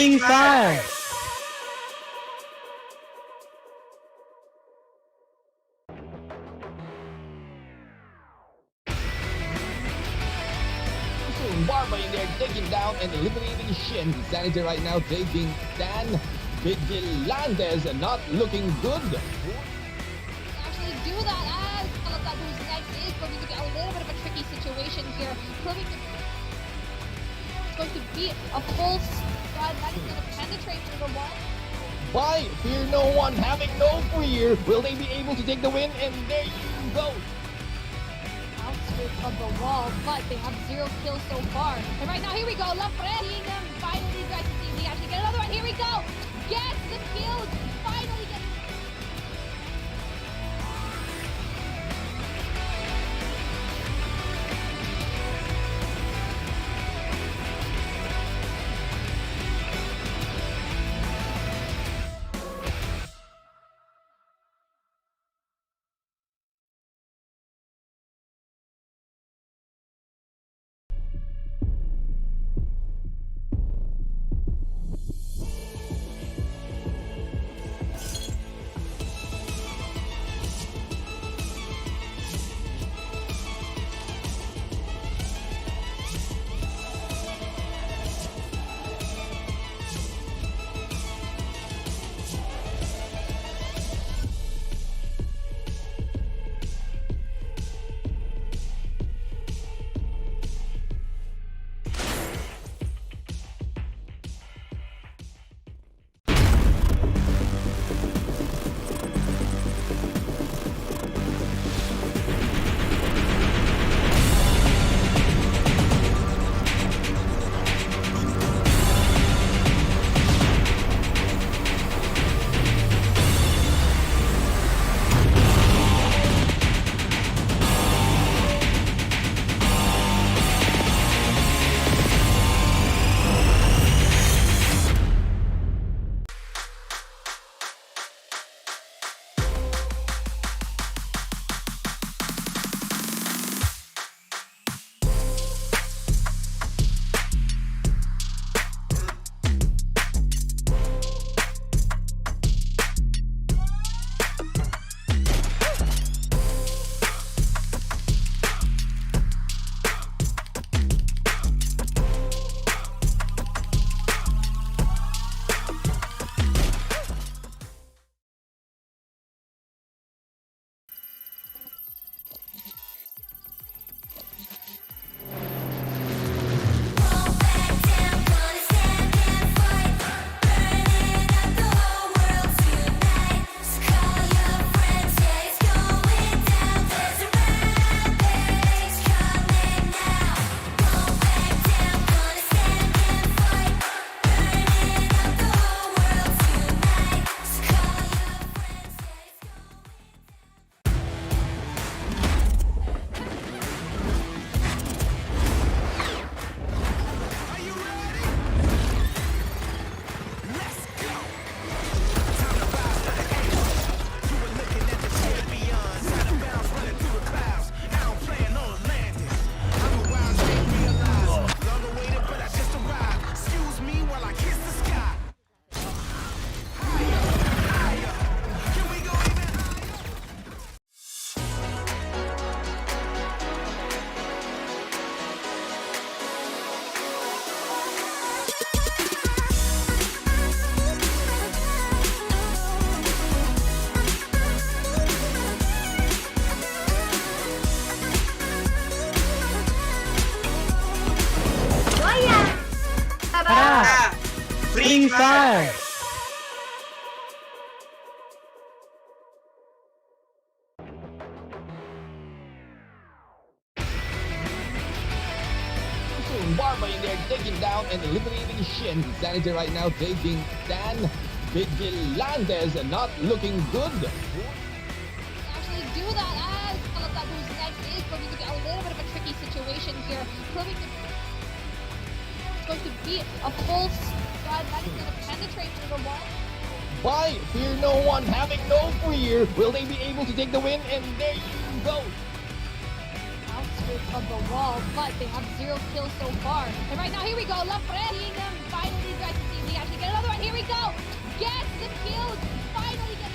Free Fire! Barba in there taking down and eliminating Shin. Sanity right now taking Dan. Vigilantes not looking good. Actually do that as Kalahari, who's next, is going to get a little bit of a tricky situation here. Proving it's going to be a full squad that is going to penetrate through the wall. By Fear No One having no fear, will they be able to take the win? And there you go. Outskirts of the wall, but they have 0 kills so far. And right now, here we go. Lafred seeing them. Finally, guys, see if we actually get another one. Here we go. Gets the kills. Finally gets. Free Fire! Barba in there taking down and eliminating Shin. Sanity right now taking Dan. Vigilantes not looking good. Actually do that as Kalahari, who's next, is going to get a little bit of a tricky situation here. Proving it's going to be a full squad that is going to penetrate through the wall. By Fear No One having no fear, will they be able to take the win? And there you go. Outskirts of the wall, but they have 0 kills so far. And right now, here we go. Lafred seeing them. Finally, guys, see if we actually get Here we go. Gets the kill. Finally gets.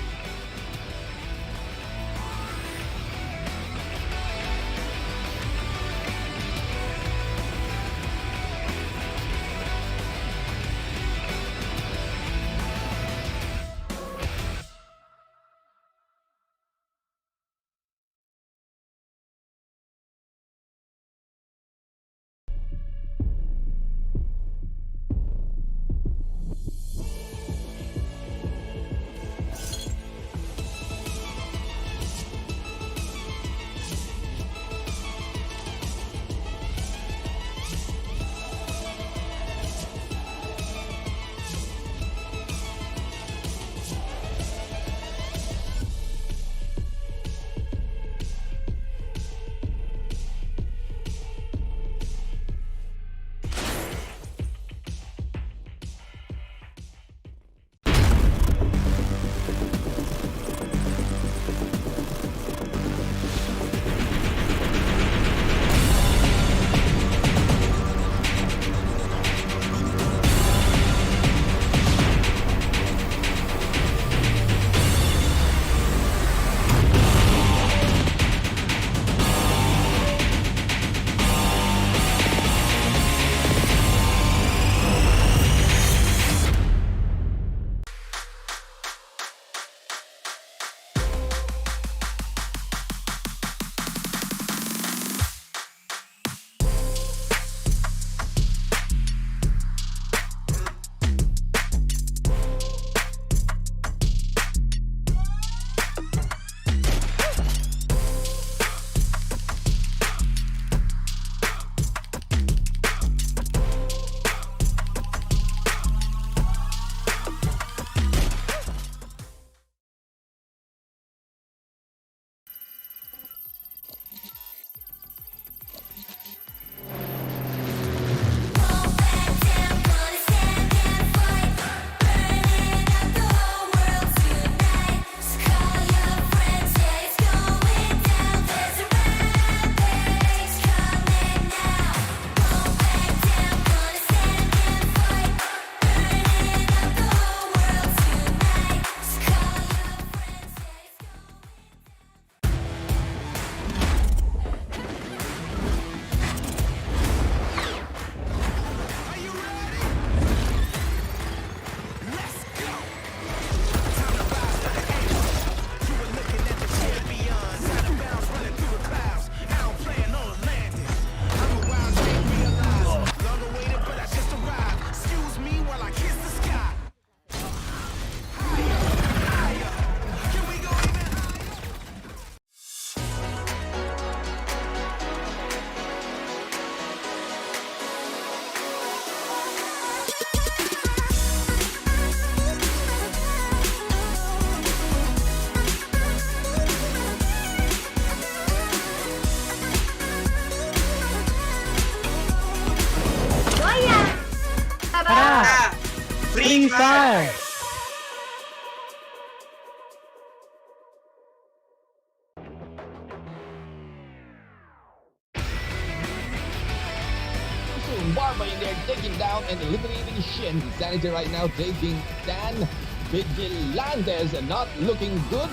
Free Fire! Barba in there taking down and eliminating Shin. Sanity right now taking Dan. Vigilantes not looking good.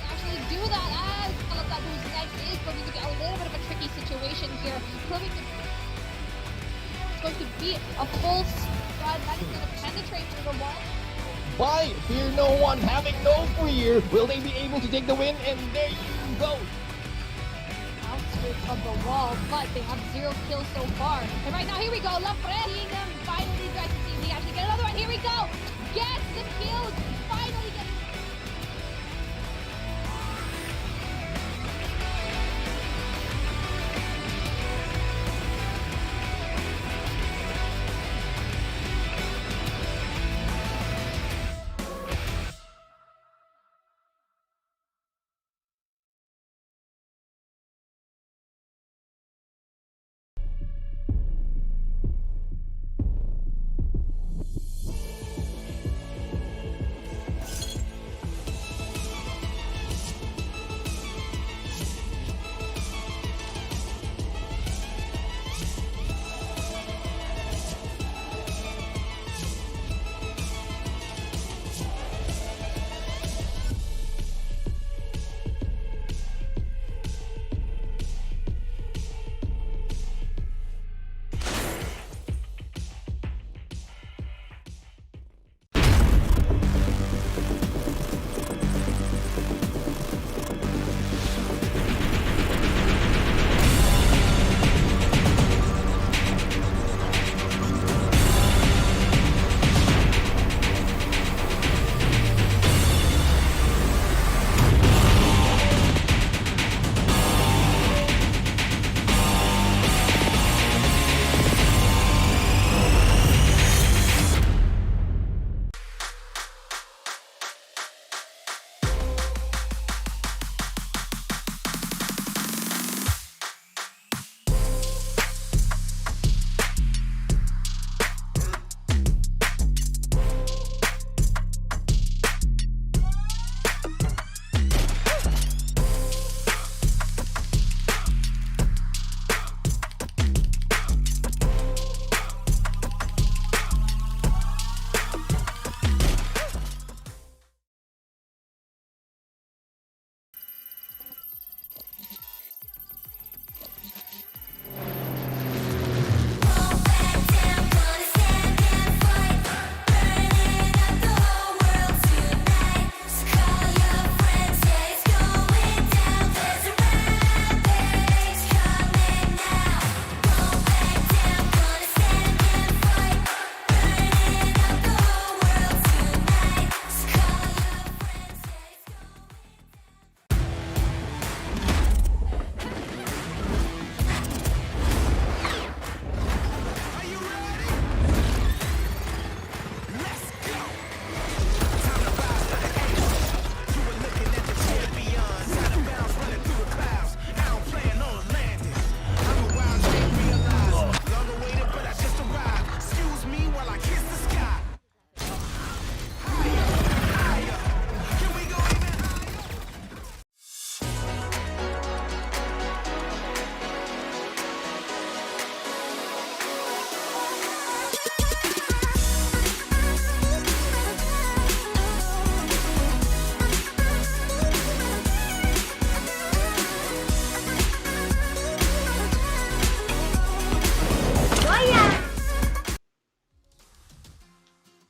Actually do that as Kalahari, who's next, is going to get a little bit of a tricky situation here. Proving it's going to be a full squad that is going to penetrate through the wall. By Fear No One having no fear, will they be able to take the win? And there you go. Outskirts of the wall, but they have 0 kills so far. And right now, here we go. Lafred seeing them finally try to see if they actually get another one. Here we go. Gets the kills. Finally gets.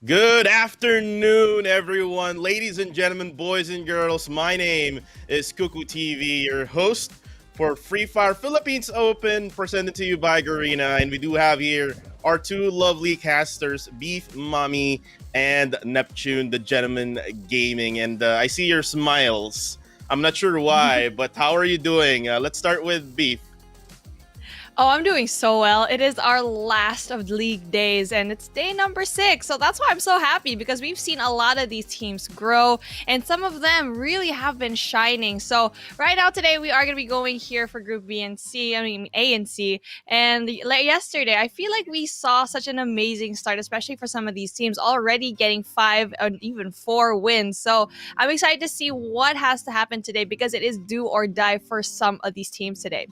Good afternoon, everyone. Ladies and gentlemen, boys and girls, my name is Kuku TV, your host for Free Fire Philippines Open, presented to you by Garena. And we do have here our two lovely casters, Beef Mommy and Neptune, the gentleman gaming. And I see your smiles. I'm not sure why, but how are you doing? Let's start with Beef. Oh, I'm doing so well. It is our last of league days and it's day number 6. So that's why I'm so happy because we've seen a lot of these teams grow and some of them really have been shining. So right now today we are going to be going here for Group B and C, A and C. And yesterday, I feel like we saw such an amazing start, especially for some of these teams already getting 5 and even 4 wins. So I'm excited to see what has to happen today because it is do or die for some of these teams today.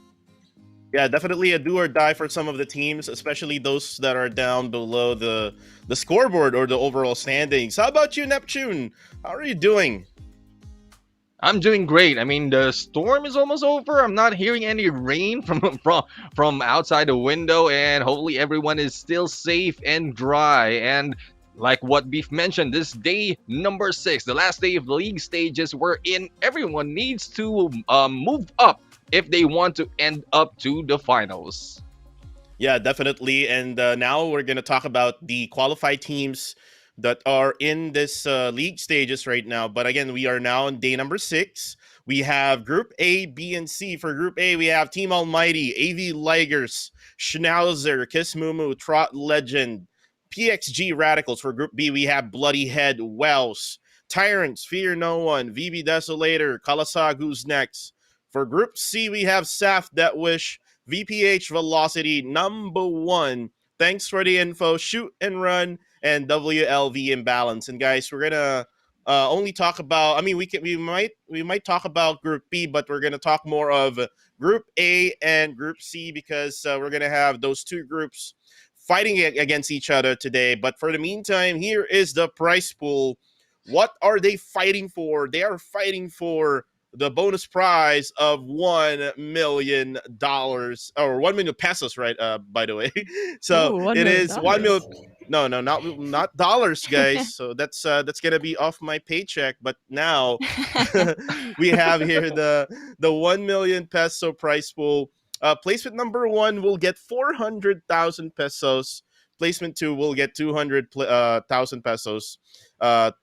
Yeah, definitely a do or die for some of the teams, especially those that are down below the scoreboard or the overall standings. How about you, Neptune? How are you doing? I'm doing great. I mean, the storm is almost over. I'm not hearing any rain from outside the window, and hopefully everyone is still safe and dry. And like what Beef mentioned, this day number 6, the last day of the league stages, wherein everyone needs to move up if they want to end up to the finals. Yeah, definitely. And now we're going to talk about the qualified teams that are in this league stages right now. But again, we are now on day number 6. We have Group A, B, and C. For Group A, we have Team Almighty, AV Ligers, Schnauzer, Kiss Mumu, Trot Legend, PXG Radicals. For Group B, we have Bloody Head, Wells, Tyrants, Fear No One, VB Desolator, Kalasag, Who's Next. For Group C, we have Saf, That Wish, VPH, Velocity, Number 1. Thanks for the info, Shoot and Run, and WLV Imbalance. And guys, we're gonna only talk about. I mean, we might talk about Group B, but we're gonna talk more of Group A and Group C because we're gonna have those two groups fighting against each other today. But for the meantime, here is the prize pool. What are they fighting for? They are fighting for the bonus prize of $1 million or 1 million pesos, right? By the way, so Ooh, $1 it million. is 1 million. No, not dollars, guys. So that's gonna be off my paycheck. But now we have here the 1 million peso prize pool. Placement number 1 will get 400,000 pesos. Placement 2 will get 200,000 pesos.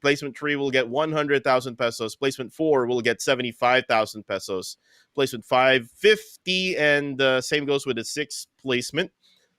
Placement 3 will get 100,000 pesos. Placement 4 will get 75,000 pesos. Placement 5, 50, and same goes with the 6th placement.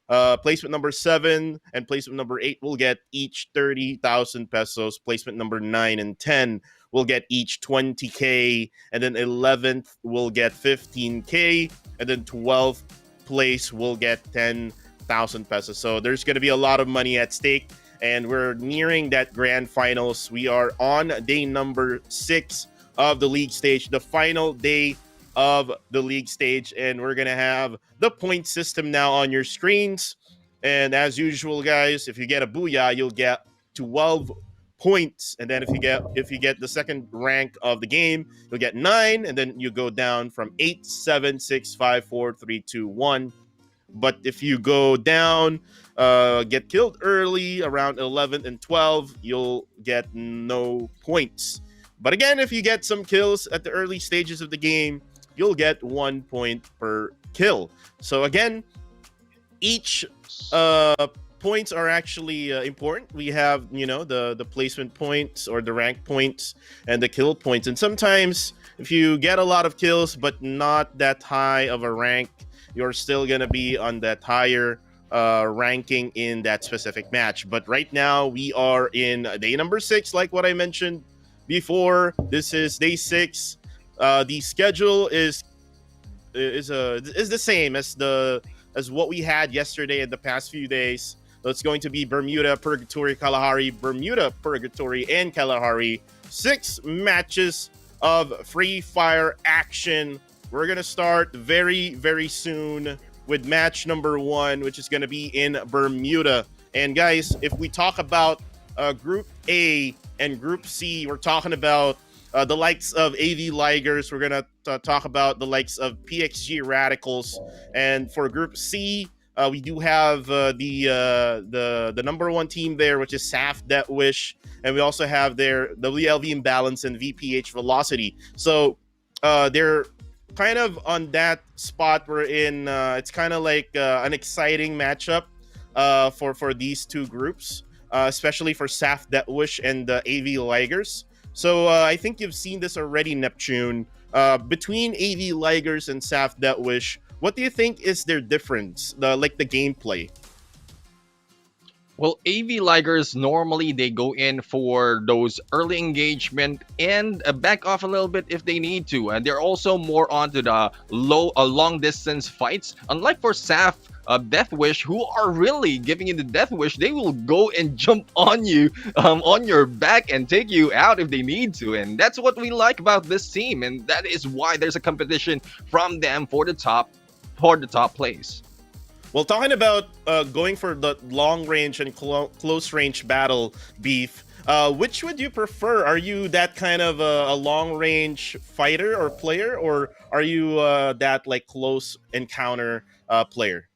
Placement number 7 and placement number 8 will get each 30,000 pesos. Placement number 9 and 10 will get each 20K. And then 11th will get 15K. And then 12th place will get 10,000 pesos. So there's going to be a lot of money at stake. And we're nearing that grand finals. We are on day number 6 of the league stage, the final day of the league stage, and we're gonna have the point system now on your screens. And as usual, guys, if you get a booyah, you'll get 12 points, and then if you get the second rank of the game, you'll get 9, and then you go down from 8, 7, 6, 5, 4, 3, 2, 1. But if you go down, get killed early around 11 and 12, you'll get no points. But again, if you get some kills at the early stages of the game, you'll get 1 point per kill. So again, each points are actually important. We have, the placement points or the rank points and the kill points. And sometimes if you get a lot of kills but not that high of a rank, you're still going to be on that higher ranking in that specific match. But right now we are in day number 6, like what I mentioned before. This is day 6. The schedule is the same as what we had yesterday in the past few days. So it's going to be Bermuda, Purgatory, Kalahari, Bermuda, Purgatory, and Kalahari. 6 matches of free fire action. We're gonna start very, very soon with match number 1, which is gonna be in Bermuda. And guys, if we talk about Group A and Group C, we're talking about the likes of AV Ligers. We're going to talk about the likes of PXG Radicals. And for Group C, We do have the number one team there, which is SAF Death Wish, and we also have their WLV Imbalance and VPH Velocity. So they're kind of on that spot we're in. It's kind of like an exciting matchup for these two groups, especially for SAF Death Wish and the AV Ligers. So I think you've seen this already, Neptune. Between AV Ligers and SAF Death Wish, what do you think is their difference, the gameplay? Well, AV Ligers normally they go in for those early engagement and back off a little bit if they need to, and they're also more onto the long distance fights. Unlike for SAF Death Wish, who are really giving you the Death Wish, they will go and jump on you, on your back, and take you out if they need to. And that's what we like about this team, and that is why there's a competition from them for the top place. Well, talking about going for the long range and close range battle, Beef, which would you prefer? Are you that kind of a long range fighter or player, or are you that like close encounter player?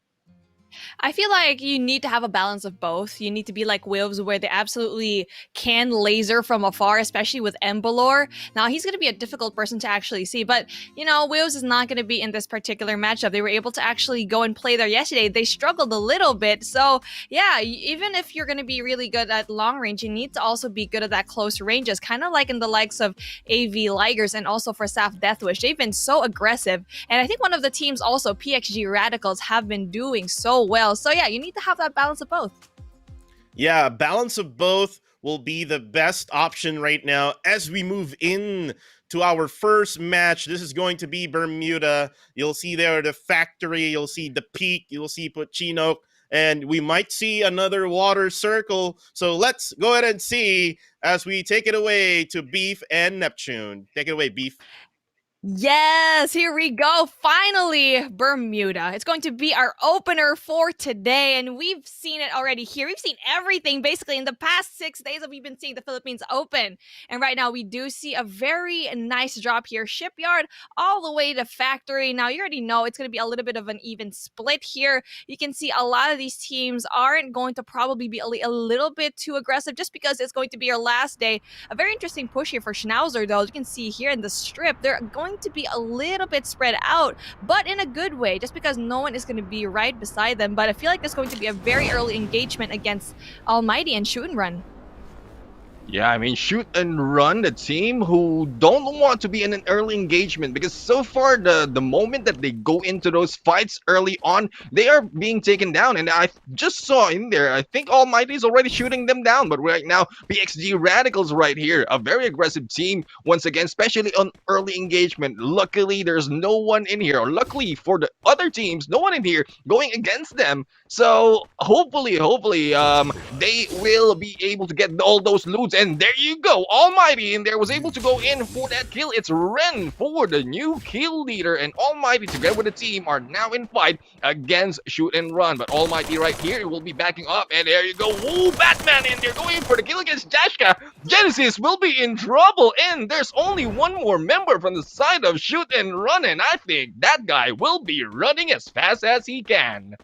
I feel like you need to have a balance of both. You need to be like Wilves, where they absolutely can laser from afar, especially with Embalor. Now, he's going to be a difficult person to actually see, but, you know, Wilves is not going to be in this particular matchup. They were able to actually go and play there yesterday. They struggled a little bit. So, yeah, even if you're going to be really good at long range, you need to also be good at that close ranges, kind of like in the likes of AV Ligers and also for SAF Deathwish. They've been so aggressive. And I think one of the teams also, PXG Radicals, have been doing so well. So yeah, you need to have that balance of both. Yeah, balance of both will be the best option right now as we move in to our first match. This is going to be Bermuda. You'll see there the factory, you'll see the peak, you'll see Puchinook, and we might see another water circle. So let's go ahead and see as we take it away to Beef and Neptune. Take it away, Beef. Yes, here we go. Finally, Bermuda. It's going to be our opener for today, and we've seen it already here. We've seen everything basically in the past 6 days that we've been seeing the Philippines Open. And right now, we do see a very nice drop here. Shipyard all the way to Factory. Now, you already know it's going to be a little bit of an even split here. You can see a lot of these teams aren't going to probably be a little bit too aggressive just because it's going to be our last day. A very interesting push here for Schnauzer, though. As you can see here in the strip, they're going to be a little bit spread out, but in a good way, just because no one is going to be right beside them. But I feel like there's going to be a very early engagement against Almighty and Shoot and Run. Yeah, I mean, Shoot and Run, the team who don't want to be in an early engagement, because so far the moment that they go into those fights early on, they are being taken down. And I just saw in there, I think Almighty is already shooting them down. But right now, PXG Radicals right here, a very aggressive team once again, especially on early engagement. Luckily, there's no one in here, or luckily for the other teams, no one in here going against them. So hopefully, they will be able to get all those loots. And there you go, Almighty in there was able to go in for that kill. It's Ren for the new kill leader, and Almighty together with the team are now in fight against Shoot and Run. But Almighty right here will be backing up, and there you go. Ooh, Batman in there going for the kill against Jashka. Genesis will be in trouble, and there's only one more member from the side of Shoot and Run, and I think that guy will be running as fast as he can.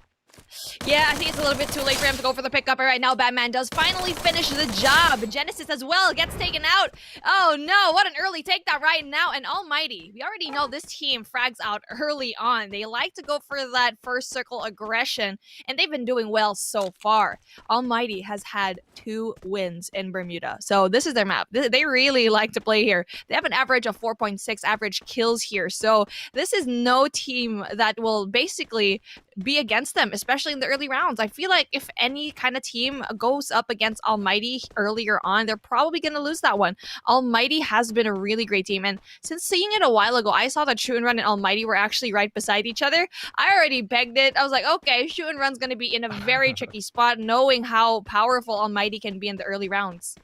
Yeah, I think it's a little bit too late for him to go for the pickup. Right now, Batman does finally finish the job. Genesis as well gets taken out. Oh no, what an early takedown right now. And Almighty, we already know this team frags out early on. They like to go for that first circle aggression, and they've been doing well so far. Almighty has had 2 wins in Bermuda, so this is their map. They really like to play here. They have an average of 4.6 average kills here, so this is no team that will basically be against them, especially in the early rounds. I feel like if any kind of team goes up against Almighty earlier on, they're probably going to lose that one. Almighty has been a really great team, and since seeing it a while ago, I saw that Shoot and Run and Almighty were actually right beside each other. I already begged it. I was like, okay, Shoot and Run's going to be in a very tricky spot, knowing how powerful Almighty can be in the early rounds.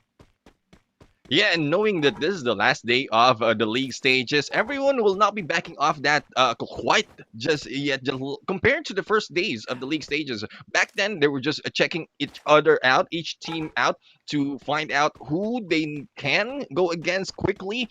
Yeah, and knowing that this is the last day of the league stages, everyone will not be backing off that quite just yet. Compared to the first days of the league stages, back then they were just checking each other out, each team out, to find out who they can go against quickly,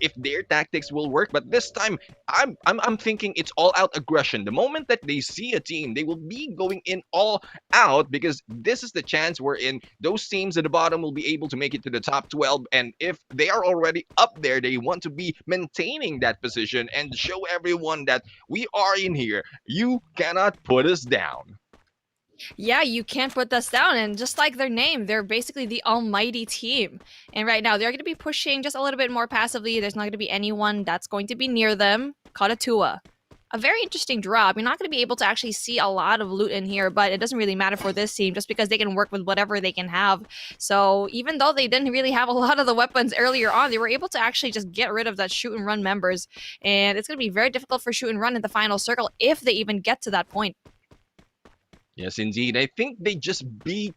if their tactics will work. But this time, I'm thinking it's all out aggression. The moment that they see a team, they will be going in all out, because this is the chance wherein those teams at the bottom will be able to make it to the top 12. And if they are already up there, they want to be maintaining that position and show everyone that we are in here. You cannot put us down. Yeah, you can't put us down. And just like their name, they're basically the almighty team. And right now, they're going to be pushing just a little bit more passively. There's not going to be anyone that's going to be near them. Katatua. A very interesting drop. You're not going to be able to actually see a lot of loot in here, but it doesn't really matter for this team just because they can work with whatever they can have. So even though they didn't really have a lot of the weapons earlier on, they were able to actually just get rid of that shoot and run members. And it's going to be very difficult for shoot and run in the final circle if they even get to that point. Yes, indeed. I think they just beat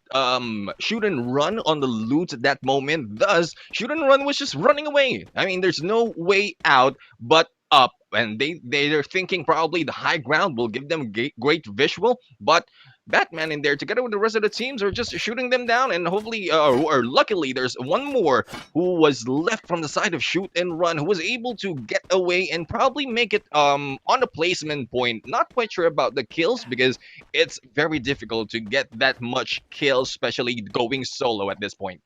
Shoot and Run on the loot at that moment. Thus, Shoot and Run was just running away. I mean, there's no way out but up. And they're thinking probably the high ground will give them great visual. But Batman in there, together with the rest of the teams, are just shooting them down. And hopefully, or luckily, there's one more who was left from the side of Shoot and Run, who was able to get away and probably make it on the placement point. Not quite sure about the kills, because it's very difficult to get that much kills, especially going solo at this point.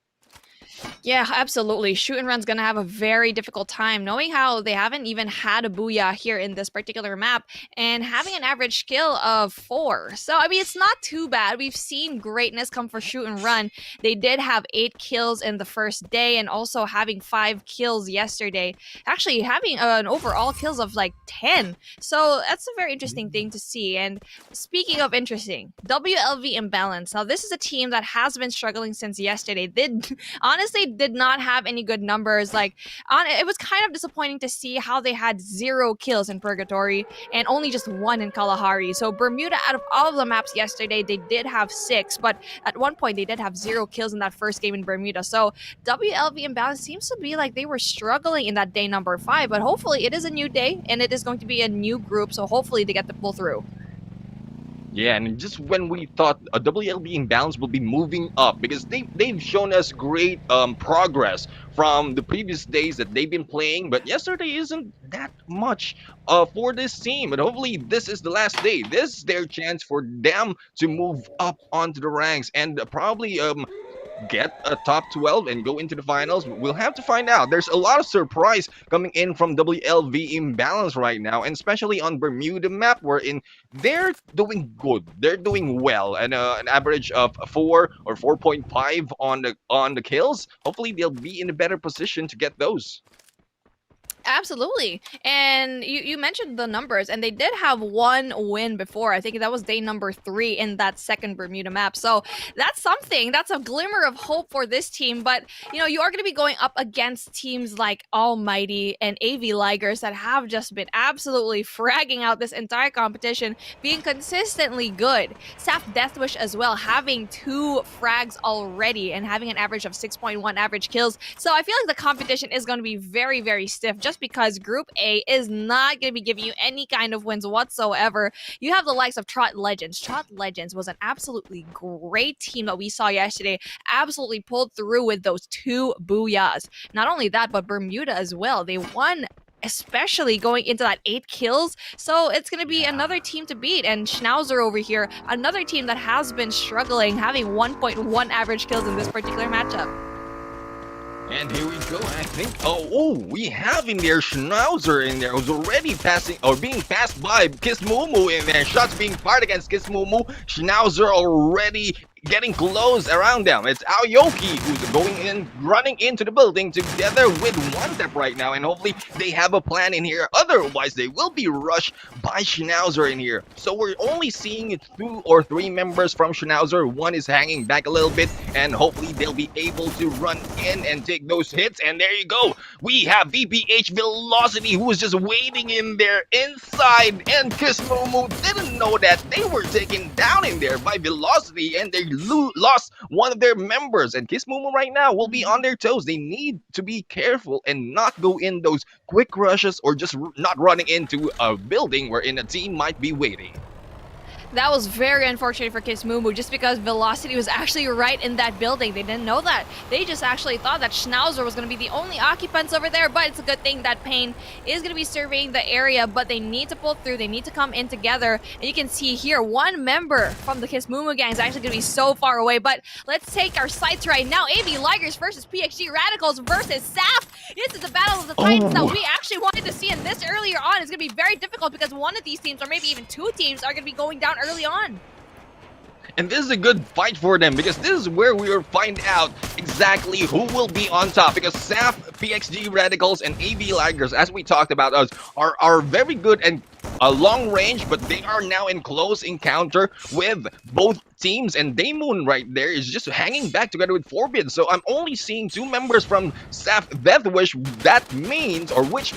Yeah, absolutely. Shoot and Run's going to have a very difficult time knowing how they haven't even had a booyah here in this particular map and having an average skill of 4. So, I mean, it's not too bad. We've seen greatness come for Shoot and Run. They did have 8 kills in the first day and also having 5 kills yesterday. Actually, having an overall kills of like 10. So, that's a very interesting thing to see. And speaking of interesting, WLV Imbalance. Now, this is a team that has been struggling since yesterday. Honestly, did not have any good numbers. It was kind of disappointing to see how they had 0 kills in Purgatory and only just 1 in Kalahari. So Bermuda, out of all of the maps yesterday, they did have 6, but at one point they did have 0 kills in that first game in Bermuda. So WLV Imbalance seems to be like they were struggling in that day number 5, but hopefully it is a new day and it is going to be a new group, so hopefully they get to pull through. Yeah, and just when we thought a WLB Imbalance will be moving up, because they've shown us great progress from the previous days that they've been playing, but yesterday isn't that much for this team. But hopefully this is the last day. This is their chance for them to move up onto the ranks and probably get a top 12 and go into the finals. We'll have to find out. There's a lot of surprise coming in from WLV Imbalance right now, and especially on Bermuda map, wherein they're doing good. They're doing well, and an average of 4 or 4.5 on the kills. Hopefully they'll be in a better position to get those. Absolutely. And you mentioned the numbers, and they did have 1 win before. I think that was day number 3 in that second Bermuda map. So that's something. That's a glimmer of hope for this team. But, you are going to be going up against teams like Almighty and AV Ligers that have just been absolutely fragging out this entire competition, being consistently good. Saf Deathwish as well, having 2 frags already and having an average of 6.1 average kills. So I feel like the competition is going to be very, very stiff, just because Group A is not going to be giving you any kind of wins whatsoever. You have the likes of Trot Legends. Trot Legends was an absolutely great team that we saw yesterday. Absolutely pulled through with those 2 booyahs. Not only that, but Bermuda as well. They won, especially going into that 8 kills. So it's going to be another team to beat. And Schnauzer over here, another team that has been struggling, having 1.1 average kills in this particular matchup. And here we go. I think, we have in there Schnauzer in there, who's already passing or being passed by Kiss Mumu in there. Shots being fired against Kiss Mumu. Schnauzer already getting close around them. It's Aoyoki who's going in, running into the building together with One Tap right now, and hopefully they have a plan in here. Otherwise, they will be rushed by Schnauzer in here. So we're only seeing 2 or 3 members from Schnauzer. One is hanging back a little bit, and hopefully they'll be able to run in and take those hits. And there you go. We have VPH Velocity, who was just waiting in there inside, and Kiss Mumu didn't know that they were taken down in there by Velocity, and they're lost one of their members, and Kismumu right now will be on their toes. They need to be careful and not go in those quick rushes or just not running into a building wherein a team might be waiting. That was very unfortunate for Kismumu just because Velocity was actually right in that building. They didn't know that. They just actually thought that Schnauzer was going to be the only occupants over there, but it's a good thing that Pain is going to be surveying the area, but they need to pull through. They need to come in together. And you can see here, one member from the Kismumu gang is actually going to be so far away, but let's take our sights right now. AB Ligers versus PXG Radicals versus SAF. This is the battle of the titans that we actually wanted to see, and this earlier on is going to be very difficult because one of these teams, or maybe even two teams, are going to be going down early on. And this is a good fight for them because this is where we will find out exactly who will be on top, because SAF, PXG Radicals, and AB Ligers, as we talked about us, are very good and long range, but they are now in close encounter with both teams, and Daemon right there is just hanging back together with Forbid. So I'm only seeing two members from SAF Deathwish. That means, or which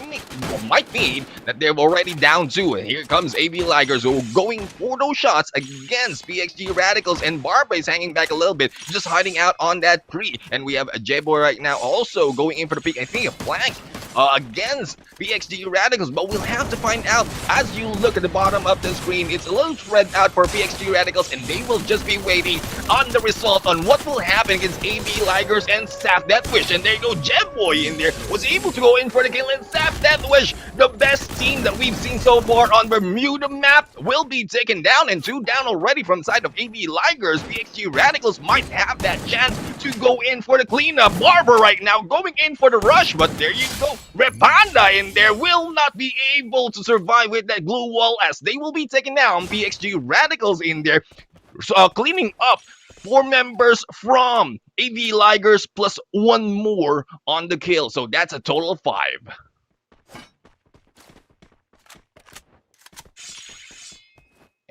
might mean, that they're already down two. And here comes AB Ligers, who are going for those shots against PXG Radicals, and Barba is hanging back a little bit, just hiding out on that tree. And we have a J-Boy right now also going in for the peak. I think a flank against PXG Radicals, but we'll have to find out. As you look at the bottom of the screen, it's a little spread out for PXG Radicals, and they will just be waiting on the result on what will happen against AB Ligers and SAF Deathwish. And there you go, J-Boy in there was able to go in for the kill, and SAF Deathwish, the best team that we've seen so far on Bermuda map, will be taken down, and two down already from the side of AB Ligers. PXG Radicals might have that chance to go in for the cleanup. Barber right now going in for the rush, but there you go, Repanda in there will not be able to survive with that glue wall, as they will be taken down. PXG Radicals in there cleaning up 4 members from AB Ligers plus 1 more on the kill, so that's a total of 5.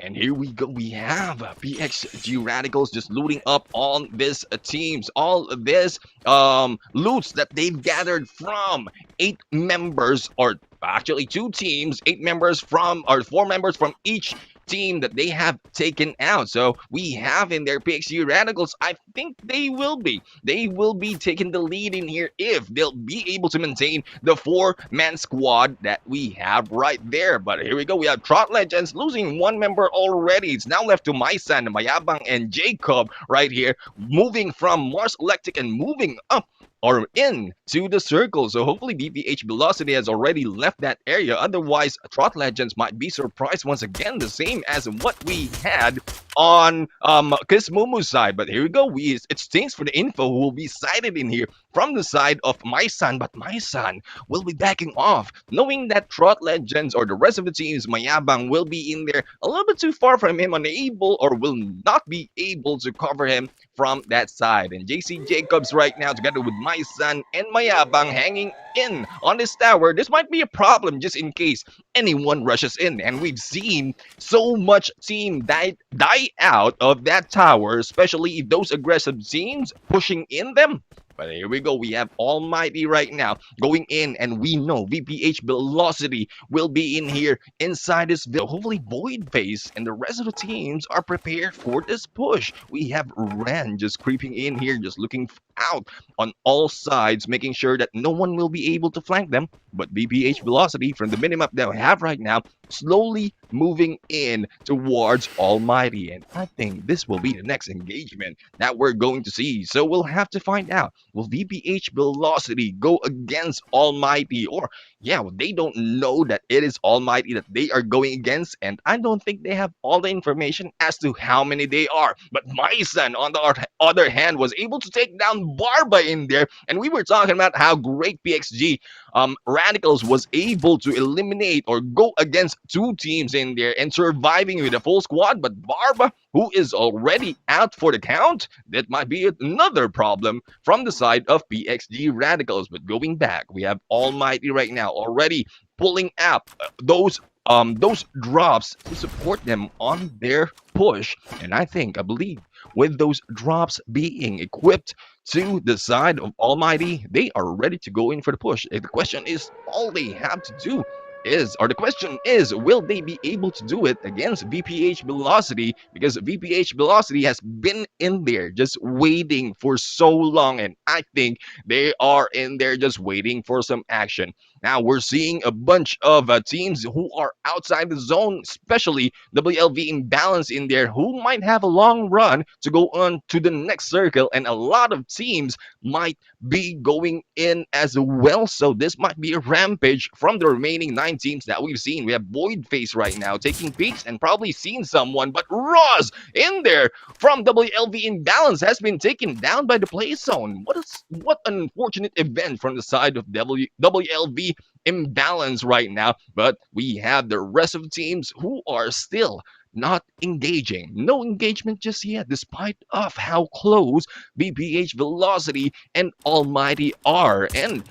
And here we go, we have PXG Radicals just looting up all this teams, all of this loots that they've gathered from 8 members, or actually 2 teams, 8 members from, or 4 members from each team that they have taken out. So we have in there PXG Radicals. I think they will be taking the lead in here if they'll be able to maintain the 4-man squad that we have right there. But here we go, we have Trot Legends losing 1 member already. It's now left to Maisan, Mayabang, and Jacob right here, moving from Mars Electric and moving up or in to the circle. So hopefully BPH Velocity has already left that area. Otherwise, Trot Legends might be surprised once again, the same as what we had on Kismumu's side. But here we go. It stinks for the info who will be sighted in here from the side of Maisan. But Maisan will be backing off, knowing that Trot Legends or the rest of the teams, Mayabang, will be in there a little bit too far from him, unable or will not be able to cover him from that side. And JC Jacobs right now, together with Maisan and Mayabang, hanging in on this tower. This might be a problem just in case anyone rushes in. And we've seen so much team die out of that tower, especially those aggressive teams pushing in them. But here we go, we have Almighty right now going in, and we know VPH Velocity will be in here inside this build. Hopefully Void Face and the rest of the teams are prepared for this push. We have Ren just creeping in here, just looking out on all sides, making sure that no one will be able to flank them. But VPH Velocity, from the minimap that we have right now, slowly moving in towards Almighty. And I think this will be the next engagement that we're going to see. So we'll have to find out, will VPH Velocity go against Almighty? Or, yeah, well, they don't know that it is Almighty that they are going against. And I don't think they have all the information as to how many they are. But Maisan, on the other hand, was able to take down Barba in there. And we were talking about how great PXG Radicals was able to eliminate or go against 2 teams in there and surviving with a full squad. But Barba, who is already out for the count, that might be another problem from the side of PXG Radicals. But going back, we have Almighty right now already pulling up those drops to support them on their push. And I believe with those drops being equipped to the side of Almighty, they are ready to go in for the push. The question is, all they have to do the question is, will they be able to do it against VPH Velocity? Because VPH Velocity has been in there just waiting for so long, and I think they are in there just waiting for some action. Now we're seeing a bunch of teams who are outside the zone, especially WLV Imbalance in there, who might have a long run to go on to the next circle, and a lot of teams might be going in as well. So this might be a rampage from the remaining 9 teams that we've seen. We have Void Face right now taking peeks and probably seen someone, but Roz in there from WLV Imbalance has been taken down by the play zone. What an unfortunate event from the side of WLV Imbalance right now. But we have the rest of the teams who are still not engaging. No engagement just yet, despite of how close BPH Velocity and Almighty are. And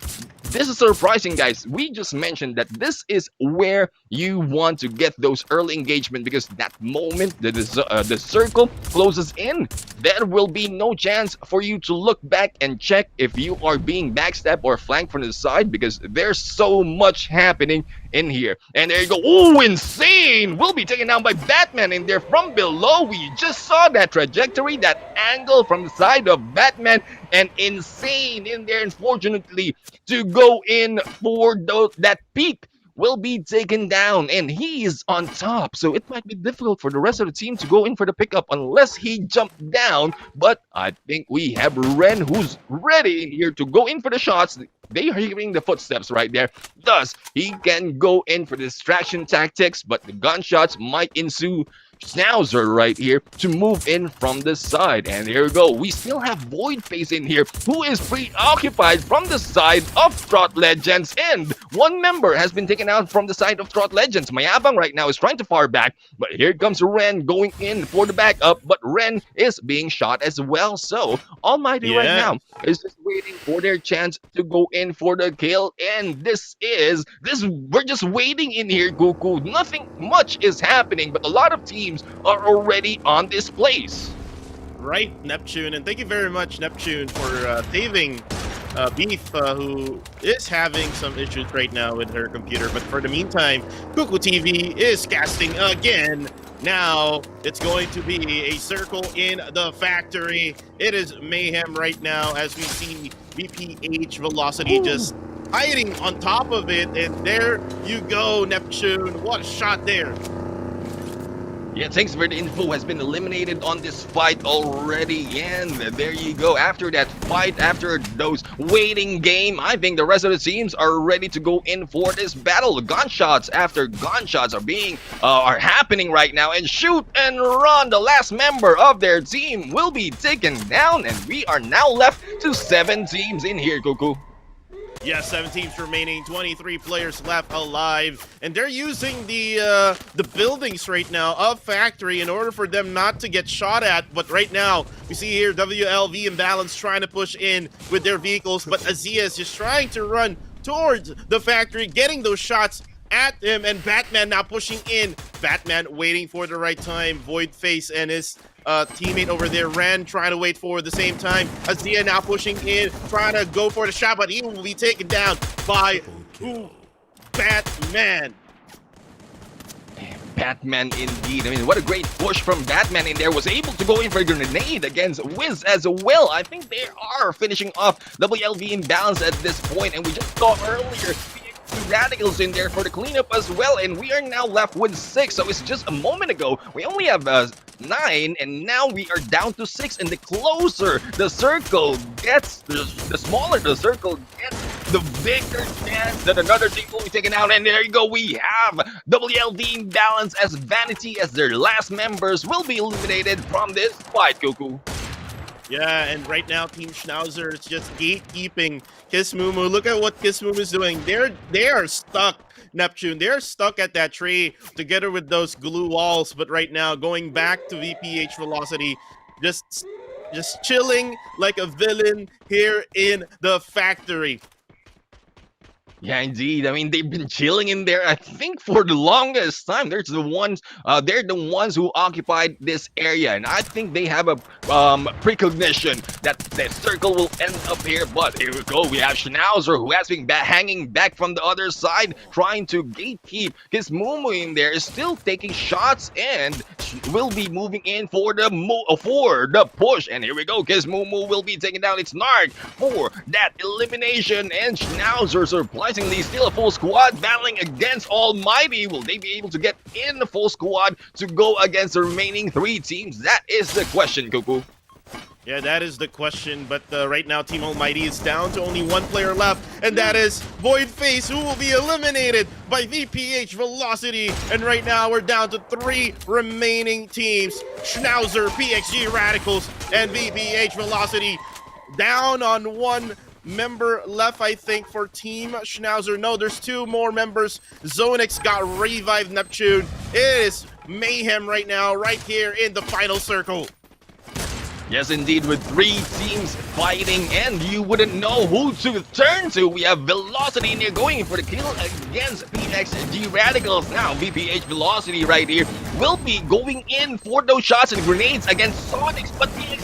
this is surprising, guys. We just mentioned that this is where you want to get those early engagement, because that moment that the circle closes in, there will be no chance for you to look back and check if you are being backstabbed or flanked from the side, because there's so much happening in here. And there you go. Oh, insane! Will be taken down by Batman in there from below. We just saw that trajectory, that angle from the side of Batman, and insane in there, unfortunately, to go in for that peak will be taken down, and he is on top, so it might be difficult for the rest of the team to go in for the pickup unless he jumped down. But I think we have Ren who's ready here to go in for the shots. They are hearing the footsteps right there, thus he can go in for distraction tactics, but the gunshots might ensue. Schnauzer right here to move in from the side. And here we go. We still have Void Face in here, who is preoccupied from the side of Trot Legends. And one member has been taken out from the side of Trot Legends. Mayabang right now is trying to far back, but here comes Ren going in for the backup. But Ren is being shot as well. So Almighty right now is just waiting for their chance to go in for the kill. And we're just waiting in here, Goku. Nothing much is happening, but a lot of teams are already on this place. Right, Neptune, and thank you very much, Neptune, for saving Beef, who is having some issues right now with her computer. But for the meantime, Cuckoo TV is casting again. Now it's going to be a circle in the factory. It is mayhem right now as we see VPH Velocity just hiding on top of it. And there you go, Neptune. What a shot there. Yeah, thanks for the info. Has been eliminated on this fight already. And there you go. After that fight, after those waiting game, I think the rest of the teams are ready to go in for this battle. Gunshots after gunshots are happening right now. And shoot and run. The last member of their team will be taken down. And we are now left to 7 teams in here, Cuckoo. Yeah, 7 teams remaining, 23 players left alive, and they're using the buildings right now of Factory in order for them not to get shot at. But right now, we see here WLV Imbalance trying to push in with their vehicles, but Azia is just trying to run towards the Factory, getting those shots at him, and Batman now pushing in. Batman waiting for the right time. Void Face and his teammate over there, Ren, trying to wait for the same time. Azia now pushing in, trying to go for the shot, but he will be taken down by Batman. Batman indeed. I mean, what a great push from Batman in there. Was able to go in for a grenade against Wiz as well. I think they are finishing off WLV Imbalance at this point, and we just saw earlier Radicals in there for the cleanup as well, and we are now left with 6. So it's just a moment ago we only have 9, and now we are down to 6. And the closer the circle gets, the smaller the circle gets, the bigger chance that another team will be taken out. And there you go, we have WLV Imbalance as Vanity as their last members will be eliminated from this fight, Cuckoo. Yeah, and right now Team Schnauzer is just gatekeeping Kismumu. Look at what Kismumu is doing. They are stuck, Neptune. They're stuck at that tree together with those glue walls. But right now, going back to VPH Velocity, just chilling like a villain here in the factory. Yeah, indeed. I mean, they've been chilling in there. I think for the longest time. They're the ones who occupied this area, and I think they have a precognition that the circle will end up here. But here we go. We have Schnauzer, who has been hanging back from the other side, trying to gatekeep. His Mumu in there is still taking shots and will be moving in for the push. And here we go. His Mumu will be taking down its Narc for that elimination, and Schnauzer surprisingly still a full squad battling against Almighty. Will they be able to get in the full squad to go against the remaining 3 teams? That is the question, Cuckoo. Yeah, that is the question, but right now Team Almighty is down to only 1 player left, and that is Voidface, who will be eliminated by VPH Velocity. And right now we're down to 3 remaining teams: Schnauzer, PXG Radicals, and VPH Velocity. Down on 1 member left, I think, for Team Schnauzer. No, there's 2 more members. Zonix got revived Neptune. It is mayhem right now, right here in the final circle. Yes, indeed, with 3 teams fighting, and you wouldn't know who to turn to. We have Velocity in here going for the kill against PXG Radicals. Now, VPH Velocity right here will be going in for those shots and grenades against Sonics, but PXG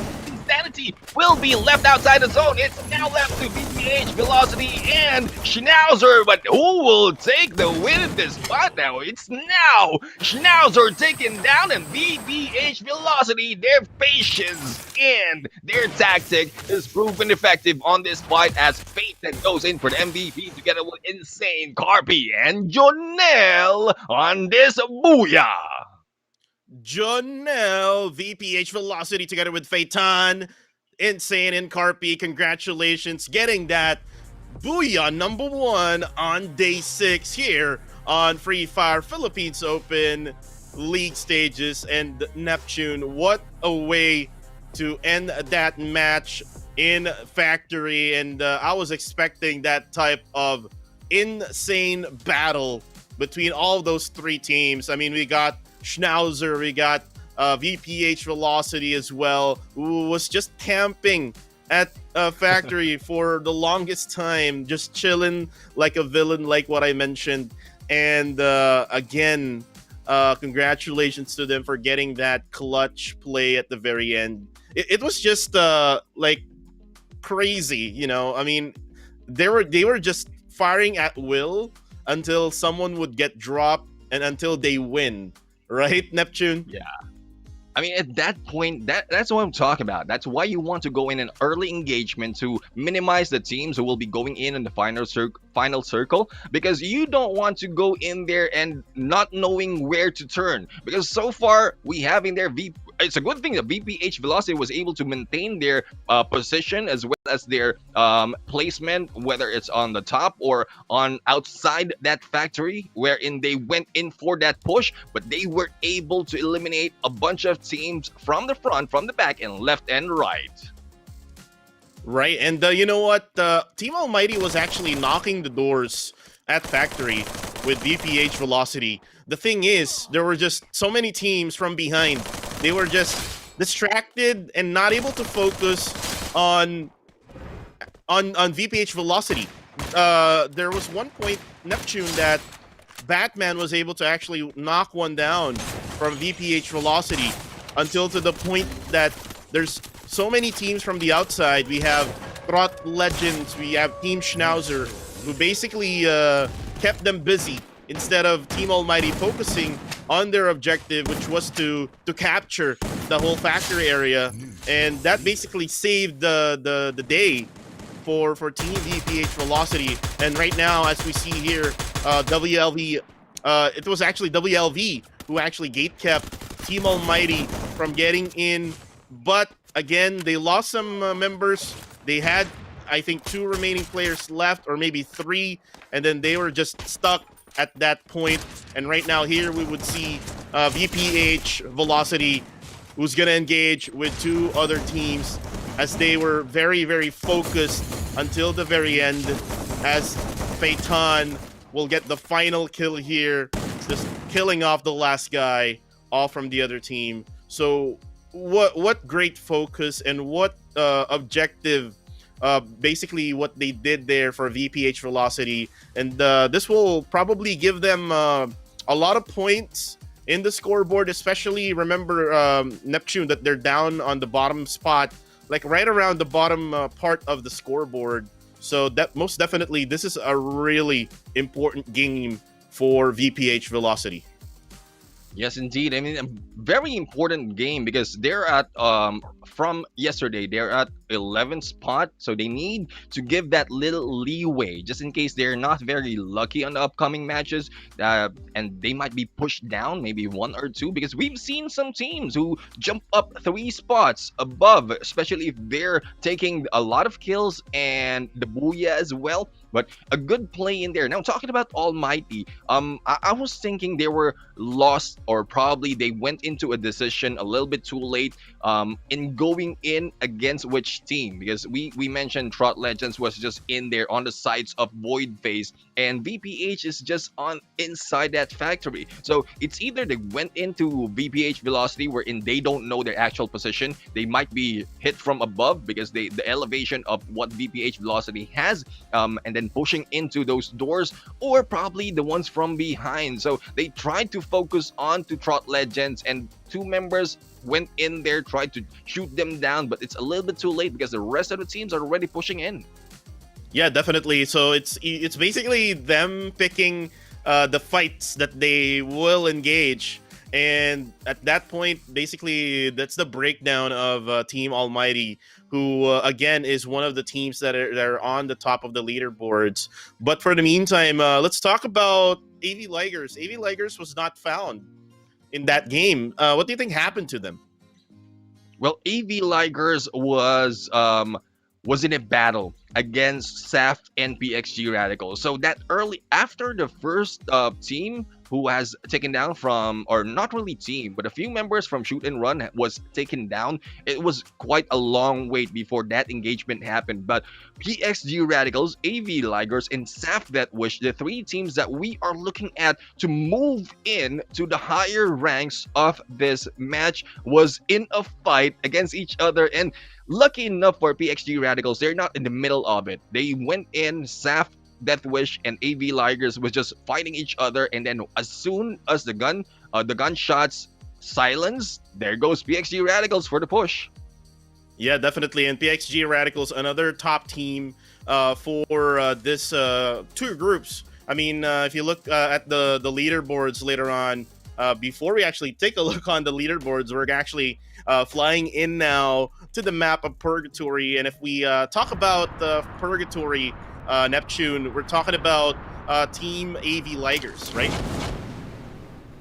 Insanity will be left outside the zone. It's now left to VPH Velocity and Schnauzer, but who will take the win in this spot now? It's now Schnauzer taken down, and VPH Velocity, their patience and their tactic is proven effective on this fight, as Fate that goes in for the MVP together with Insane, Carpi, and Jonelle on this booyah. Jonelle, VPH Velocity together with Phaeton, Insane, and Carpi. Congratulations, getting that booyah number 1 on day 6 here on Free Fire Philippines Open League stages. And Neptune, what a way to end that match in Factory. And I was expecting that type of insane battle between all those 3 teams. I mean, we got Schnauzer, we got VPH Velocity as well, who was just camping at Factory for the longest time, just chilling like a villain, like what I mentioned. And again, congratulations to them for getting that clutch play at the very end. It was just like crazy, you know. I mean, they were just firing at will until someone would get dropped and until they win. Right, Neptune? Yeah. I mean, at that point, that's what I'm talking about. That's why you want to go in an early engagement to minimize the teams who will be going in the final circle, because you don't want to go in there and not knowing where to turn. Because so far, we have in there it's a good thing that VPH Velocity was able to maintain their position as well as their placement, whether it's on the top or on outside that factory, wherein they went in for that push, but they were able to eliminate a bunch of teams from the front, from the back, and left and right. Right, and you know what? Team Almighty was actually knocking the doors at Factory with VPH Velocity. The thing is, there were just so many teams from behind. They were just distracted and not able to focus on VPH Velocity. There was one point, Neptune, that Batman was able to actually knock one down from VPH Velocity, until to the point that there's so many teams from the outside. We have Trot Legends, we have Team Schnauzer, who basically kept them busy instead of Team Almighty focusing on their objective, which was to capture the whole factory area. And that basically saved the day for Team VPH Velocity. And right now, as we see here, WLV, it was actually WLV who actually gate-kept Team Almighty from getting in. But again, they lost some members. They had, I think, 2 remaining players left, or maybe 3, and then they were just stuck at that point. And right now here we would see VPH Velocity, who's going to engage with 2 other teams, as they were very, very focused until the very end, as Phaeton will get the final kill here, just killing off the last guy, all from the other team. So what great focus and what objective basically what they did there for VPH Velocity, and this will probably give them a lot of points in the scoreboard. Especially remember Neptune, that they're down on the bottom spot, like right around the bottom part of the scoreboard. So that most definitely this is a really important game for VPH Velocity. Yes, indeed. I mean, a very important game because they're at from yesterday they're at 11th spot, so they need to give that little leeway just in case they're not very lucky on the upcoming matches, and they might be pushed down maybe one or two, because we've seen some teams who jump up 3 spots above, especially if they're taking a lot of kills and the booyah as well. But a good play in there. Now, talking about Almighty, I was thinking they were lost, or probably they went into a decision a little bit too late in going in against which team, because we mentioned Trot Legends was just in there on the sides of Void Phase, and VPH is just on inside that factory. So it's either they went into VPH Velocity wherein they don't know their actual position. They might be hit from above because the elevation of what VPH Velocity has, and then pushing into those doors, or probably the ones from behind. So they tried to focus on to Trot Legends, and 2 members went in there, tried to shoot them down, but it's a little bit too late because the rest of the teams are already pushing in. Yeah, definitely. So it's basically them picking the fights that they will engage, and at that point, basically, that's the breakdown of Team Almighty, who again is one of the teams that are on the top of the leaderboards. But for the meantime, let's talk about AV Ligers. AV Ligers was not found in that game. What do you think happened to them? Well, AV Ligers was in a battle against SAF and PXG Radicals. So that early after the first team who has taken down from, or not really team, but a few members from Shoot and Run was taken down, it was quite a long wait before that engagement happened. But PXG Radicals, AV Ligers, and SAF That Wish, the 3 teams that we are looking at to move in to the higher ranks of this match, was in a fight against each other. And lucky enough for PXG Radicals, they're not in the middle of it. They went in, SAF Death Wish and AV Ligers was just fighting each other, and then as soon as the gunshots silenced, there goes PXG Radicals for the push. Yeah, definitely. And PXG Radicals, another top team for this 2 groups. I mean, if you look at the leaderboards later on, before we actually take a look on the leaderboards, we're actually flying in now to the map of Purgatory. And if we talk about the Purgatory, Neptune, we're talking about Team AV Ligers, right?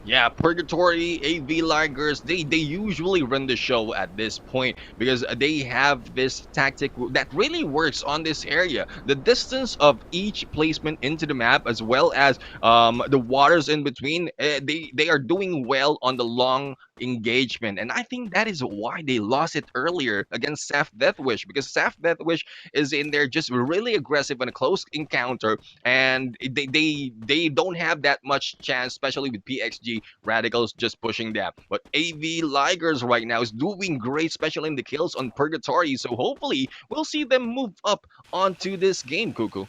Yeah, Purgatory, AV Ligers, they usually run the show at this point because they have this tactic that really works on this area. The distance of each placement into the map, as well as the waters in between, they are doing well on the long engagement. And I think that is why they lost it earlier against Saf Deathwish, because Saf Deathwish is in there just really aggressive in a close encounter, and they don't have that much chance, especially with PXG Radicals just pushing them. But AV Ligers right now is doing great, especially in the kills on Purgatory, so hopefully we'll see them move up onto this game, Cuckoo.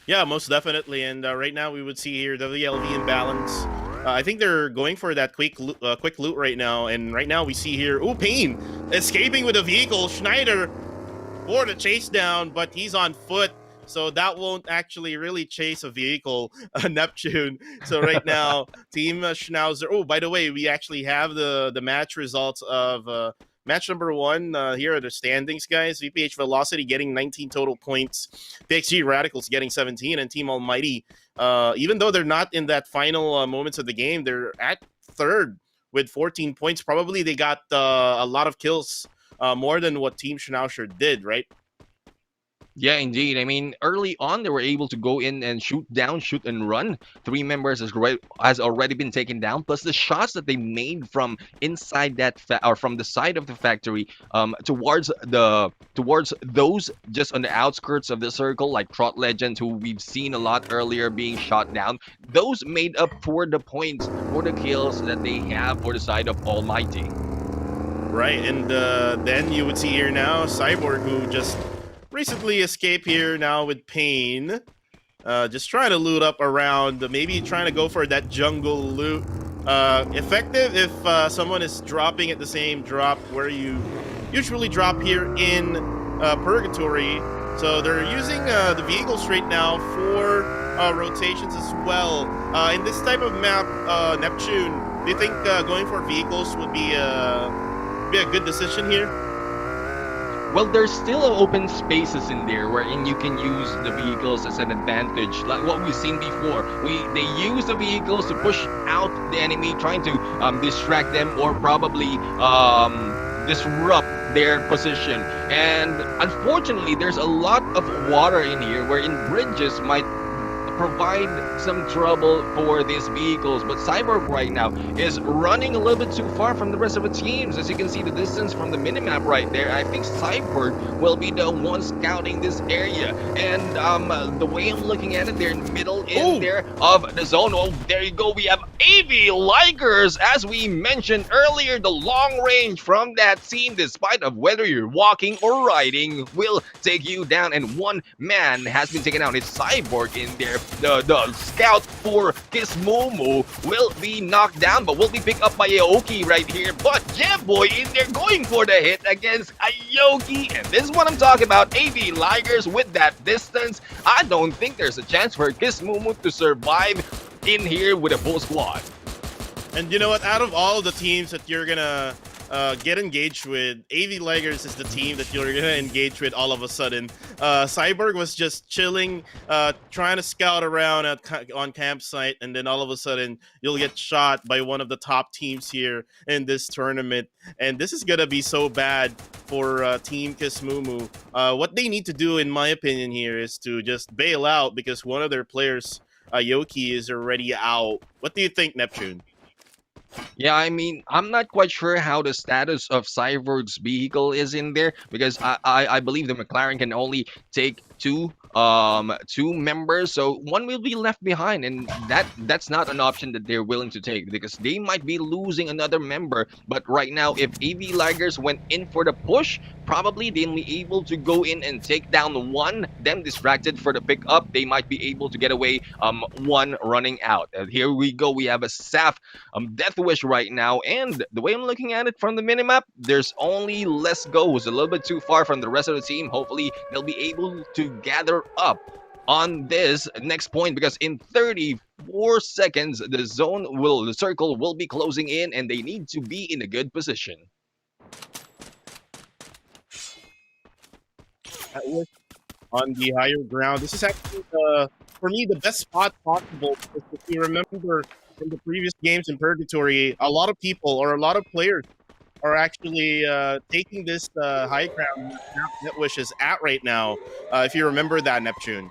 Yeah, most definitely. And right now we would see here the VLV imbalance. I think they're going for that quick loot right now. And right now we see here, ooh, Payne escaping with a vehicle. Schneider for the chase down, but he's on foot, so that won't actually really chase a vehicle, Neptune. So right now, Team Schnauzer. Oh, by the way, we actually have the match results of match number 1. Here are the standings, guys. VPH Velocity getting 19 total points. PXG Radicals getting 17. And Team Almighty, even though they're not in that final moments of the game, they're at 3rd with 14 points. Probably they got a lot of kills, more than what Team Schnauzer did, right? Yeah, indeed. I mean, early on, they were able to go in and shoot down, shoot and run. 3 members has already been taken down. Plus the shots that they made from inside that or from the side of the factory, towards those just on the outskirts of the circle, like Trot Legend, who we've seen a lot earlier being shot down. Those made up for the points, for the kills that they have for the side of Almighty. Right, and then you would see here now Cyborg, who just recently escaped here now with Pain. Just trying to loot up around, maybe trying to go for that jungle loot. Effective if someone is dropping at the same drop where you usually drop here in Purgatory. So they're using the vehicles right now for rotations as well. In this type of map, Neptune, do you think going for vehicles would be a good decision here? Well, there's still open spaces in there wherein you can use the vehicles as an advantage, like what we've seen before. They use the vehicles to push out the enemy, trying to distract them or probably disrupt their position. And unfortunately, there's a lot of water in here, wherein bridges might provide some trouble for these vehicles. But Cyborg right now is running a little bit too far from the rest of the teams. As you can see the distance from the minimap right there, I think Cyborg will be the one scouting this area. And the way I'm looking at it, they're in the middle in there of the zone. Oh, there you go. We have AV Ligers, as we mentioned earlier. The long range from that team, despite of whether you're walking or riding, will take you down. And one man has been taken out. It's Cyborg in there. The scout for Kismomo will be knocked down, but will be picked up by Aoki right here. But Jamboy in there going for the hit against Aoki. And this is what I'm talking about. AV Ligers with that distance. I don't think there's a chance for Kismomo to survive in here with a full squad. And you know what? Out of all the teams that you're gonna get engaged with, AV Ligers is the team that you're gonna engage with all of a sudden. Cyborg was just chilling, trying to scout around on campsite, and then all of a sudden you'll get shot by one of the top teams here in this tournament. And this is gonna be so bad for Team Kismumu. What they need to do, in my opinion, here is to just bail out because one of their players, Yoki, is already out. What do you think, Neptune? Yeah, I mean, I'm not quite sure how the status of Cyborg's vehicle is in there, because I believe the McLaren can only take two members, so one will be left behind, and that's not an option that they're willing to take, because they might be losing another member. But right now, if AV Ligers went in for the push, probably they'll be able to go in and take down one. Them distracted for the pickup, they might be able to get away one running out. And here we go, we have a Saf Death Wish right now, and the way I'm looking at it from the minimap, there's only Let's Go who's a little bit too far from the rest of the team. Hopefully they'll be able to gather up on this next point, because in 34 seconds the circle will be closing in, and they need to be in a good position. On the higher ground, this is actually for me the best spot possible, because if you remember from the previous games in Purgatory, a lot of people or a lot of players are actually taking this high ground that Wish is at right now. If you remember that, Neptune.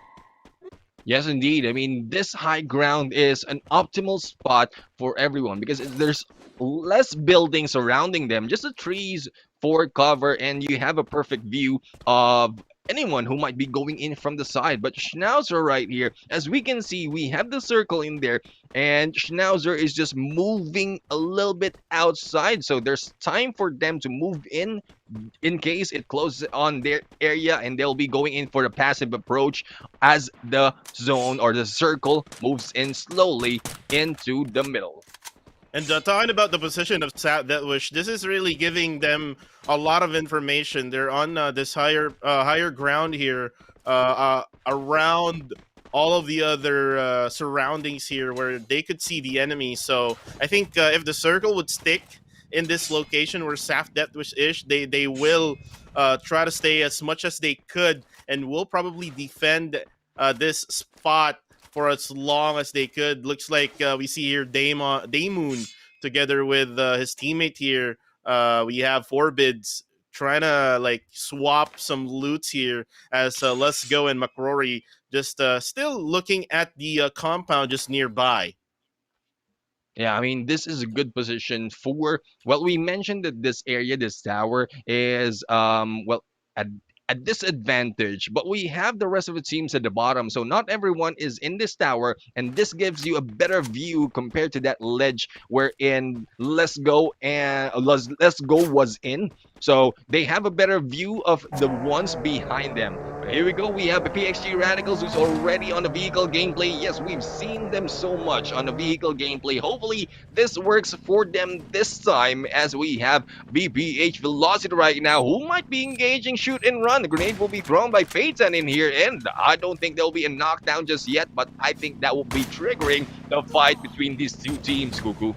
Yes, indeed. I mean, this high ground is an optimal spot for everyone, because there's less buildings surrounding them, just the trees for cover, and you have a perfect view of anyone who might be going in from the side. But Schnauzer right here, as we can see, we have the circle in there, and Schnauzer is just moving a little bit outside, so there's time for them to move in case it closes on their area, and they'll be going in for the passive approach as the zone or the circle moves in slowly into the middle. And talking about the position of Death Wish, this is really giving them a lot of information. They're on this higher ground here, around all of the other surroundings here, where they could see the enemy. So I think if the circle would stick in this location where Saf Death Wish is, they will try to stay as much as they could, and will probably defend this spot for as long as they could. Looks like we see here Daemoon together with his teammate here. We have Forbids trying to like swap some loots here, as Let's Go and McRory just still looking at the compound just nearby. Yeah, I mean, this is a good position for, well, we mentioned that this area, this tower, is at a disadvantage, but we have the rest of the teams at the bottom, so not everyone is in this tower, and this gives you a better view compared to that ledge wherein Let's Go was in. So they have a better view of the ones behind them. Here we go. We have the PXG Radicals who's already on the vehicle gameplay. Yes, we've seen them so much on the vehicle gameplay. Hopefully, this works for them this time as we have VPH Velocity right now who might be engaging shoot and run. The grenade will be thrown by Peyton in here, and I don't think there'll be a knockdown just yet, but I think that will be triggering the fight between these two teams, Cuckoo.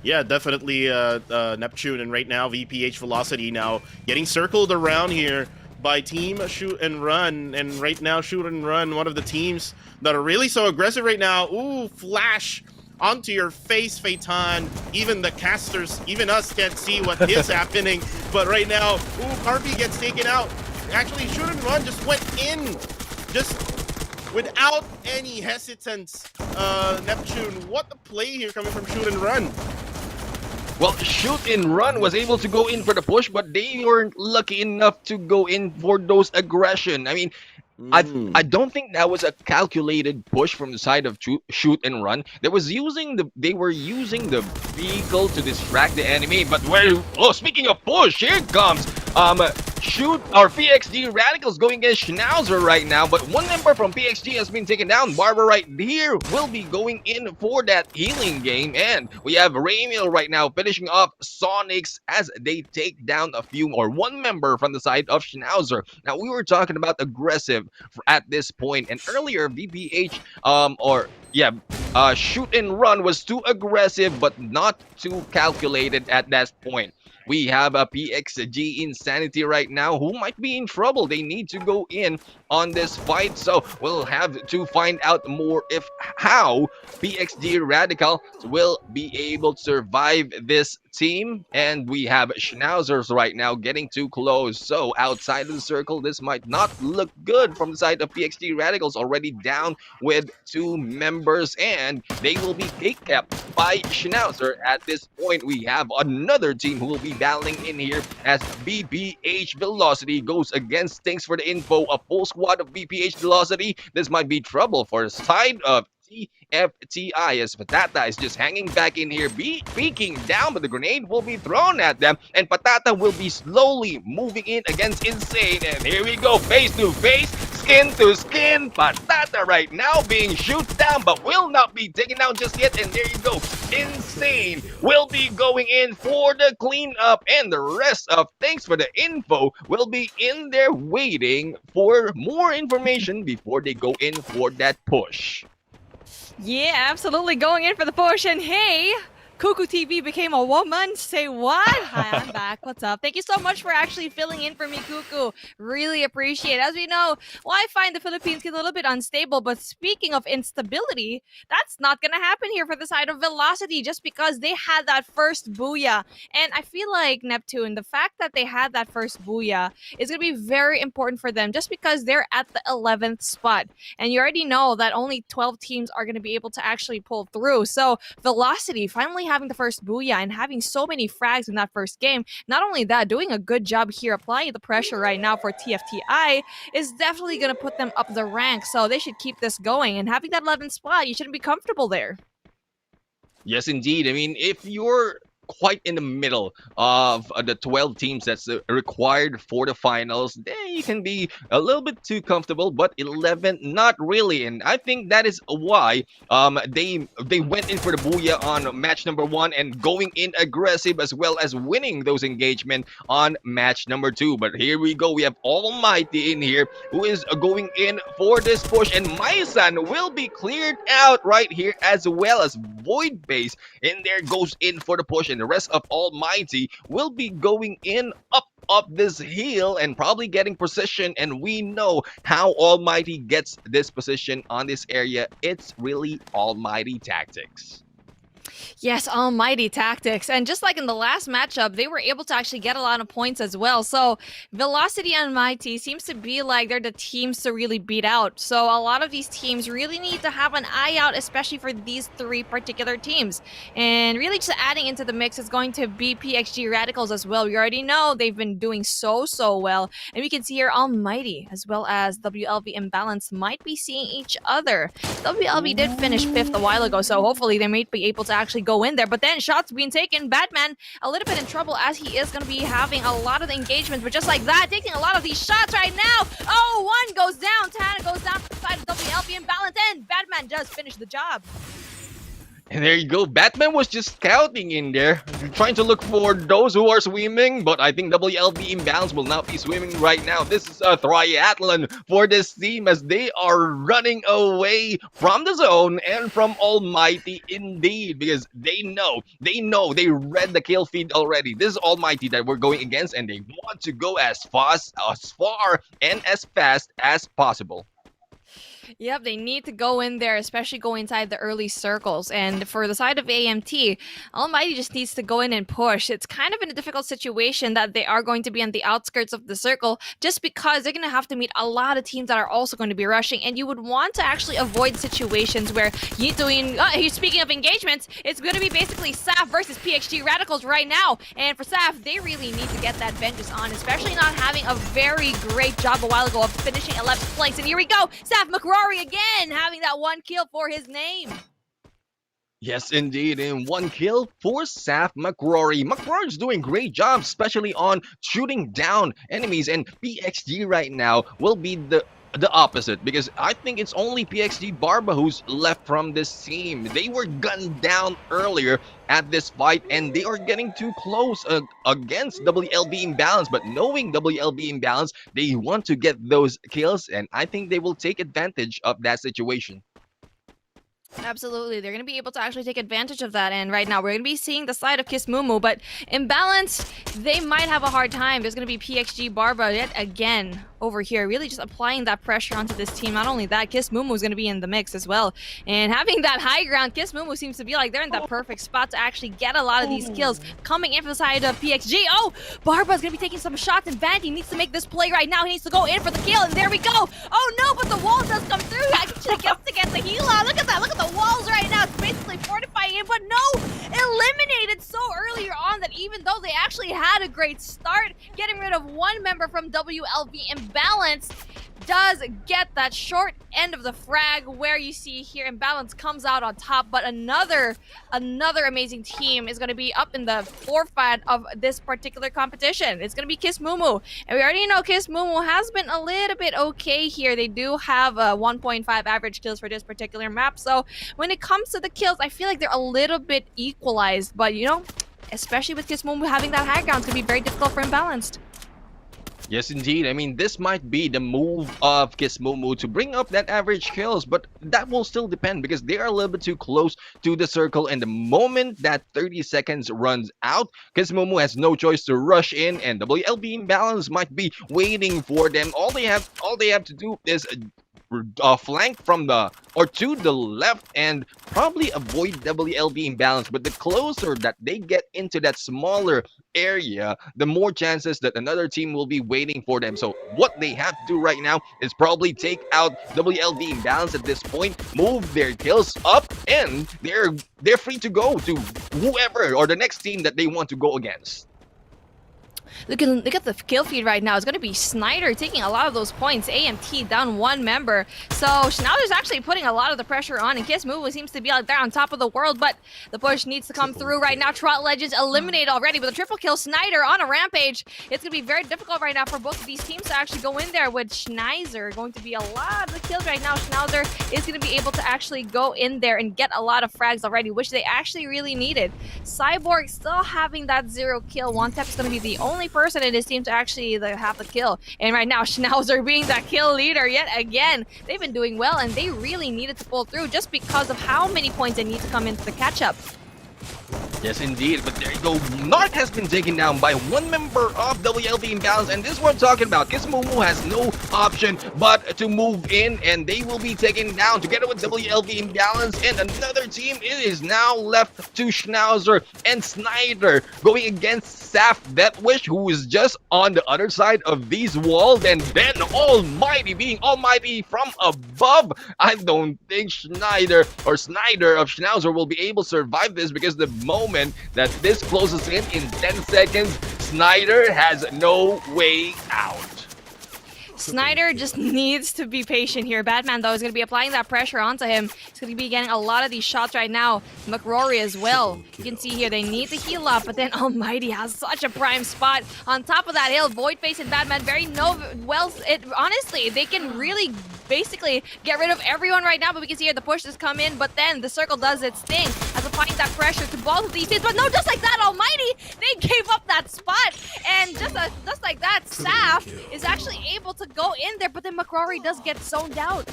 Yeah, definitely Neptune, and right now VPH Velocity now getting circled around here by Team Shoot and Run, and right now Shoot and Run, one of the teams that are really so aggressive right now. Ooh, flash onto your face, Phaeton. Even the casters, even us can't see what is happening, but right now, ooh, Carby gets taken out. Actually, Shoot and Run just went in, just without any hesitance. Neptune, what the play here coming from Shoot and Run. Well, Shoot and Run was able to go in for the push, but they weren't lucky enough to go in for those aggression. I mean, I don't think that was a calculated push from the side of Shoot and Run. They were using the vehicle to distract the enemy. But speaking of push, here it comes. Shoot our PXG Radicals going against Schnauzer right now, but one member from PXG has been taken down. Barber right here will be going in for that healing game, and we have Ramiel right now finishing off Sonics as they take down one member from the side of Schnauzer. Now we were talking about aggressive at this point, and earlier VPH Shoot and Run was too aggressive but not too calculated at that point. We have a PXG Insanity right now who might be in trouble. They need to go in on this fight, so we'll have to find out more how PXG Radical will be able to survive this team. And we have Schnauzers right now getting too close, so outside of the circle, this might not look good from the side of PXG Radicals, already down with 2 members, and they will be kept by Schnauzer. At this point, we have another team who will be battling in here as BPH Velocity goes against, thanks for the info, a full squad of BPH Velocity. This might be trouble for the side of TFTI as Patata is just hanging back in here, peeking down, but the grenade will be thrown at them, and Patata will be slowly moving in against Insane. And here we go, face to face, skin to skin. Patata right now being shoot down, but will not be taken down just yet. And there you go, Insane will be going in for the cleanup, and the rest of thanks for the info will be in there waiting for more information before they go in for that push. Yeah, absolutely going in for the push. And hey, Cuckoo TV became a woman. Say what? Hi, I'm back. What's up? Thank you so much for actually filling in for me, Cuckoo. Really appreciate it. As we know, Wi-Fi in the Philippines is a little bit unstable, but speaking of instability, that's not going to happen here for the side of Velocity just because they had that first booyah. And I feel like, Neptune, the fact that they had that first booyah is going to be very important for them just because they're at the 11th spot. And you already know that only 12 teams are going to be able to actually pull through. So Velocity finally having the first booyah and having so many frags in that first game. Not only that, doing a good job here, applying the pressure right now for TFTI is definitely going to put them up the rank. So they should keep this going. And having that 11th spot, you shouldn't be comfortable there. Yes, indeed. I mean, if you're quite in the middle of the 12 teams that's required for the finals, then you can be a little bit too comfortable, but 11 not really. And I think that is why they went in for the booyah on match number 1 and going in aggressive, as well as winning those engagement on match number 2. But here we go, we have Almighty in here who is going in for this push, and Maisan will be cleared out right here, as well as Void Base in there goes in for the push, and the rest of Almighty will be going in up this hill and probably getting position. And we know how Almighty gets this position on this area. It's really Almighty tactics. Yes, almighty tactics. And just like in the last matchup, they were able to actually get a lot of points as well. So Velocity and Mighty seems to be like they're the teams to really beat out. So a lot of these teams really need to have an eye out, especially for these 3 particular teams. And really just adding into the mix is going to be PXG Radicals as well. We already know they've been doing so well. And we can see here Almighty as well as WLV Imbalance might be seeing each other. WLV did finish 5th a while ago, so hopefully they might be able to actually actually go in there. But then shots being taken. Batman a little bit in trouble as he is going to be having a lot of the engagements. But just like that, taking a lot of these shots right now. Oh, one goes down. Tana goes down to the side of WLB imbalance. And Batman does finish the job. And there you go. Batman was just scouting in there, trying to look for those who are swimming. But I think WLB Imbalance will not be swimming right now. This is a triathlon for this team as they are running away from the zone and from Almighty indeed. Because they they read the kill feed already. This is Almighty that we're going against, and they want to go as far, and as fast as possible. Yep, they need to go in there, especially go inside the early circles. And for the side of AMT, Almighty just needs to go in and push. It's kind of in a difficult situation that they are going to be on the outskirts of the circle just because they're going to have to meet a lot of teams that are also going to be rushing. And you would want to actually avoid situations where you're doing, speaking of engagements, it's going to be basically SAF versus PXG Radicals right now. And for SAF, they really need to get that vengeance on, especially not having a very great job a while ago of finishing 11th place. And here we go, SAF McRaw again, having that one kill for his name. Yes, indeed, and one kill for Saf McRory. McRory's doing great job, especially on shooting down enemies, and PXG right now will be the opposite, because I think it's only PXG Barba who's left from this team. They were gunned down earlier at this fight, and they are getting too close against WLB Imbalance. But knowing WLB Imbalance, they want to get those kills, and I think they will take advantage of that situation. Absolutely, they're going to be able to actually take advantage of that. And right now, we're going to be seeing the side of Kiss Mumu, but Imbalance, they might have a hard time. There's going to be PXG Barba yet again over here, really just applying that pressure onto this team. Not only that, Kiss Mumu is going to be in the mix as well. And having that high ground, Kiss Mumu seems to be like they're in that perfect spot to actually get a lot of these kills coming in from the side of PXG. Oh, Barba's going to be taking some shots, and Vandy needs to make this play right now. He needs to go in for the kill, and there we go. Oh no, but the wall does come through. Actually gets to get the heal out. Look at that. Look at the walls right now. It's basically fortifying him, but no, eliminated so earlier on that even though they actually had a great start, getting rid of one member from WLB Imbalance does get that short end of the frag, where you see here Imbalance comes out on top, but another amazing team is going to be up in the forefront of this particular competition. It's going to be Kiss Mumu, and we already know Kiss Mumu has been a little bit okay here. They do have a 1.5 average kills for this particular map, so when it comes to the kills, I feel like they're a little bit equalized, but you know, especially with Kiss Mumu having that high ground, it's going to be very difficult for Imbalanced. Yes, indeed. I mean, this might be the move of Kiss Mumu to bring up that average kills, but that will still depend because they are a little bit too close to the circle. And the moment that 30 seconds runs out, Kiss Mumu has no choice to rush in, and WLB Imbalance might be waiting for them. All they have to do is flank from the or to the left and probably avoid WLB Imbalance. But the closer that they get into that smaller area, the more chances that another team will be waiting for them. So what they have to do right now is probably take out WLB Imbalance at this point, move their kills up, and they're free to go to whoever or the next team that they want to go against. Look at the kill feed right now. It's going to be Snyder taking a lot of those points. AMT down one member. So Schnauder's actually putting a lot of the pressure on, and Kiss Mumu seems to be out there on top of the world, but the push needs to come through right now. Trot Legends eliminated already with a triple kill. Snyder on a rampage. It's going to be very difficult right now for both of these teams to actually go in there, with Schneider going to be a lot of the kills right now. Schnauzer is going to be able to actually go in there and get a lot of frags already, which they actually really needed. Cyborg still having that 0 kill. One Tap is going to be the only person in his team to actually have the kill. And right now, Schnauzer being that kill leader yet again. They've been doing well, and they really needed to pull through just because of how many points they need to come into the catch-up. Yes, indeed. But there you go. Narc has been taken down by one member of WLB Imbalance, and this is what I'm talking about. Kiss Mumu has no option but to move in, and they will be taken down together with WLB Imbalance and another team. It is now left to Schnauzer and Snyder going against Saf Deathwish, who is just on the other side of these walls, and then Almighty being Almighty from above. I don't think Snyder of Schnauzer will be able to survive this, because the moment that this closes in 10 seconds, Snyder has no way out. Snyder just needs to be patient here. Batman, though, is going to be applying that pressure onto him. He's going to be getting a lot of these shots right now. McRory as well. You can see here they need to heal up, but then Almighty has such a prime spot. On top of that hill, Voidface and Batman honestly, they can really basically get rid of everyone right now, but we can see here the push has come in, but then the circle does its thing as applying that pressure to both of these teams. But no, just like that, Almighty, they gave up that spot, and just like that, Saf is actually able to go in there, but then McRory does get zoned out.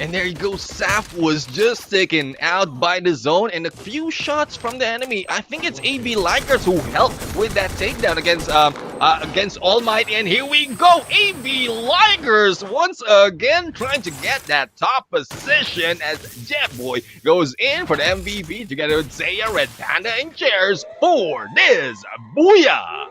And there you go, Saf was just taken out by the zone and a few shots from the enemy. I think it's AB Likers who helped with that takedown against Almighty. And here we go, AB Likers once again trying to get that top position as Jetboy goes in for the MVP together with Zaya, Red Panda, and Chairs for this Booyah!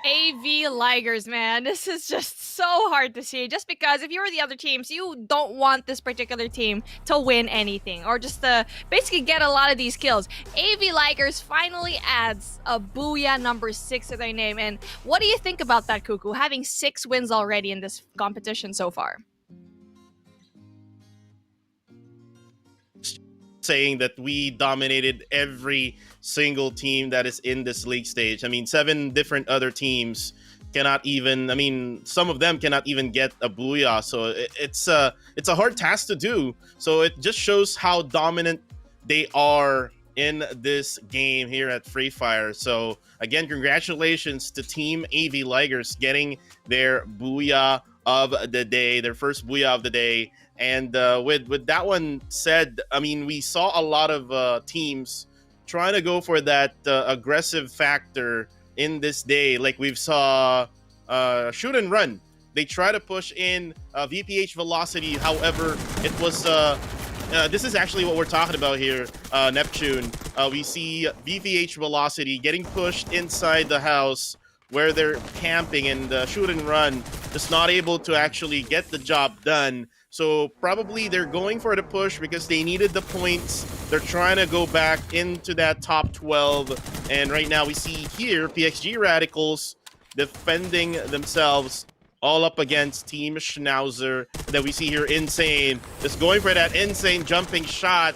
AV Ligers, man, this is just so hard to see. Just because if you were the other teams, you don't want this particular team to win anything or just to basically get a lot of these kills. AV Ligers finally adds a Booyah number 6 to their name. And what do you think about that, Cuckoo? Having 6 wins already in this competition so far. Saying that we dominated every single team that is in this league stage. I mean, 7 different other teams cannot even, I mean, some of them cannot even get a Booyah. So it's a hard task to do. So it just shows how dominant they are in this game here at Free Fire. So again, congratulations to Team AV Ligers getting their Booyah of the day, their first Booyah of the day. And with that one said, I mean, we saw a lot of teams trying to go for that aggressive factor in this day. Like we've saw shoot and run. They try to push in VPH velocity. However, it was this is actually what we're talking about here, Neptune. We see VPH velocity getting pushed inside the house where they're camping, and shoot and run just not able to actually get the job done. So probably they're going for the push because they needed the points. They're trying to go back into that top 12. And right now we see here PXG Radicals defending themselves all up against Team Schnauzer. That we see here Insane just going for that insane jumping shot,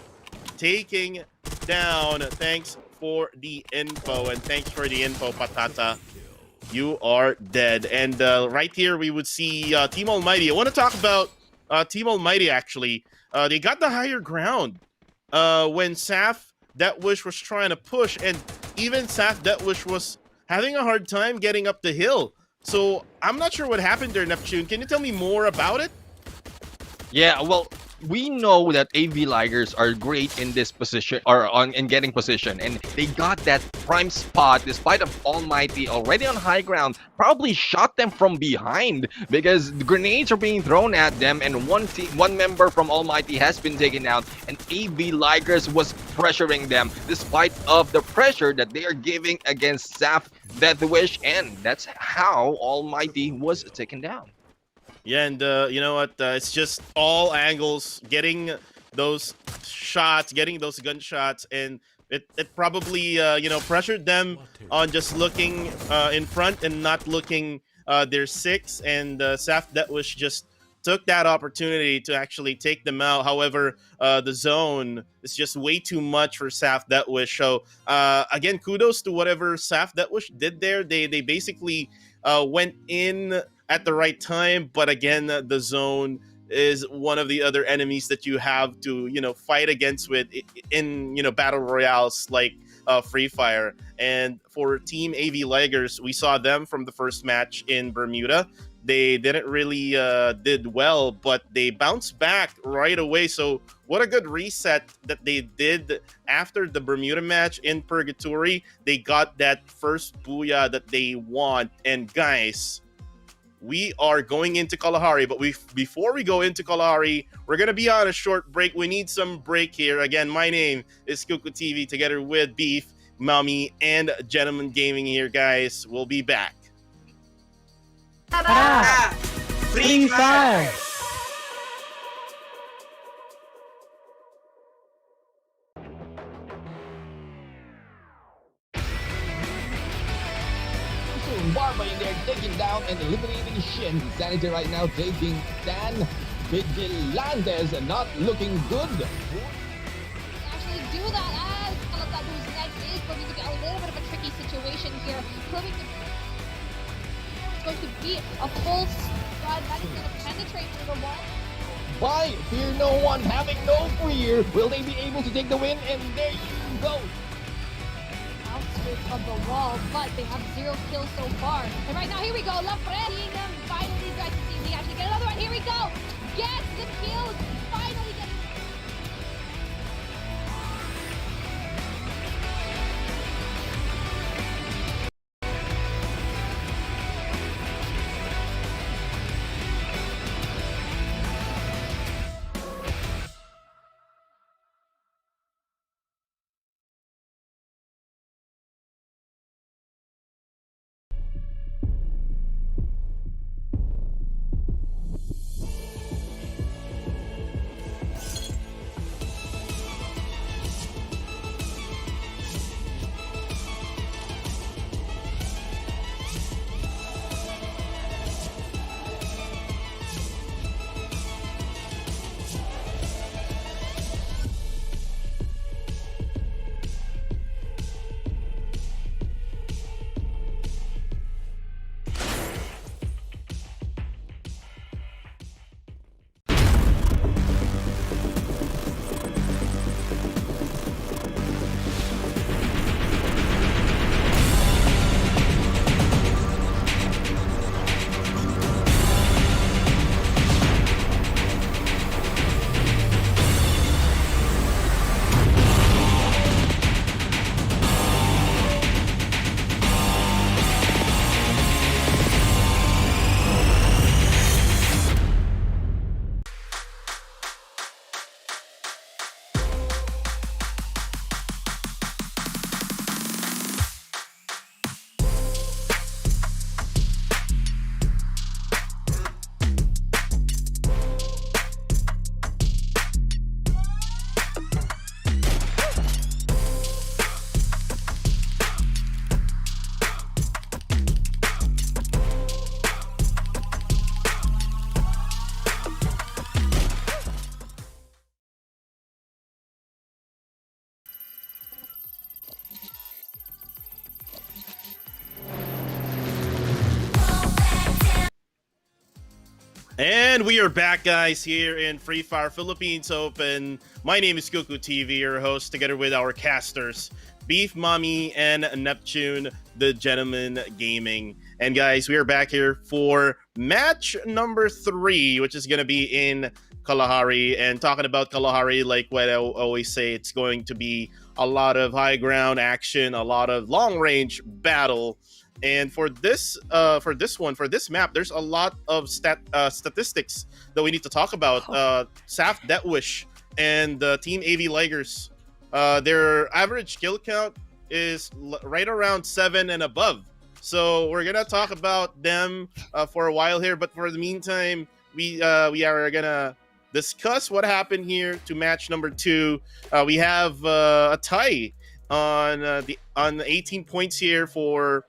taking down. Thanks for the info, and thanks for the info, Patata. You are dead. And right here we would see Team Almighty. I want to talk about Team Almighty, actually. They got the higher ground when Saf Deathwish was trying to push, and even Saf Deathwish was having a hard time getting up the hill. So I'm not sure what happened there, Neptune. Can you tell me more about it? Yeah, well, we know that AV Ligers are great in this position, or in getting position, and they got that prime spot despite of Almighty already on high ground. Probably shot them from behind because the grenades are being thrown at them, and one member from Almighty has been taken out, and AV Ligers was pressuring them despite of the pressure that they are giving against Saf Deathwish, and that's how Almighty was taken down. Yeah, and you know what? It's just all angles, getting those shots, getting those gunshots, and it probably pressured them on just looking in front and not looking their 6. And Saf Deathwish just took that opportunity to actually take them out. However, the zone is just way too much for Saf Deathwish. So again, kudos to whatever Saf Deathwish did there. They basically went in at the right time, but again, the zone is one of the other enemies that you have to fight against with in battle royales like Free Fire. And for Team AV Ligers, we saw them from the first match in Bermuda. They didn't really did well, but they bounced back right away. So what a good reset that they did after the Bermuda match in Purgatory. They got that first Booyah that they want. And guys, we are going into Kalahari, but before we go into Kalahari, we're going to be on a short break. We need some break here. Again, my name is Cuckoo TV together with Beef, Mommy, and Gentleman Gaming here, guys. We'll be back. Tara! Free Fire! Barba in there taking down and eliminating Shin. Sanity right now taking Dan Vigilantes and not looking good. Actually do that as Kalahari, who's next, is going to get a little bit of a tricky situation here. Proving it's going to be a full stride that is going to penetrate through the wall. Why? Fear no one, having no fear. Will they be able to take the win? And there you go. Outskirts of the wall, but they have 0 kills so far. And right now, here we go. Lafred seeing them. Finally, these guys can see we actually get another one. Here we go. Gets the kills. Finally gets. And we are back, guys, here in Free Fire Philippines Open. My name is Kuku TV, your host, together with our casters, Beef Mommy and Neptune, the Gentleman Gaming. And guys, we are back here for match number 3, which is going to be in Kalahari. And talking about Kalahari, like what I always say, it's going to be a lot of high ground action, a lot of long range battle. And for this map, there's a lot of statistics that we need to talk about. Saf Detwish and Team AV Ligers, their average kill count is right around 7 and above. So we're gonna talk about them for a while here. But for the meantime, we are gonna discuss what happened here to match number 2. We have a tie on 18 points here for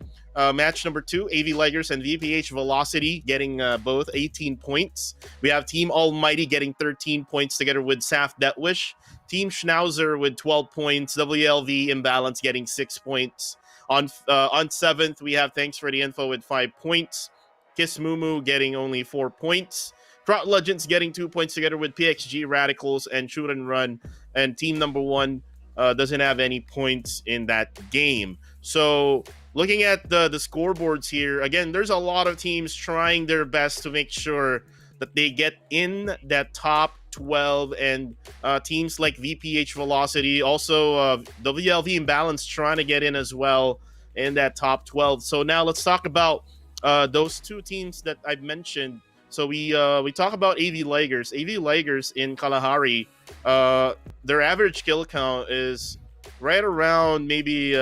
match number 2, AV Ligers and VPH Velocity getting both 18 points. We have Team Almighty getting 13 points together with Saf Detwish. Team Schnauzer with 12 points. WLV Imbalance getting 6 points. On 7th, we have Thanks for the Info with 5 points. Kiss Mumu getting only 4 points. Trot Legends getting 2 points together with PXG Radicals and Shoot and Run. And team number 1 doesn't have any points in that game. So looking at the scoreboards here, again, there's a lot of teams trying their best to make sure that they get in that top 12, and teams like VPH Velocity, also WLV Imbalance trying to get in as well in that top 12. So now let's talk about those two teams that I've mentioned. So we talk about AV Ligers. AV Ligers in Kalahari, their average kill count is right around maybe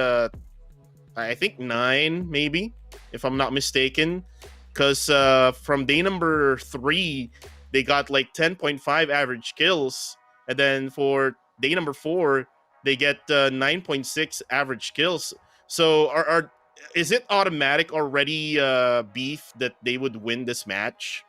I think 9, maybe, if I'm not mistaken. Because from day number 3, they got like 10.5 average kills. And then for day number 4, they get 9.6 average kills. So is it automatic already, Beef, that they would win this match?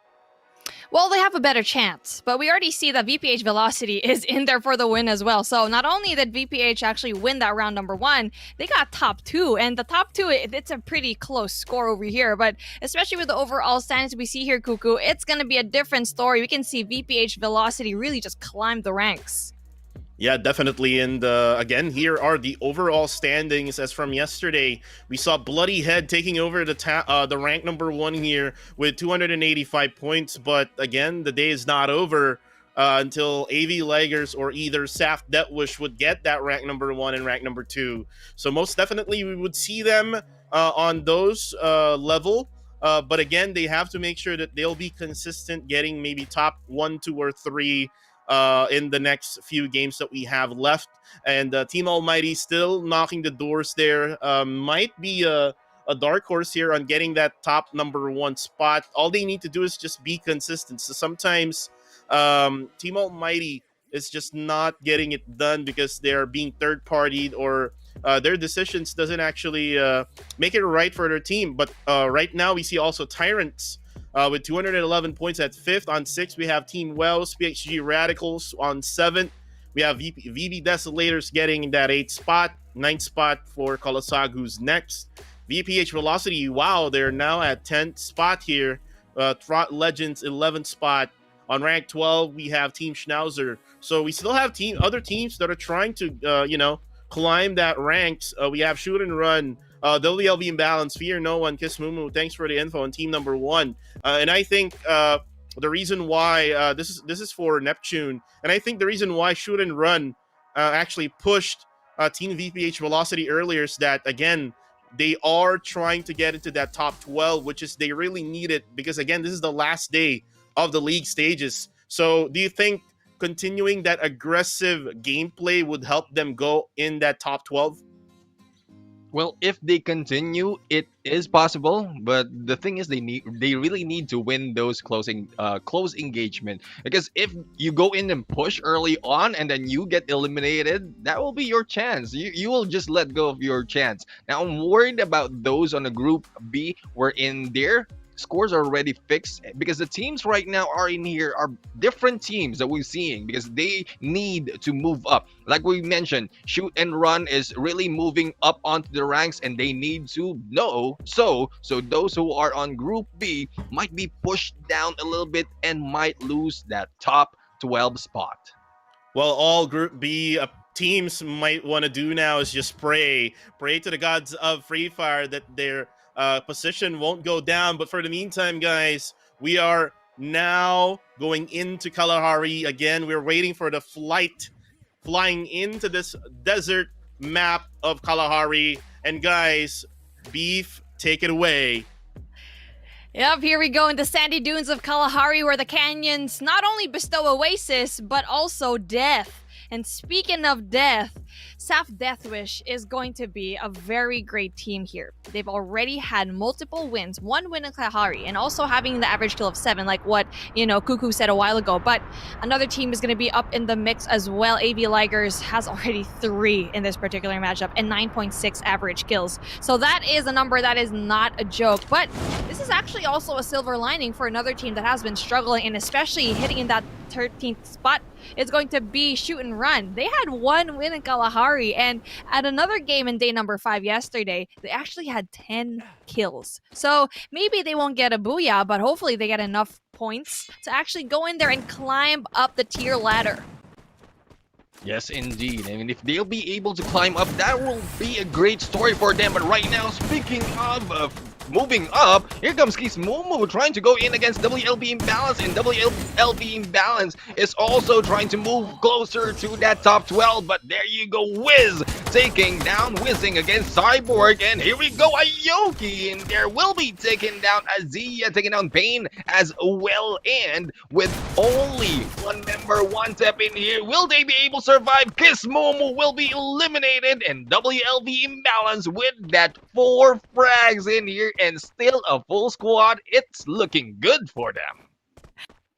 Well, they have a better chance, but we already see that VPH Velocity is in there for the win as well. So not only did VPH actually win that round number 1, they got top 2, and the top 2, it's a pretty close score over here. But especially with the overall standings we see here, Cuckoo, it's going to be a different story. We can see VPH Velocity really just climb the ranks. Yeah, definitely. And again, here are the overall standings as from yesterday. We saw Bloody Head taking over the rank number 1 here with 285 points. But again, the day is not over until AV Ligers or either Saf Detwish would get that rank number 1 and rank number 2. So most definitely we would see them on those level. But again, they have to make sure that they'll be consistent, getting maybe top 1, 2, or 3 in the next few games that we have left. And Team Almighty still knocking the doors there. Might be a dark horse here on getting that top number 1 spot. All they need to do is just be consistent. So sometimes Team Almighty is just not getting it done because they're being third-partied, or their decisions doesn't actually make it right for their team. But right now we see also Tyrants with 211 points at 5th. On 6th, we have Team Wells, PXG Radicals on 7th. We have VB Desolators getting that 8th spot. 9th spot for Kalasag, who's next. VPH Velocity, wow, they're now at 10th spot here. Trot Legends, 11th spot. On rank 12, we have Team Schnauzer. So we still have other teams that are trying to, climb that ranks. We have Shoot and Run, WLB Imbalance, Fear No One, Kiss Mumu. Thanks for the info on team number 1. And I think the reason why this is for Neptune, and I think the reason why Shoot and Run actually pushed Team VPH Velocity earlier is that, again, they are trying to get into that top 12, which is they really need it because, again, this is the last day of the league stages. So do you think continuing that aggressive gameplay would help them go in that top 12? Well, if they continue, it is possible. But the thing is, they really need to win those close engagement. Because if you go in and push early on and then you get eliminated, that will be your chance. You will just let go of your chance. Now I'm worried about those on the group B, where in there scores are already fixed, because the teams right now are in here are different teams that we're seeing, because they need to move up. Like we mentioned, Shoot and Run is really moving up onto the ranks, and they need to know. So those who are on Group B might be pushed down a little bit and might lose that top 12 spot. Well, all Group B teams might want to do now is just pray to the gods of Free Fire that their position won't go down. But for the meantime, guys, we are now going into Kalahari again. We're waiting for the flying into this desert map of Kalahari. And guys, Beef, take it away. Yep, here we go in the sandy dunes of Kalahari, where the canyons not only bestow oasis, but also death. And speaking of death, Saf Deathwish is going to be a very great team here. They've already had multiple wins, 1 win in Kalahari, and also having the average kill of 7, like what, Cuckoo said a while ago. But another team is going to be up in the mix as well. AV Ligers has already 3 in this particular matchup and 9.6 average kills. So that is a number that is not a joke. But this is actually also a silver lining for another team that has been struggling, and especially hitting in that 13th spot is going to be Shoot and Run. They had 1 win in Kalahari, and at another game in day number 5 yesterday, they actually had 10 kills. So maybe they won't get a booyah, but hopefully they get enough points to actually go in there and climb up the tier ladder. Yes, indeed. And if they'll be able to climb up, that will be a great story for them. But right now, speaking of moving up, here comes Kiss Momo trying to go in against WLB Imbalance, and WLB Imbalance is also trying to move closer to that top 12. But there you go, Wiz taking down Whizzing against Cyborg, and here we go, Ayoki, and there will be taking down Azia, taking down Pain as well. And with only 1 member, 1 tap in here, will they be able to survive? Kiss Momo will be eliminated, and WLB Imbalance with that 4 frags in here and still a full squad. It's looking good for them.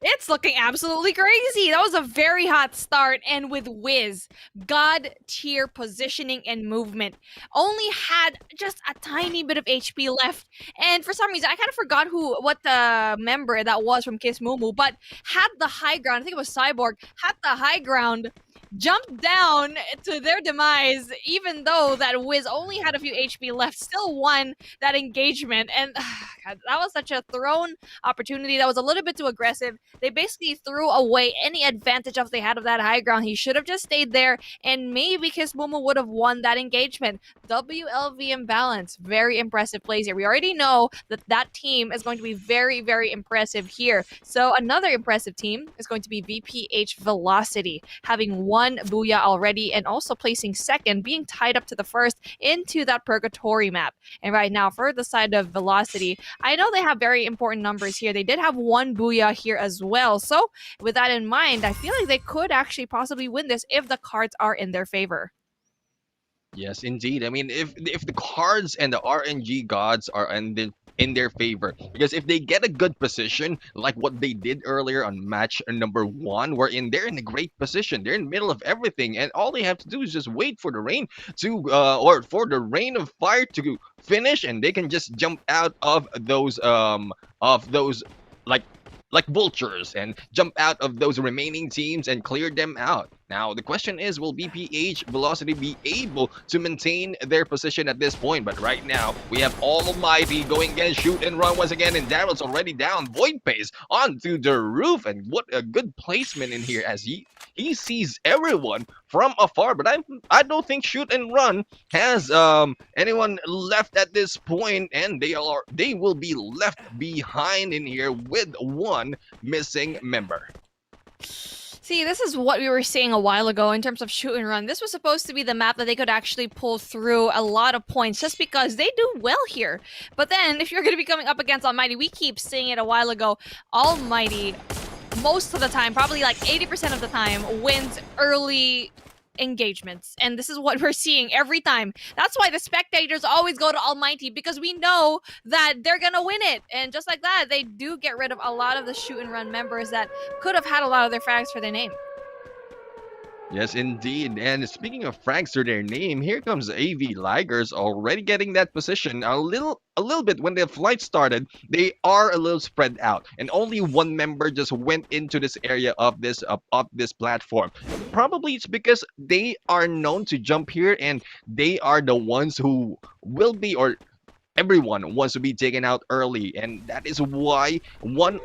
It's looking absolutely crazy. That was a very hot start. And with Wiz, God tier positioning and movement, only had just a tiny bit of HP left. And for some reason, I kind of forgot what the member that was from Kiss Mumu, but had the high ground. I think it was Cyborg, had the high ground, jumped down to their demise, even though that Wiz only had a few HP left, still won that engagement. And God, that was such a thrown opportunity. That was a little bit too aggressive. They basically threw away any advantage of they had of that high ground. He should have just stayed there, and maybe Kiss Mumu would have won that engagement. WLV imbalance. Very impressive plays here. We already know that that team is going to be very, very impressive here. So another impressive team is going to be VPH Velocity, having one Booyah already and also placing second, being tied up to the first into that Purgatory map. And right now, for the side of Velocity, I know they have very important numbers here. They did have one Booyah here as well. So with that in mind, I feel like they could actually possibly win this if the cards are in their favor. Yes, indeed. I mean, if the cards and the RNG gods are in their favor, because if they get a good position like what they did earlier on match number 1, wherein they're in a great position, they're in the middle of everything, and all they have to do is just wait for the rain to or for the rain of fire to finish, and they can just jump out of those like vultures and jump out of those remaining teams and clear them out. Now, the question is, will VPH Velocity be able to maintain their position at this point? But right now, we have Almighty going against Shoot and Run once again, and Daryl's already down. Void Pace onto the roof, and what a good placement in here as he sees everyone from afar. But I don't think Shoot and Run has anyone left at this point, and they will be left behind in here with one missing member. See, this is what we were saying a while ago in terms of Shoot and Run. This was supposed to be the map that they could actually pull through a lot of points just because they do well here. But then, if you're going to be coming up against Almighty, we keep saying it a while ago, Almighty, most of the time, probably like 80% of the time, wins early engagements, and this is what we're seeing every time. That's why the spectators always go to Almighty, because we know that they're gonna win it. And just like that, they do get rid of a lot of the Shoot and Run members that could have had a lot of their frags for their name. Yes, indeed. And speaking of frags to their name, here comes AV Ligers already getting that position a little bit. When the flight started, they are a little spread out, and only one member just went into this area of this platform. Probably it's because they are known to jump here, and they are the ones who will be, or everyone wants to be taken out early, and that is why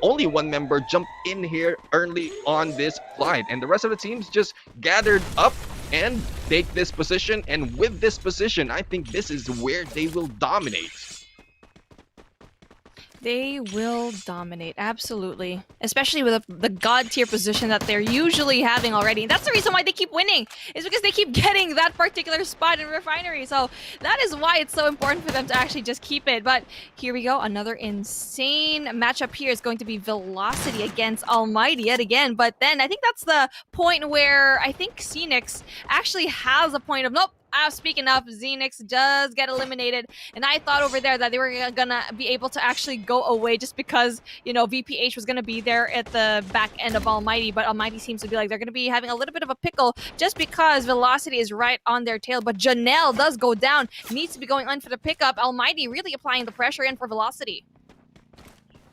only one member jumped in here early on this flight, and the rest of the teams just gathered up and take this position. And with this position, I think this is where they will dominate. They will dominate, absolutely. Especially with the god tier position that they're usually having already. And that's the reason why they keep winning, is because they keep getting that particular spot in Refinery. So that is why it's so important for them to actually just keep it. But here we go, another insane matchup here is going to be Velocity against Almighty yet again. But then I think that's the point where I think Xenix actually has a point of, nope, speaking of, Xenix does get eliminated, and I thought over there that they were gonna be able to actually go away just because, you know, VPH was gonna be there at the back end of Almighty, but Almighty seems to be like they're gonna be having a little bit of a pickle just because Velocity is right on their tail. But Janelle does go down, needs to be going on for the pickup. Almighty really applying the pressure in for Velocity.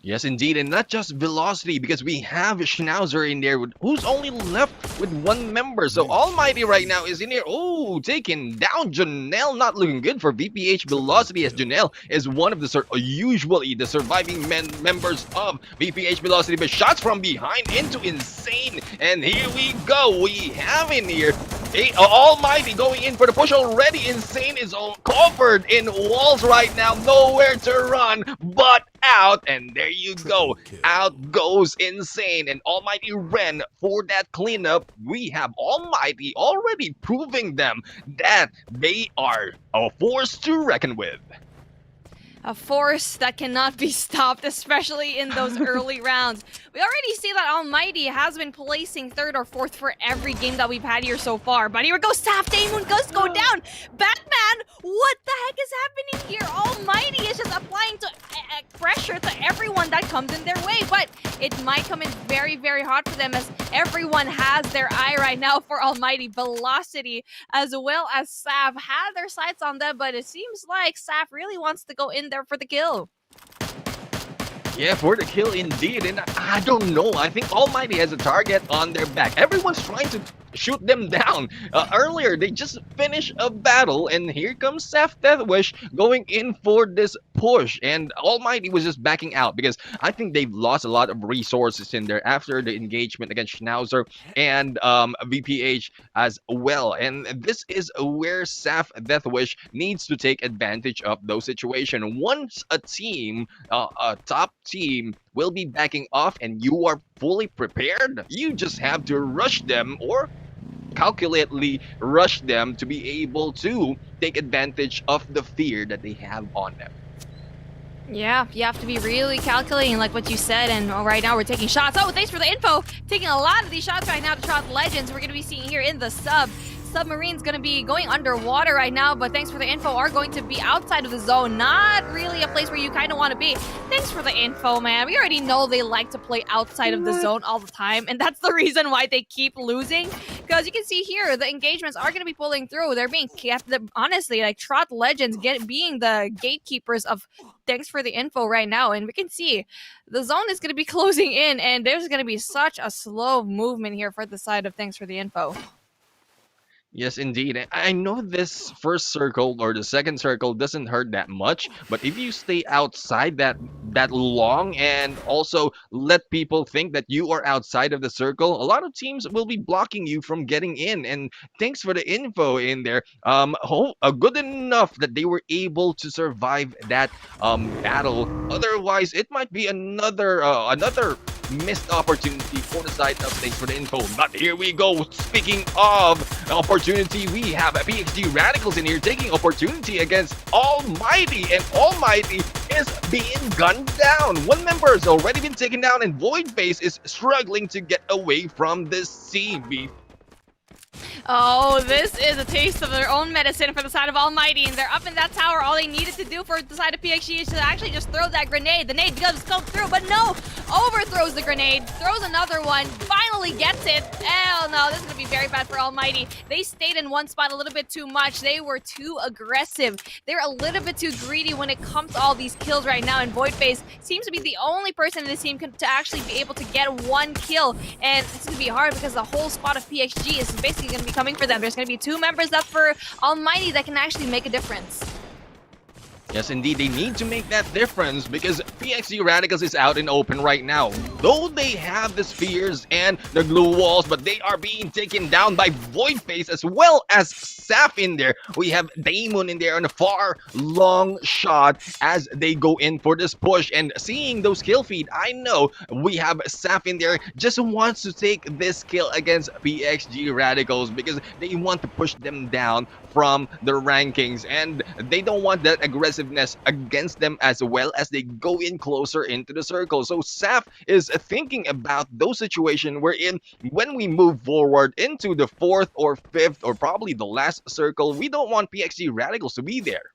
Yes, indeed, and not just Velocity, because we have Schnauzer in there, who's only left with one member. So Almighty right now is in here. Oh, taking down Janelle. Not looking good for VPH Velocity, as Janelle is one of the usually the surviving members of VPH Velocity. But shots from behind into Insane, and here we go. We have in here Almighty going in for the push already. Insane is all covered in walls right now, nowhere to run but out, and there you go. Out goes Insane, and Almighty ran for that cleanup. We have Almighty already proving them that they are a force to reckon with. A force that cannot be stopped, especially in those early rounds. We already see that Almighty has been placing 3rd or 4th for every game that we've had here so far. But here we go, Staff Daemon does go down. Batman, what the heck is happening here? Almighty is just applying pressure to everyone that comes in their way. But it might come in very, very hot for them, as everyone has their eye right now for Almighty. Velocity as well as Saf had their sights on them, but it seems like Saf really wants to go in there for the kill. Yeah, for the kill indeed. And I don't know. I think Almighty has a target on their back. Everyone's trying to shoot them down. Earlier, they just finished a battle, and here comes Seth Deathwish going in for this push. And Almighty was just backing out because I think they've lost a lot of resources in there after the engagement against Schnauzer and VPH as well. And this is where Seth Deathwish needs to take advantage of those situations. Once a team, a top team, will be backing off and you are fully prepared, you just have to rush them or calculatedly rush them to be able to take advantage of the fear that they have on them. Yeah, you have to be really calculating, like what you said, and right now we're taking shots. Oh, thanks for the info. Taking a lot of these shots right now to Trot Legends. We're going to be seeing here in the submarine's going to be going underwater right now, but thanks for the info, are going to be outside of the zone. Not really a place where you kind of want to be. Thanks for the info, man. We already know they like to play outside of the zone all the time, and that's the reason why they keep losing. Because you can see here, the engagements are going to be pulling through. They're being kept, honestly, like Trot Legends being the gatekeepers of thanks for the info right now, and we can see the zone is going to be closing in, and there's going to be such a slow movement here for the side of thanks for the info. Yes, indeed. I know this first circle or the second circle doesn't hurt that much, but if you stay outside that long and also let people think that you are outside of the circle, a lot of teams will be blocking you from getting in. And thanks for the info in there. Good enough that they were able to survive that battle. Otherwise, it might be another missed opportunity for the side of thanks for the info. But here we go. Speaking of opportunity, we have PXG Radicals in here taking opportunity against Almighty, and Almighty is being gunned down. One member has already been taken down, and Voidface is struggling to get away from this team. Oh, this is a taste of their own medicine for the side of Almighty, and they're up in that tower. All they needed to do for the side of PXG is to actually just throw that grenade. The nade does come through, but no! Overthrows the grenade, throws another one, finally gets it. Hell no, this is going to be very bad for Almighty. They stayed in one spot a little bit too much. They were too aggressive. They're a little bit too greedy when it comes to all these kills right now, and Voidface seems to be the only person in this team to actually be able to get one kill. And it's going to be hard because the whole spot of PXG is basically going to be coming for them. There's going to be two members left for Almighty that can actually make a difference. Yes, indeed, they need to make that difference because PXG Radicals is out in open right now. Though they have the spheres and the glue walls, but they are being taken down by Voidface as well as Saf in there. We have Damon in there on a far long shot as they go in for this push. And seeing those kill feed, I know we have Saf in there just wants to take this kill against PXG Radicals because they want to push them down from the rankings, and they don't want that aggressiveness against them as well as they go in closer into the circle. So Saf is thinking about those situations wherein when we move forward into the fourth or fifth or probably the last circle, we don't want PXG Radicals to be there.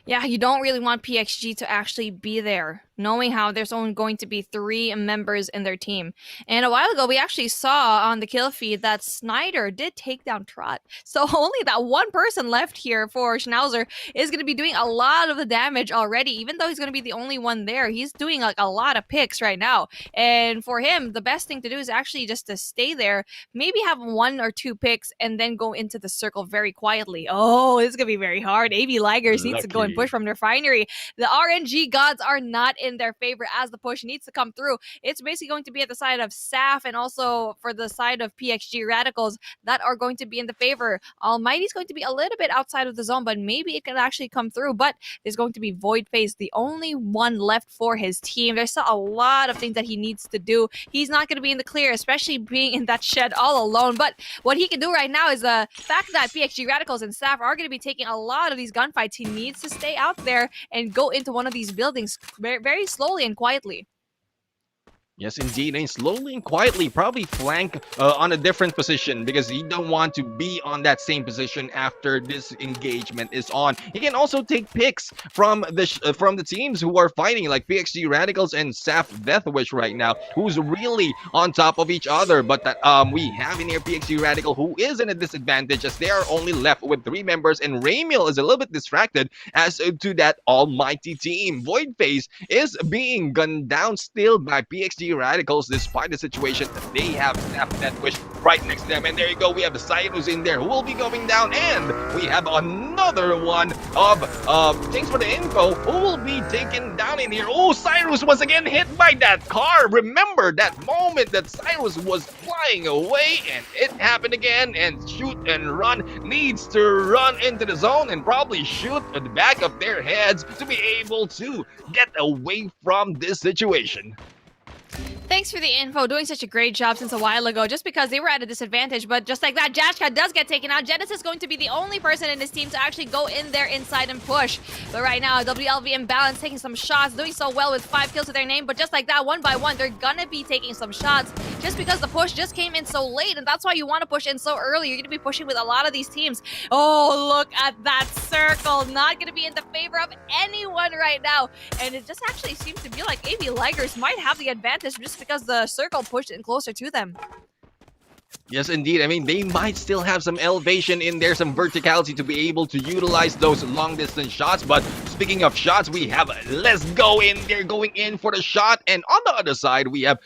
Yeah, you don't really want PXG to actually be there, knowing how there's only going to be 3 members in their team. And a while ago, we actually saw on the kill feed that Snyder did take down Trot. So only that one person left here for Schnauzer is going to be doing a lot of the damage already. Even though he's going to be the only one there, he's doing like a lot of picks right now. And for him, the best thing to do is actually just to stay there, maybe have 1 or 2 picks, and then go into the circle very quietly. Oh, this is going to be very hard. AB Ligers needs to go and push from Refinery. The RNG gods are not in their favor as the push needs to come through. It's basically going to be at the side of Saf and also for the side of PXG Radicals that are going to be in the favor. Almighty's going to be a little bit outside of the zone, but maybe it can actually come through. But there's going to be Voidface, the only one left for his team. There's still a lot of things that he needs to do. He's not going to be in the clear, especially being in that shed all alone. But what he can do right now is the fact that PXG Radicals and Saf are going to be taking a lot of these gunfights. He needs to stay out there and go into one of these buildings very, very slowly and quietly. Yes, indeed, and slowly and quietly, probably flank on a different position because you don't want to be on that same position after this engagement is on. He can also take picks from the teams who are fighting, like PXG Radicals and SAF Deathwish right now, who's really on top of each other. But that we have in here PXG Radical, who is in a disadvantage as they are only left with 3 members, and Ramiel is a little bit distracted as to that almighty team. Voidface is being gunned down still by PXG Radicals despite the situation that they have snapped that wish right next to them. And there you go, we have the Cyrus in there who will be going down, and we have another one of thanks for the info, who will be taken down in here. Oh, Cyrus was again hit by that car. Remember that moment that Cyrus was flying away, and it happened again, and shoot and run needs to run into the zone and probably shoot at the back of their heads to be able to get away from this situation. Thanks for the info. Doing such a great job since a while ago, just because they were at a disadvantage. But just like that, Jashka does get taken out. Genesis is going to be the only person in this team to actually go in there inside and push. But right now, WLV Imbalance taking some shots, doing so well with 5 kills to their name. But just like that, one by one, they're gonna be taking some shots just because the push just came in so late. And that's why you want to push in so early. You're gonna be pushing with a lot of these teams. Oh, look at that circle. Not gonna be in the favor of anyone right now. And it just actually seems to be like AB Ligers might have the advantage just because the circle pushed in closer to them. Yes, indeed. I mean, they might still have some elevation in there, some verticality to be able to utilize those long-distance shots. But speaking of shots, we have Let's Go in there going in for the shot. And on the other side, we have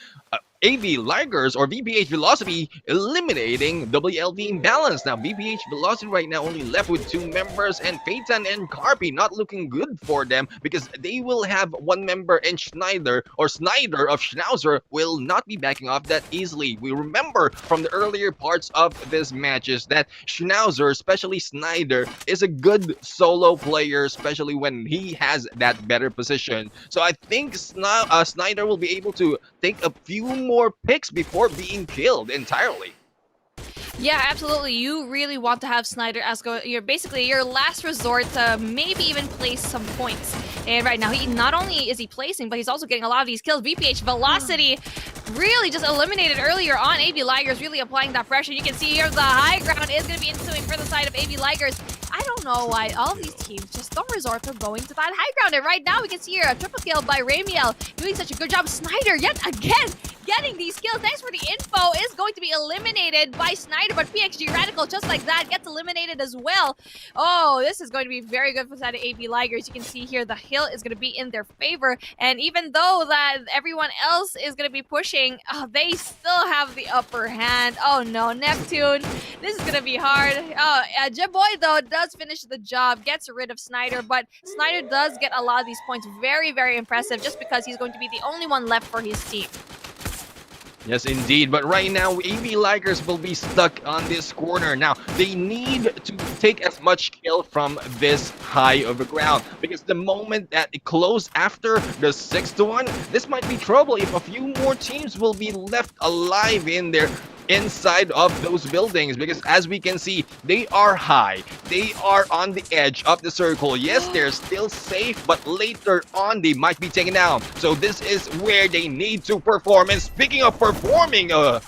AV Ligers or VPH Velocity eliminating WLV Imbalance. Now, VPH Velocity right now only left with 2 members, and Phaeton and Carpi not looking good for them because they will have 1 member, and Snyder of Schnauzer will not be backing off that easily. We remember from the earlier parts of this matches that Schnauzer, especially Snyder, is a good solo player, especially when he has that better position. So I think Snyder will be able to take a few more picks before being killed entirely. Yeah, absolutely. You really want to have Snyder as basically your last resort to maybe even place some points. And right now, he not only is he placing, but he's also getting a lot of these kills. VPH Velocity really just eliminated earlier on. AB Ligers really applying that pressure. You can see here the high ground is going to be ensuing for the side of AB Ligers. I don't know why all these teams just don't resort to going to that high ground. And right now, we can see here a triple kill by Ramiel doing such a good job. Snyder, yet again, getting these kills. Thanks for the info. Is going to be eliminated by Snyder, but PXG Radical, just like that, gets eliminated as well. Oh, this is going to be very good for the side of AB Ligers. You can see here the hill is going to be in their favor. And even though that everyone else is going to be pushing, they still have the upper hand. Oh no, Neptune, this is going to be hard. Oh, Jeboy, though, does finish the job, gets rid of Snyder, but Snyder does get a lot of these points. Very, very impressive, just because he's going to be the only one left for his team. Yes, indeed. But right now, AB Ligers will be stuck on this corner. Now, they need to take as much kill from this high of the ground, because the moment that it closed after the 6-1, this might be trouble if a few more teams will be left alive in there inside of those buildings, because as we can see, they are high, they are on the edge of the circle. Yes, they're still safe, but later on they might be taken down. So this is where they need to perform. And speaking of performing, a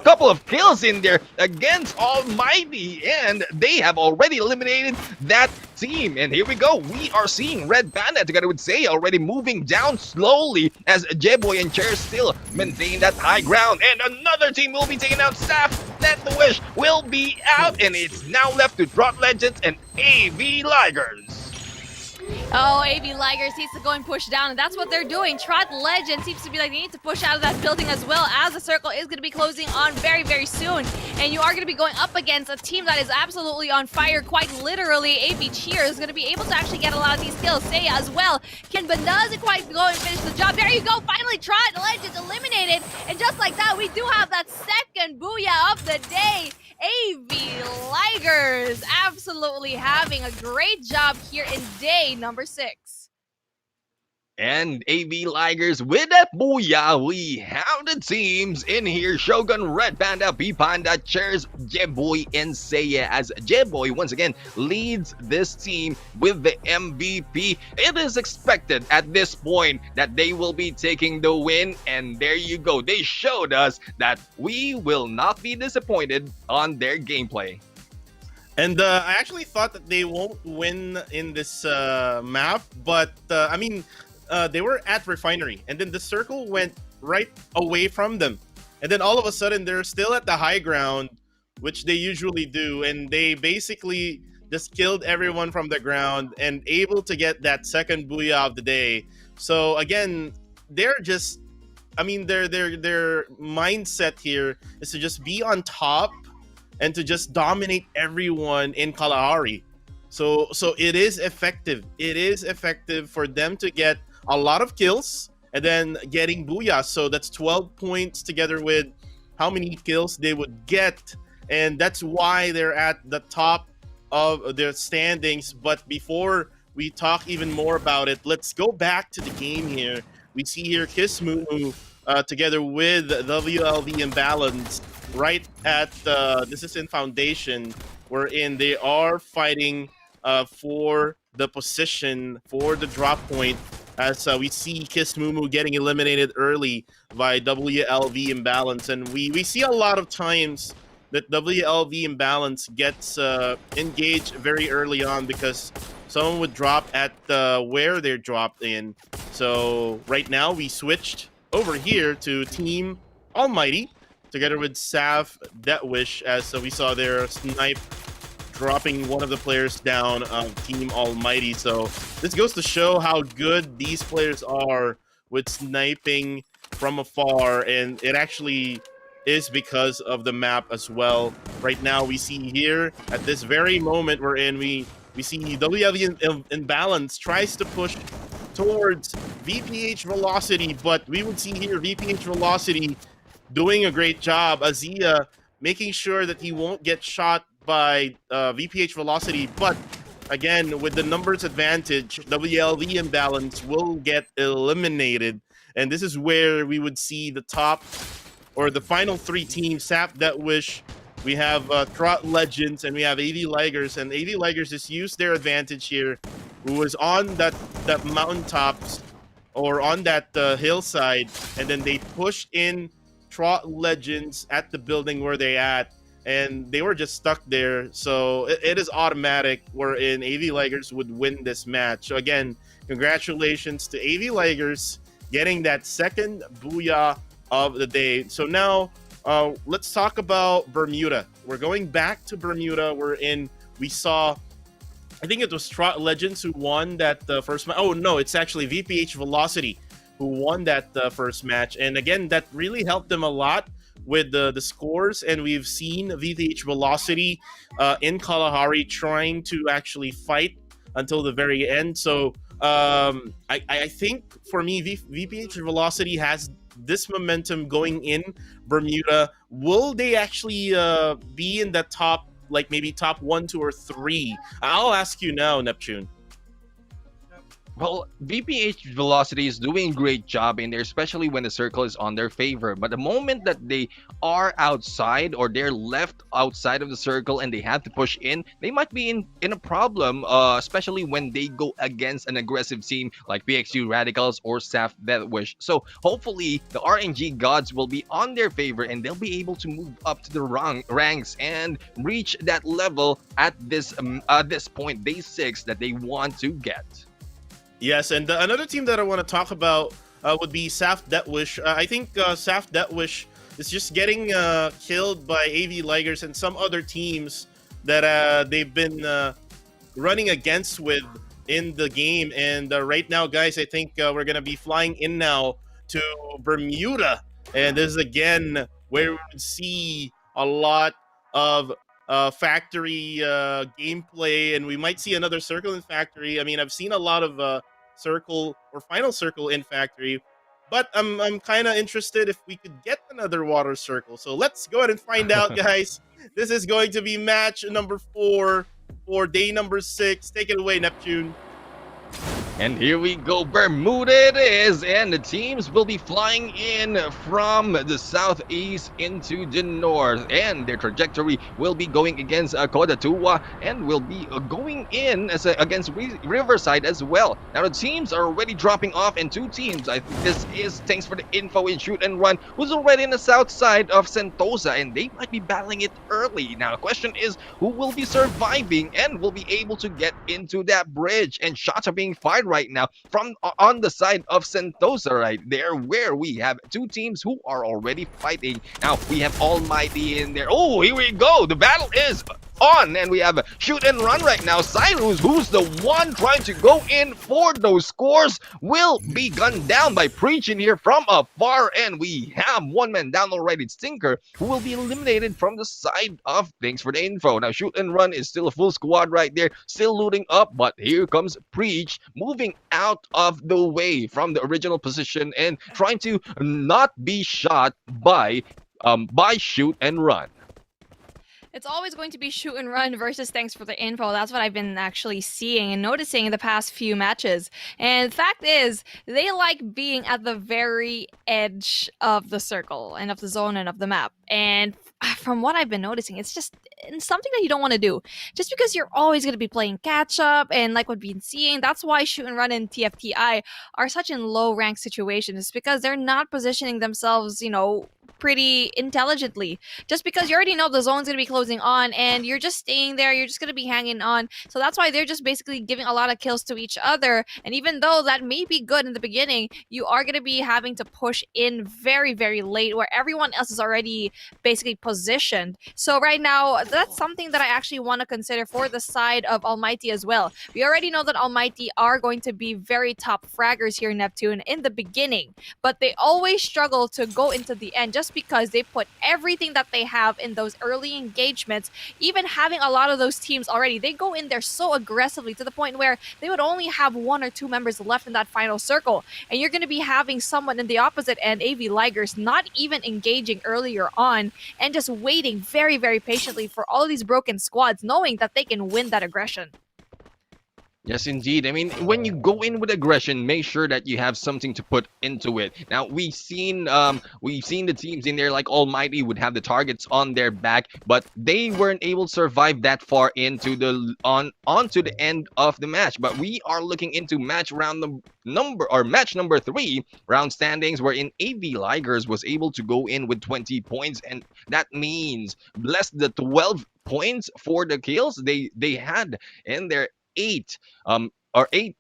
couple of kills in there against Almighty, and they have already eliminated that team. And here we go, we are seeing Red Panda together with Zay already moving down slowly as Jeboy and Cher still maintain that high ground. And another team will be taken out. Staff, Let the Wish will be out, and it's now left to Trot Legends and AV Ligers. Oh, AV Ligers needs to go and push down, and that's what they're doing. Trot Legend seems to be like they need to push out of that building as well, as the circle is going to be closing on very, very soon. And you are going to be going up against a team that is absolutely on fire, quite literally. AV Cheer is going to be able to actually get a lot of these kills. Seiya as well. But doesn't quite go and finish the job. There you go, finally Trot Legend eliminated. And just like that, we do have that second booyah of the day. AV Ligers absolutely having a great job here in day number 6. And AV Ligers with that booyah, we have the teams in here. Shogun, Red Panda, P Panda, Chairs, Jeboy, and Seiya, as Jeboy once again leads this team with the MVP. It is expected at this point that they will be taking the win, and there you go. They showed us that we will not be disappointed on their gameplay. And I actually thought that they won't win in this map, but I mean, they were at Refinery, and then the circle went right away from them. And then all of a sudden, they're still at the high ground, which they usually do, and they basically just killed everyone from the ground and able to get that second booyah of the day. So again, they're just, I mean, their mindset here is to just be on top and to just dominate everyone in Kalahari. So it is effective. It is effective for them to get a lot of kills and then getting booyah. So that's 12 points together with how many kills they would get. And that's why they're at the top of their standings. But before we talk even more about it, let's go back to the game here. We see here Kiss Moo together with WLV Imbalance right at this is in Foundation, wherein they are fighting for the position for the drop point, as we see Kiss Moo getting eliminated early by WLV Imbalance. And we see a lot of times that WLV Imbalance gets engaged very early on because someone would drop at where they're dropped in. So right now we switched over here to Team Almighty together with Saf Deathwish, as we saw their snipe dropping one of the players down of Team Almighty. So this goes to show how good these players are with sniping from afar, and it actually is because of the map as well. Right now we see here at this very moment we're in, we see WLV Imbalance tries to push towards VPH Velocity, but we would see here VPH Velocity doing a great job. Azia making sure that he won't get shot by VPH Velocity, but again, with the numbers advantage, WLV Imbalance will get eliminated. And this is where we would see the top, or the final three teams, Sap Deathwish, we have Trot Legends, and we have AV Ligers. And AV Ligers just used their advantage here, who was on that mountaintops, or on that hillside, and then they pushed in Trot Legends at the building where they at, and they were just stuck there. So it is automatic wherein AV Ligers would win this match. So again, congratulations to AV Ligers getting that second booyah of the day. So now let's talk about Bermuda. We're going back to Bermuda wherein we saw, I think it was Trot Legends who won that first match. Oh no, it's actually VPH Velocity who won that first match. And again, that really helped them a lot with the scores. And we've seen VPH Velocity in Kalahari trying to actually fight until the very end. So I think for me, VPH Velocity has this momentum going in Bermuda. Will they actually be in the top, like maybe top 1, 2, or 3? I'll ask you now, Neptune. Well, VPH Velocity is doing a great job in there, especially when the circle is on their favor. But the moment that they are outside, or they're left outside of the circle and they have to push in, they might be in a problem, especially when they go against an aggressive team like PXU Radicals or Saf Deathwish. So hopefully the RNG gods will be on their favor and they'll be able to move up to the ranks and reach that level at this point, day 6, that they want to get. Yes, and another team that I want to talk about would be Saf Deathwish. I think Saf Deathwish is just getting killed by AV Ligers and some other teams that they've been running against with in the game. And right now, guys, I think we're going to be flying in now to Bermuda. And this is, again, where we would see a lot of factory gameplay, and we might see another circle in factory. I mean, I've seen a lot of circle or final circle in factory, but I'm kind of interested if we could get another water circle. So let's go ahead and find out, guys. This is going to be match number 4 for day number 6. Take it away, Neptune. And here we go, Bermuda it is, and the teams will be flying in from the southeast into the north, and their trajectory will be going against Kodatua, and will be going in as against Riverside as well. Now the teams are already dropping off, and two teams, I think this is thanks for the info in Shoot and Run, who's already in the south side of Sentosa, and they might be battling it early. Now the question is, who will be surviving and will be able to get into that bridge? And shots are being fired right now from on the side of Sentosa right there, where we have two teams who are already fighting. Now we have Almighty in there. Oh, here we go. The battle is on, and we have a Shoot and Run right now. Cyrus, who's the one trying to go in for those scores, will be gunned down by Preaching here from afar, and we have one man down already, Stinker, who will be eliminated from the side of Thanks for the info. Now Shoot and Run is still a full squad right there, still looting up, but here comes Preach moving out of the way from the original position and trying to not be shot by Shoot and Run. It's always going to be Shoot and Run versus Thanks for the info. That's what I've been actually seeing and noticing in the past few matches. And the fact is, they like being at the very edge of the circle and of the zone and of the map. And from what I've been noticing, it's just something that you don't want to do. Just because you're always going to be playing catch up, and like what we've been seeing, that's why Shoot and Run and TFTI are such in low rank situations, because they're not positioning themselves, pretty intelligently. Just because you already know the zone's going to be closing on and you're just staying there, you're just going to be hanging on. So that's why they're just basically giving a lot of kills to each other. And even though that may be good in the beginning, you are going to be having to push in very, very late where everyone else is already basically positioned. So right now, that's something that I actually want to consider for the side of Almighty as well. We already know that Almighty are going to be very top fraggers here in Neptune in the beginning, but they always struggle to go into the end just because they put everything that they have in those early engagements. Even having a lot of those teams already, they go in there so aggressively to the point where they would only have 1 or 2 members left in that final circle. And you're going to be having someone in the opposite end, AV Ligers, not even engaging earlier on and just waiting very, very patiently for all of these broken squads, knowing that they can win that aggression. Yes, indeed. I mean, when you go in with aggression, make sure that you have something to put into it. Now, we've seen the teams in there like Almighty would have the targets on their back, but they weren't able to survive that far into the onto the end of the match. But we are looking into match number 3 round standings, wherein AV Ligers was able to go in with 20 points, and that means less than 12 points for the kills they had in their 8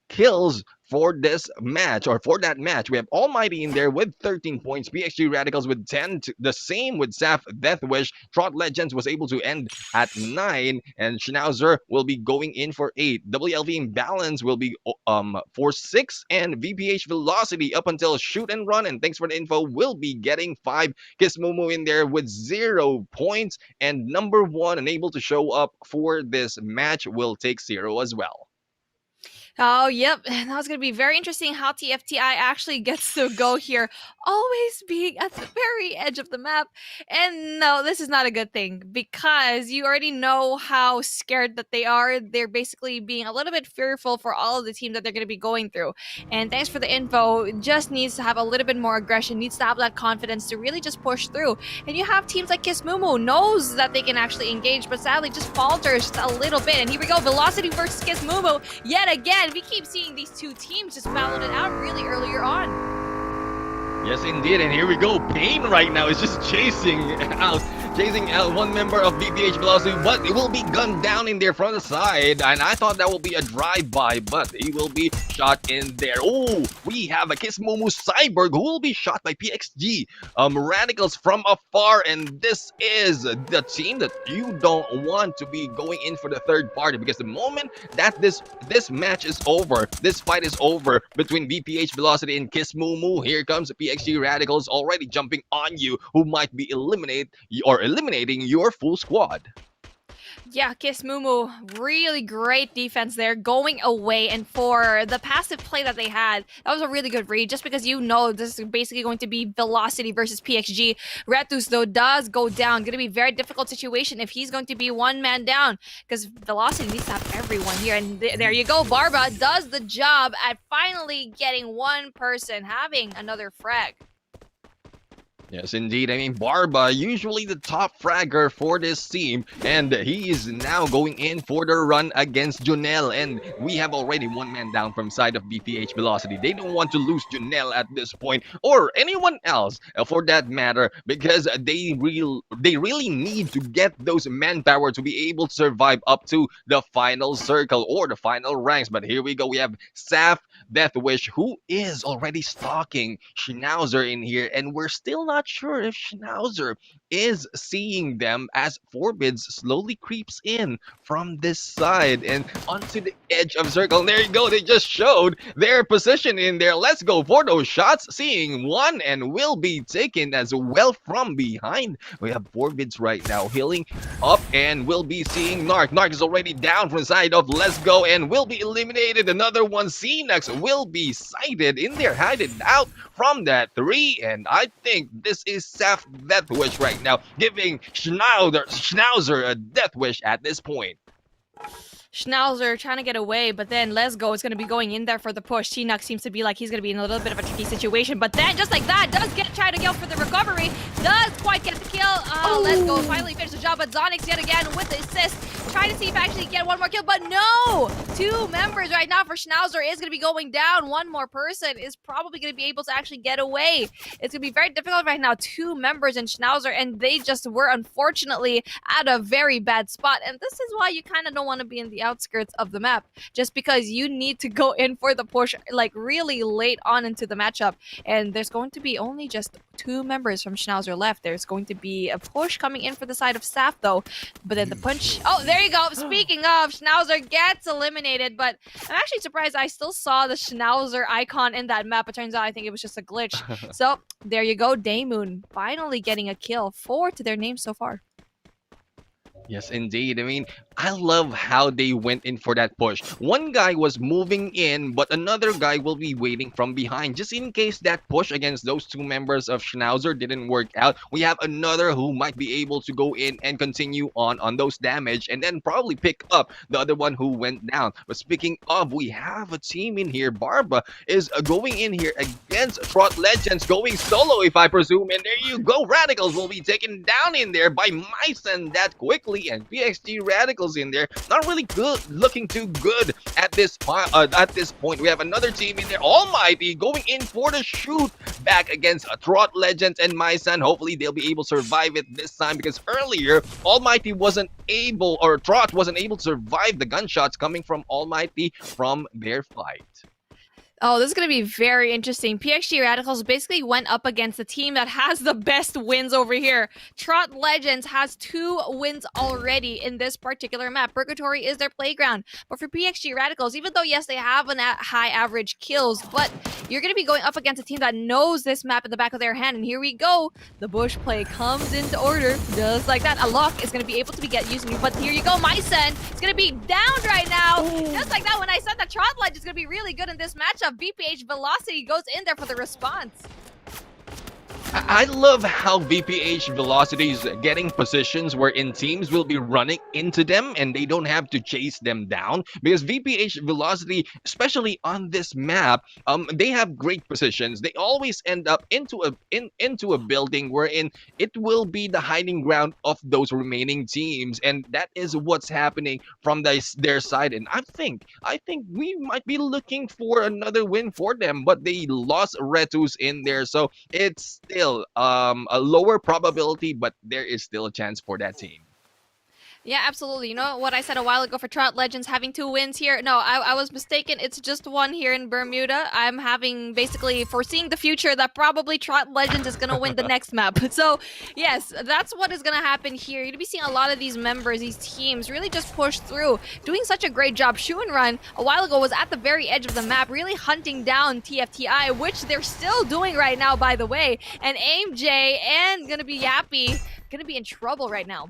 kills for this match, or for that match. We have Almighty in there with 13 points, PXG Radicals with 10, the same with Saf Deathwish. Trot Legends was able to end at 9, and Schnauzer will be going in for 8. WLV Imbalance will be for 6, and VPH Velocity up until Shoot and Run, and Thanks for the info, will be getting 5. Kismumu in there with 0 points, and number 1 unable to show up for this match will take 0 as well. Oh, yep. And that was going to be very interesting how TFTI actually gets to go here, always being at the very edge of the map. And no, this is not a good thing, because you already know how scared that they are. They're basically being a little bit fearful for all of the teams that they're going to be going through. And Thanks for the info, just needs to have a little bit more aggression, needs to have that confidence to really just push through. And you have teams like Kismumu, knows that they can actually engage, but sadly just falters just a little bit. And here we go, Velocity versus Kismumu yet again. We keep seeing these two teams just battle it out really earlier on. Yes, indeed, and here we go. Pain right now is just chasing out one member of VPH Velocity, but it will be gunned down in there from the side, and I thought that will be a drive-by, but he will be shot in there. Oh, we have a Kismumu Cyborg who will be shot by PXG Radicals from afar, and this is the team that you don't want to be going in for the third party, because the moment that this match is over, this fight is over between VPH Velocity and Kismumu, here comes PXG Radicals already jumping on you, who might be eliminating your full squad. Yeah, Kiss Mumu, really great defense there, going away. And for the passive play that they had, that was a really good read, just because you know this is basically going to be Velocity versus PXG. Retus, though, does go down. Going to be a very difficult situation if he's going to be one man down, because Velocity needs to have everyone here. And there you go, Barba does the job at finally getting one person, having another frag. Yes, indeed. I mean, Barba, usually the top fragger for this team, and he is now going in for the run against Junel, and we have already one man down from side of BPH Velocity. They don't want to lose Junel at this point, or anyone else for that matter, because they really need to get those manpower to be able to survive up to the final circle or the final ranks. But here we go. We have Saf Deathwish, who is already stalking Schnauzer in here, and we're still not sure if Schnauzer is seeing them as Forbids slowly creeps in from this side and onto the edge of circle. And there you go, they just showed their position in there. Let's go for those shots, seeing one and will be taken as well from behind. We have Forbids right now healing up, and we'll be seeing Narc. Narc is already down from the side of Let's Go and will be eliminated. Another one, Cnex, will be sighted in there, hiding out from that 3, and I think this is Saf Deathwish right now, giving Schnauzer a death wish at this point. Schnauzer trying to get away, but then Let's Go is going to be going in there for the push. T-Nux seems to be like he's going to be in a little bit of a tricky situation, but then just like that, does try to go for the recovery, does quite get the kill. Oh, Let's Go finally finished the job, but Zonix yet again with the assist, trying to see if actually get one more kill, but no! 2 members right now for Schnauzer is going to be going down. One more person is probably going to be able to actually get away. It's going to be very difficult right now. 2 members in Schnauzer, and they just were unfortunately at a very bad spot, and this is why you kind of don't want to be in the outskirts of the map, just because you need to go in for the push like really late on into the matchup. And there's going to be only just 2 members from Schnauzer left. There's going to be a push coming in for the side of Saf though, but then the punch, oh there you go. Speaking of, Schnauzer gets eliminated, but I'm actually surprised I still saw the Schnauzer icon in that map. It turns out I think it was just a glitch. So there you go, Daymoon finally getting a kill, 4 to their name so far. Yes, indeed. I mean, I love how they went in for that push. One guy was moving in, but another guy will be waiting from behind. Just in case that push against those 2 members of Schnauzer didn't work out, we have another who might be able to go in and continue on those damage and then probably pick up the other one who went down. But speaking of, we have a team in here. Barba is going in here against Trot Legends, going solo, if I presume. And there you go. Radicals will be taken down in there by Myson that quickly. And PXG Radicals in there, not really good, looking too good at this point. We have another team in there, Almighty, going in for the shoot back against Trot Legends and Myson. Hopefully they'll be able to survive it this time, because earlier Almighty wasn't able, or Trot wasn't able to survive the gunshots coming from Almighty from their fight. Oh, this is going to be very interesting. PXG Radicals basically went up against the team that has the best wins over here. Trot Legends has 2 wins already in this particular map. Purgatory is their playground. But for PXG Radicals, even though, yes, they have a high average kills, but you're going to be going up against a team that knows this map in the back of their hand. And here we go. The bush play comes into order just like that. Alok is going to be able to get using you. But here you go, Myson. It's going to be downed right now. Just like that, when I said that Trot Legends is going to be really good in this matchup, VPH Velocity goes in there for the response. I love how VPH Velocity is getting positions wherein teams will be running into them and they don't have to chase them down, because VPH Velocity, especially on this map, they have great positions. They always end up into a building wherein it will be the hiding ground of those remaining teams, and that is what's happening from their side. And I think we might be looking for another win for them, but they lost Retus in there, so it's still a lower probability, but there is still a chance for that team. Yeah, absolutely. You know what I said a while ago for Trot Legends having 2 wins here? No, I was mistaken. It's just 1 here in Bermuda. I'm having basically foreseeing the future that probably Trot Legends is going to win the next map. So, yes, that's what is going to happen here. You're going to be seeing a lot of these members, these teams, really just push through, doing such a great job. Shoe and Run, a while ago, was at the very edge of the map, really hunting down TFTI, which they're still doing right now, by the way. And Aim J and going to be Yappy, going to be in trouble right now.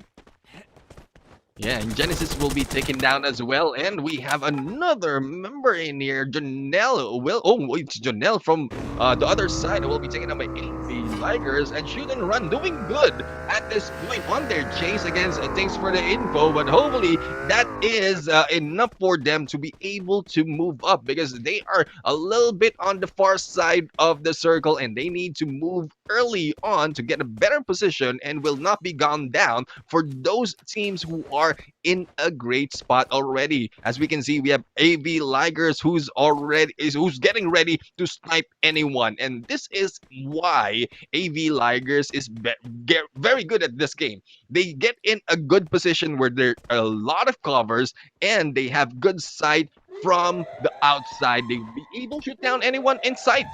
Yeah, and Genesis will be taken down as well. And we have another member in here, Janelle. Well, oh, it's Janelle from the other side. Will be taken down by AB Tigers and Shoot and Run doing good at this point on their chase against Thanks for the Info. But hopefully that is enough for them to be able to move up because they are a little bit on the far side of the circle and they need to move early on to get a better position and will not be gone down for those teams who are in a great spot already. As we can see, we have AV Ligers who's getting ready to snipe anyone, and this is why AV Ligers is very good at this game. They get in a good position where there are a lot of covers and they have good sight from the outside. They'll be able to shoot down anyone in sight.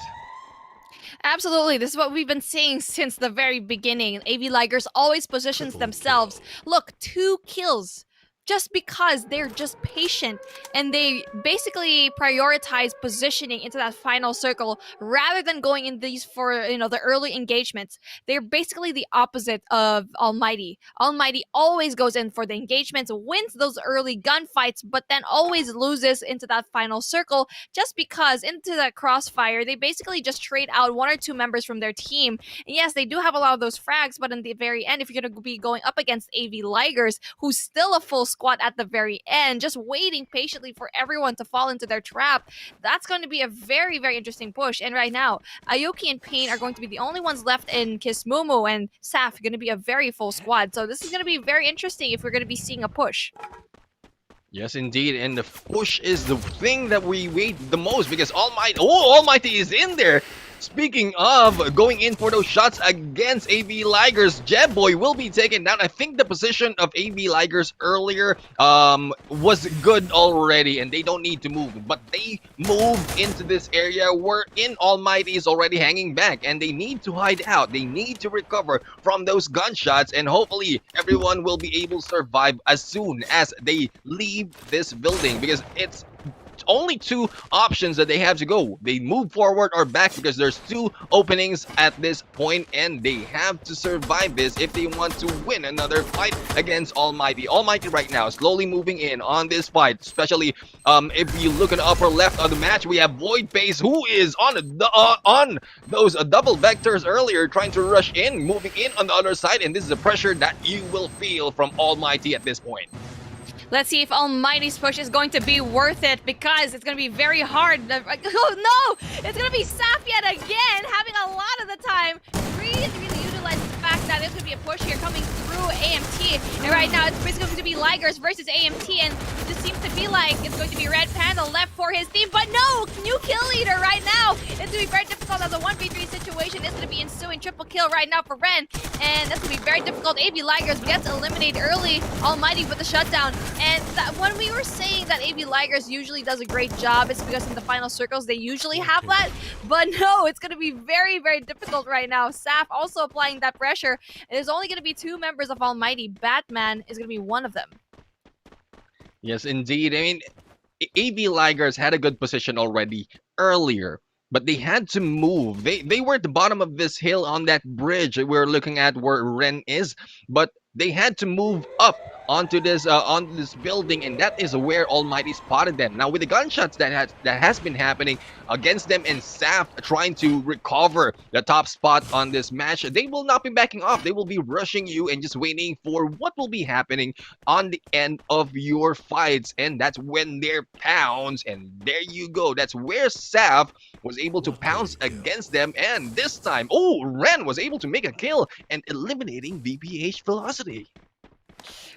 Absolutely. This is what we've been saying since the very beginning. AV Ligers always positions themselves. Look, 2 kills. Just because they're just patient and they basically prioritize positioning into that final circle rather than going in these for the early engagements. They're basically the opposite of Almighty. Almighty always goes in for the engagements, wins those early gunfights, but then always loses into that final circle just because into that crossfire they basically just trade out 1 or 2 members from their team. And yes, they do have a lot of those frags, but in the very end, if you're going to be going up against AV Ligers, who's still a full squad at the very end, just waiting patiently for everyone to fall into their trap, that's going to be a very, very interesting push. And right now, Aoki and Pain are going to be the only ones left in Kismumu, and Saf are going to be a very full squad. So this is going to be very interesting if we're going to be seeing a push. Yes, indeed, and the push is the thing that we wait the most because Almighty is in there. Speaking of going in for those shots against AV Ligers, Jebboy will be taken down. I think the position of AV Ligers earlier was good already and they don't need to move. But they move into this area wherein Almighty is already hanging back and they need to hide out. They need to recover from those gunshots and hopefully everyone will be able to survive as soon as they leave this building because it's only 2 options that they have to go. They move forward or back because there's 2 openings at this point and they have to survive this if they want to win another fight against Almighty. Almighty right now slowly moving in on this fight, especially if you look at the upper left of the match, we have Void Pace who is on those double vectors earlier trying to rush in, moving in on the other side, and this is the pressure that you will feel from Almighty at this point. Let's see if Almighty's push is going to be worth it because it's going to be very hard. Oh no! It's going to be Saf yet again, having a lot of the time. Really utilize the fact that it's going to be a push here coming through AMT. And right now it's basically going to be Ligers versus AMT, and it just seems to be like it's going to be Red Panda left for his team. But no! New kill leader right now. It's going to be very difficult as a 1v3 situation. It's going to be ensuing triple kill right now for Ren. And that's going to be very difficult. AV Ligers gets eliminated early. Almighty with the shutdown. And when we were saying that AV Ligers usually does a great job, it's because in the final circles they usually have that. But no, it's going to be very, very difficult right now. Saf also applying that pressure. And there's only going to be 2 members of Almighty. Batman is going to be one of them. Yes, indeed. I mean, AV Ligers had a good position already earlier, but they had to move. They were at the bottom of this hill on that bridge we're looking at where Ren is, but they had to move up onto this building, and that is where Almighty spotted them. Now with the gunshots that has been happening against them and Saf trying to recover the top spot on this match, they will not be backing off. They will be rushing you and just waiting for what will be happening on the end of your fights, and that's when they're pounds. And there you go. That's where Saf was able to pounce against them, and this time, Ren was able to make a kill and eliminating VPH Velocity.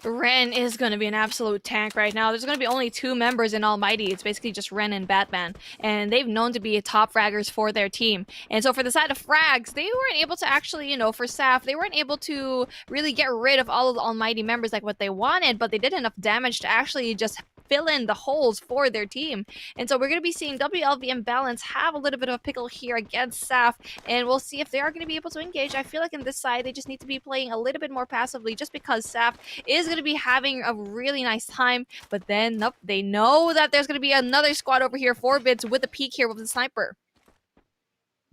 Ren is going to be an absolute tank right now. There's going to be only 2 members in Almighty. It's basically just Ren and Batman. And they've known to be top fraggers for their team. And so for the side of frags, they weren't able to actually, for Saf, they weren't able to really get rid of all of the Almighty members like what they wanted, but they did enough damage to actually just fill in the holes for their team. And so we're going to be seeing WLVM Balance have a little bit of a pickle here against Saf, and we'll see if they are going to be able to engage. I feel like in this side, they just need to be playing a little bit more passively just because Saf is going to be having a really nice time, but then nope, they know that there's going to be another squad over here, 4 bids with a peek here with the sniper.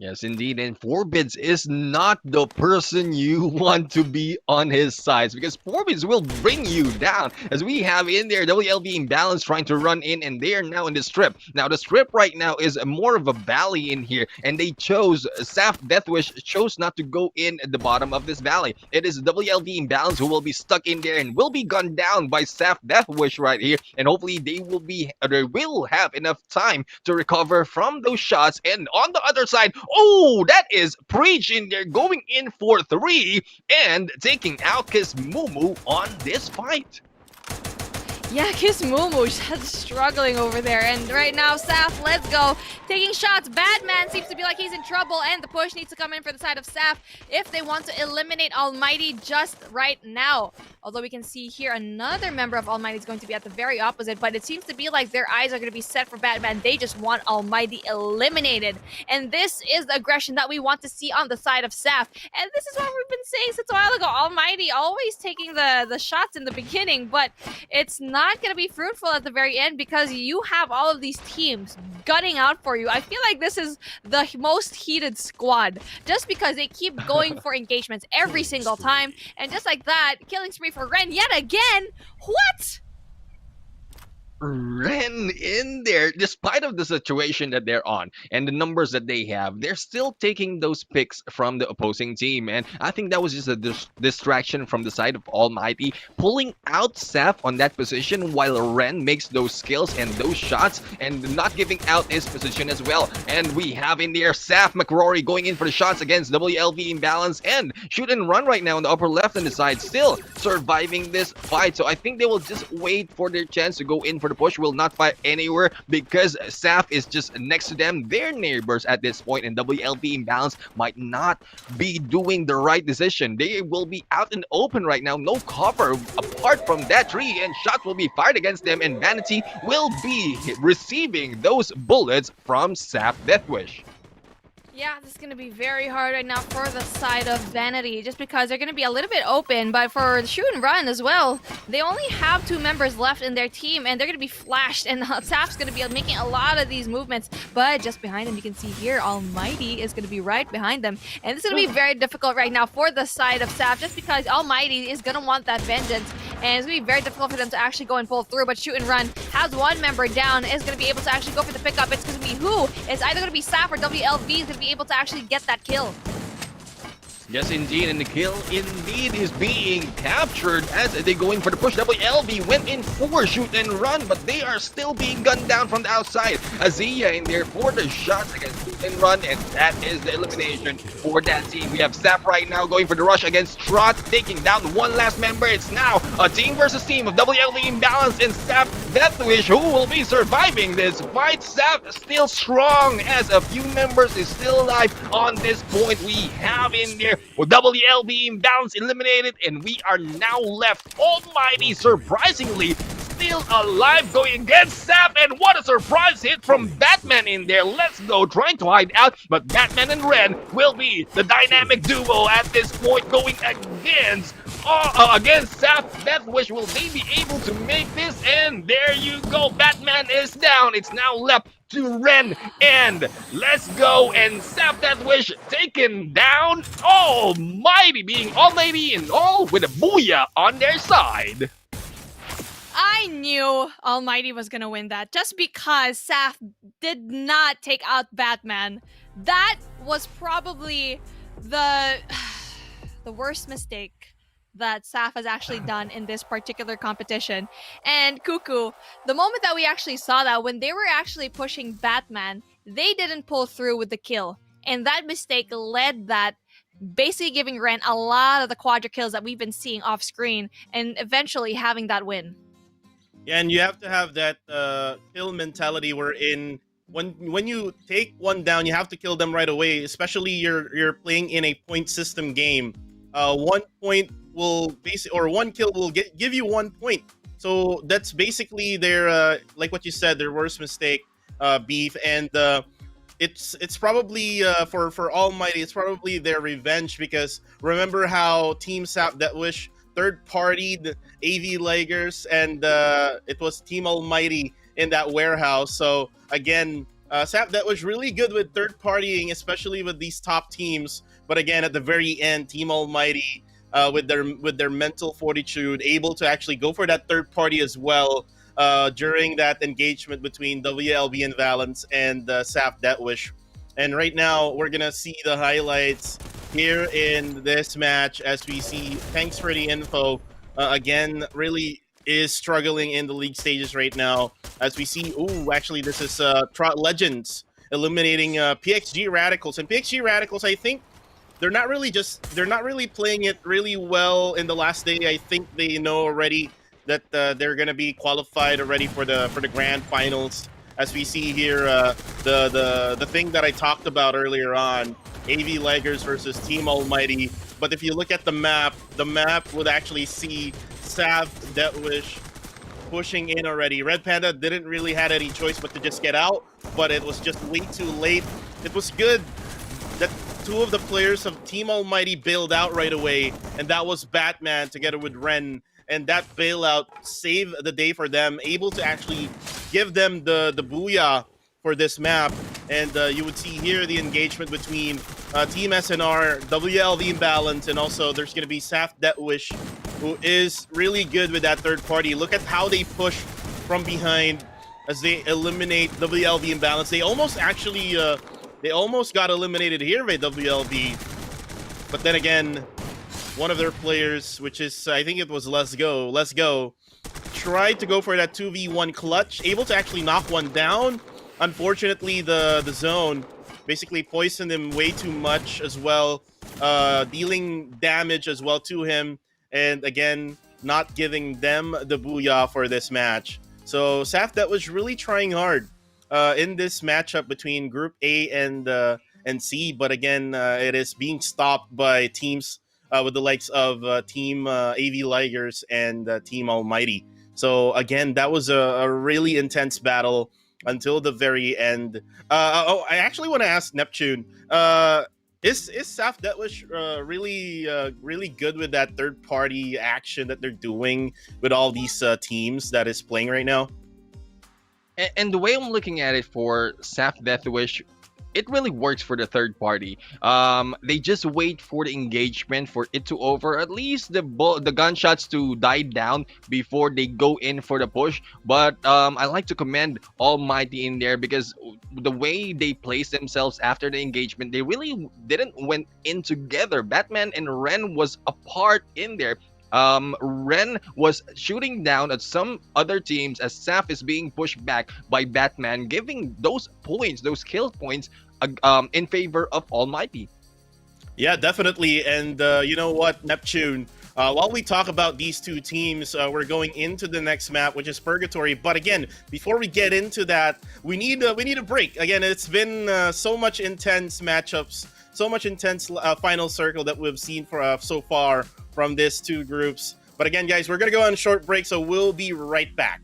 Yes, indeed. And Forbids is not the person you want to be on his sides because Forbids will bring you down. As we have in there, WLB Imbalance trying to run in, and they are now in the strip. Now, the strip right now is more of a valley in here, and they chose, Saf Deathwish chose not to go in at the bottom of this valley. It is WLB Imbalance who will be stuck in there and will be gunned down by Saf Deathwish right here. And hopefully they will have enough time to recover from those shots. And on the other side, oh, that is Preach in there going in for 3 and taking out Kismumu on this fight. Yeah, Kismumu struggling over there. And right now, Saf, let's go. Taking shots. Batman seems to be like he's in trouble. And the push needs to come in for the side of Saf if they want to eliminate Almighty just right now. Although we can see here another member of Almighty is going to be at the very opposite. But it seems to be like their eyes are going to be set for Batman. They just want Almighty eliminated. And this is the aggression that we want to see on the side of Saf. And this is what we've been saying since a while ago. Almighty always taking the shots in the beginning. But it's not going to be fruitful at the very end because you have all of these teams gunning out for you. I feel like this is the most heated squad just because they keep going for engagements every single time. And just like that, killing spree for Ren yet again. What? Ren in there, despite of the situation that they're on and the numbers that they have, they're still taking those picks from the opposing team. And I think that was just a distraction from the side of Almighty, pulling out Saf on that position while Ren makes those skills and those shots and not giving out his position as well. And we have in there Saf McRory going in for the shots against WLV Imbalance and Shoot and Run right now on the upper left hand side, still surviving this fight. So I think they will just wait for their chance to go in for the push, will not fight anywhere because Saf is just next to them. They're neighbors at this point, and WLB Imbalance might not be doing the right decision. They will be out in the open right now, no cover apart from that tree, and shots will be fired against them, and Vanity will be receiving those bullets from Saf Deathwish. Yeah, this is going to be very hard right now for the side of Vanity, just because they're going to be a little bit open, but for Shoot and Run as well, they only have 2 members left in their team, and they're going to be flashed, and Saf's going to be making a lot of these movements, but just behind him, you can see here, Almighty is going to be right behind them, and it's going to be very difficult right now for the side of Saf, just because Almighty is going to want that vengeance, and it's going to be very difficult for them to actually go and pull through, but Shoot and Run has 1 member down, is going to be able to actually go for the pickup. It's going to be who? It's either going to be Saf or WLV is going to be able to actually get that kill. Yes, indeed, and the kill indeed is being captured as they go in for the push. WLB went in for Shoot and Run, but they are still being gunned down from the outside. Azia in there for the shots against Shoot and Run, and that is the elimination for that team. We have Saf right now going for the rush against Trot, taking down 1 last member. It's now a team versus team of WLB Imbalance and Saf Deathwish, who will be surviving this fight. Saf still strong as a few members is still alive on this point. We have in there with WLB Imbalance eliminated, and we are now left Almighty, surprisingly still alive, going against Saf, and what a surprise hit from Batman in there. Let's go, trying to hide out, but Batman and Ren will be the dynamic duo at this point, going against Saf Deathwish. Will they be able to make this? And there you go, Batman is down. It's now left to Ren, and let's go, and Saf Deathwish taken down. Almighty being Almighty and all with a booyah on their side. I knew Almighty was gonna win that just because Saf did not take out Batman. That was probably the worst mistake that Saf has actually done in this particular competition. And Cuckoo, the moment that we actually saw that, when they were actually pushing Batman, they didn't pull through with the kill. And that mistake led that, basically giving Ren a lot of the quadra kills that we've been seeing off screen, and eventually having that win. Yeah, and you have to have that kill mentality wherein when you take one down, you have to kill them right away, especially you're playing in a point system game. 1 point will or 1 kill will give you 1 point. So that's basically their like what you said, their worst mistake, Beef, and it's probably for Almighty, it's probably their revenge, because remember how Team Sap Deathwish third-partied AV Laggers, and it was Team Almighty in that warehouse. So again, Sap that was really good with third partying, especially with these top teams. But again, at the very end, Team Almighty, with their mental fortitude, able to actually go for that third party as well during that engagement between WLB and Valence and Sap Deathwish. And right now, we're gonna see the highlights here in this match as we see. Thanks for the info. Again, really is struggling in the league stages right now as we see. Ooh, actually, this is Trot Legends eliminating PXG Radicals, and PXG Radicals, I think they're not really playing it really well in the last day. I think they know already that they're gonna be qualified already for the grand finals. As we see here, the thing that I talked about earlier on, AV Laggers versus Team Almighty. But if you look at the map would actually see Sav Deathwish pushing in already. Red Panda didn't really have any choice but to just get out, but it was just way too late. It was good that two of the players of Team Almighty bailed out right away, and that was Batman together with Ren, and that bailout saved the day for them, able to actually give them the booyah for this map. And you would see here the engagement between Team SNR, WLV Imbalance, and also there's going to be Saf Deathwish, who is really good with that third party. Look at how they push from behind as they eliminate WLV Imbalance. They almost actually, they almost got eliminated here by WLV. But then again, one of their players, which is, I think it was Let's Go, tried to go for that 2v1 clutch, able to actually knock one down. Unfortunately, the zone basically poisoned him way too much as well, dealing damage as well to him, and again, not giving them the booyah for this match. So Saf that was really trying hard in this matchup between Group A and C, but again, it is being stopped by teams with the likes of Team AV Ligers and Team Almighty. So again, that was a really intense battle until the very end. I actually want to ask Neptune, is Saf Deathwish really good with that third party action that they're doing with all these teams that is playing right now? And the way I'm looking at it for Saf Deathwish, it really works for the third party. They just wait for the engagement for it to over, at least the gunshots to die down before they go in for the push. But I like to commend Almighty in there, because the way they placed themselves after the engagement, they really didn't went in together. Batman and Ren was apart in there. Ren was shooting down at some other teams as Saf is being pushed back by Batman, giving those points, those kill points, in favor of Almighty. Yeah, definitely. And you know what, Neptune? While we talk about these two teams, we're going into the next map, which is Purgatory. But again, before we get into that, we need a break. Again, it's been so much intense matchups, so much intense final circle that we've seen for so far from these two groups. But again, guys, we're gonna go on a short break, so we'll be right back.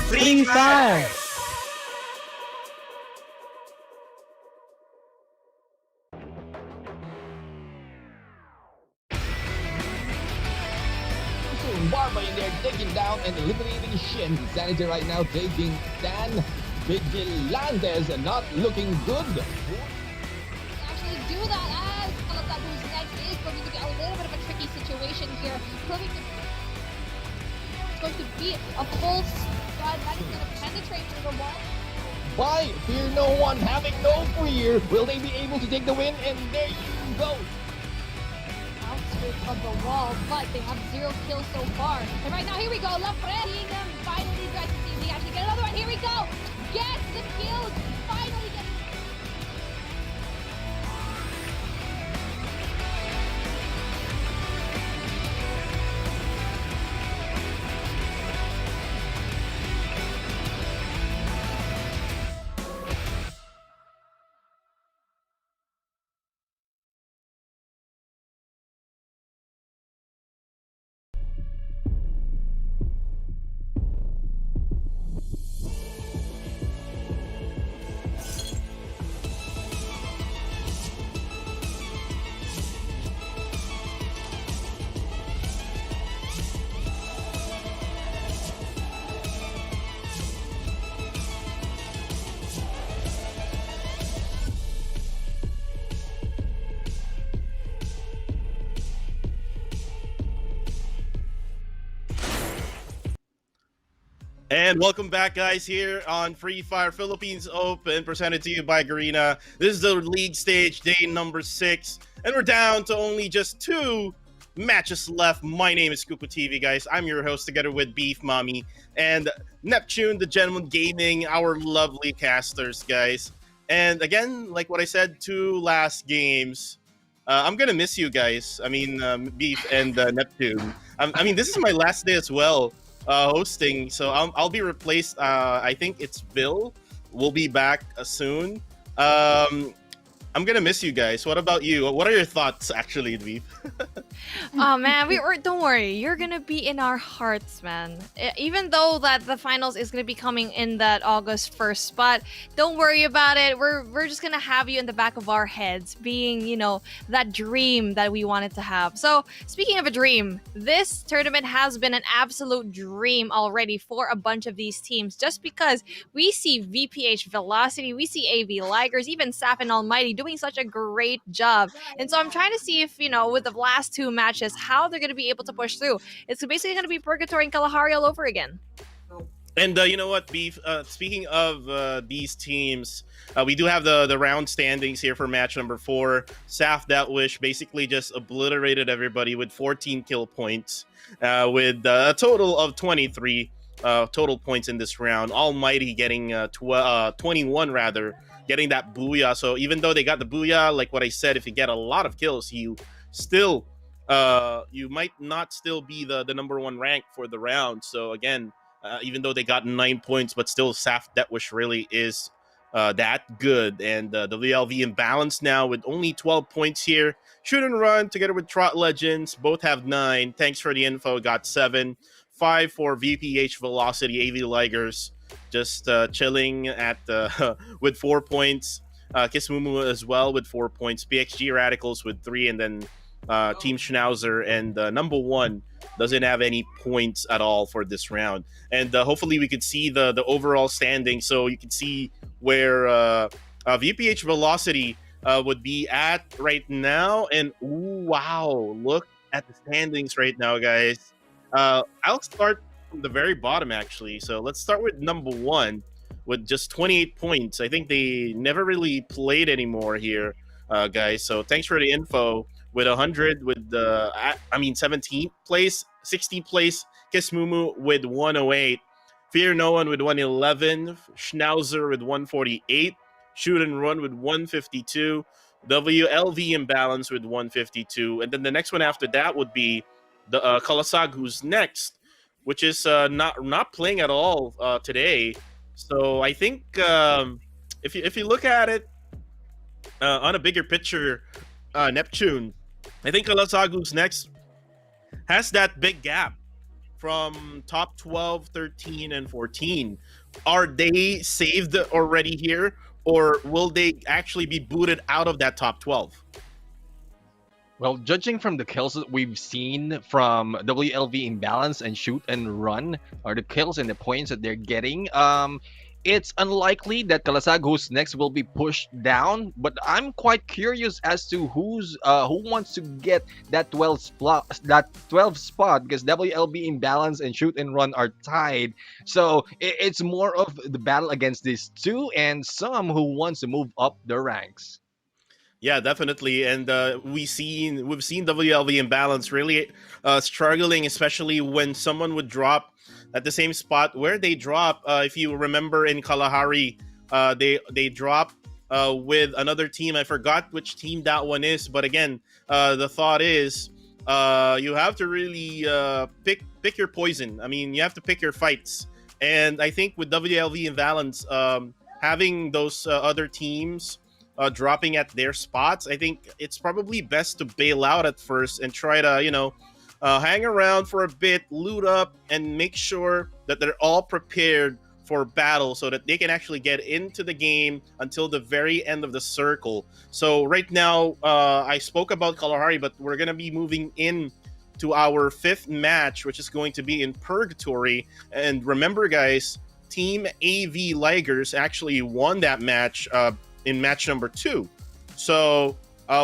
Free Fire! Barba in there taking down and eliminating Shin. Sanity right now taking Dan Vigilantes and not looking good. Actually do that as Kalahari, who's next, is going to be a little bit of a tricky situation here. Proving it's going to be a full stride that is going to penetrate through the wall. By Fear No One having no fear, will they be able to take the win? And there you go. Outskirts of the wall, but they have 0 kills so far. And right now, here we go. Lafred seeing them finally tries to see if he actually get another one. Here we go. Gets the kills. Finally gets. And welcome back, guys, here on Free Fire Philippines Open, presented to you by Garena. This is the league stage, day number 6, and we're down to only just 2 matches left. My name is Kuku TV, guys. I'm your host, together with Beef Mommy and Neptune, the Gentleman Gaming, our lovely casters, guys. And again, like what I said 2 last games, I'm gonna miss you guys. I mean, Beef and Neptune. I mean, this is my last day as well. Hosting, so I'll be replaced. I think it's Bill. We'll be back soon. I'm gonna miss you guys. What about you? What are your thoughts, actually, Dweeb? Oh man, don't worry. You're gonna be in our hearts, man. Even though that the finals is gonna be coming in that August 1st spot, don't worry about it. We're just gonna have you in the back of our heads, being, you know, that dream that we wanted to have. So speaking of a dream, this tournament has been an absolute dream already for a bunch of these teams. Just because we see VPH Velocity, we see AV Ligers, even Saf and Almighty doing such a great job. And so I'm trying to see if, you know, with the last 2 matches, how they're going to be able to push through. It's basically going to be Purgatory and Kalahari all over again. And you know what, Beef? Speaking of these teams, we do have the round standings here for match number 4. Saf That Wish basically just obliterated everybody with 14 kill points, with a total of 23 total points in this round. Almighty getting 21 rather, getting that booyah. So even though they got the booyah, like what I said, if you get a lot of kills, you still you might not still be the number 1 rank for the round. So again, even though they got 9 points, but still Saf Detwish really is that good. And the VLV imbalance now with only 12 points here. Shoot and Run together with Trot Legends, both have 9. Thanks for the info, got 7. 5 for VPH Velocity, AV Ligers just chilling at with 4 points. Kismumu as well with 4 points. PXG Radicals with 3, and then Team Schnauzer and number 1 doesn't have any points at all for this round. And hopefully we could see the overall standing, so you can see where VPH Velocity would be at right now. And ooh, wow, look at the standings right now, guys. I'll start from the very bottom, actually. So let's start with number 1 with just 28 points. I think they never really played anymore here, guys. So thanks for the info. With 100, with 17th place, 60th place, Kismumu with 108, Fear No One with 111, Schnauzer with 148, Shoot and Run with 152, WLV Imbalance with 152, and then the next one after that would be the Kalasag, who's next, which is not playing at all today. So I think if you look at it on a bigger picture, Neptune, I think Kalasagu's next has that big gap from top 12, 13, and 14. Are they saved already here, or will they actually be booted out of that top 12? Well, judging from the kills that we've seen from WLV Imbalance and Shoot and Run, or the kills and the points that they're getting, it's unlikely that Kalasag, who's next, will be pushed down. But I'm quite curious as to who wants to get that 12 spot, because WLB Imbalance and Shoot and Run are tied. So it's more of the battle against these two, and some who wants to move up the ranks. Yeah, definitely, and we've seen WLV Imbalance really struggling, especially when someone would drop at the same spot where they drop. If you remember in Kalahari, they drop with another team. I forgot which team that one is, but again, the thought is you have to really pick your poison. I mean, you have to pick your fights, and I think with WLV Imbalance having those other teams dropping at their spots, I think it's probably best to bail out at first and try to, hang around for a bit, loot up, and make sure that they're all prepared for battle so that they can actually get into the game until the very end of the circle. So right now, I spoke about Kalahari, but we're going to be moving in to our fifth match, which is going to be in Purgatory. And remember, guys, Team AV Ligers actually won that match in match number 2. So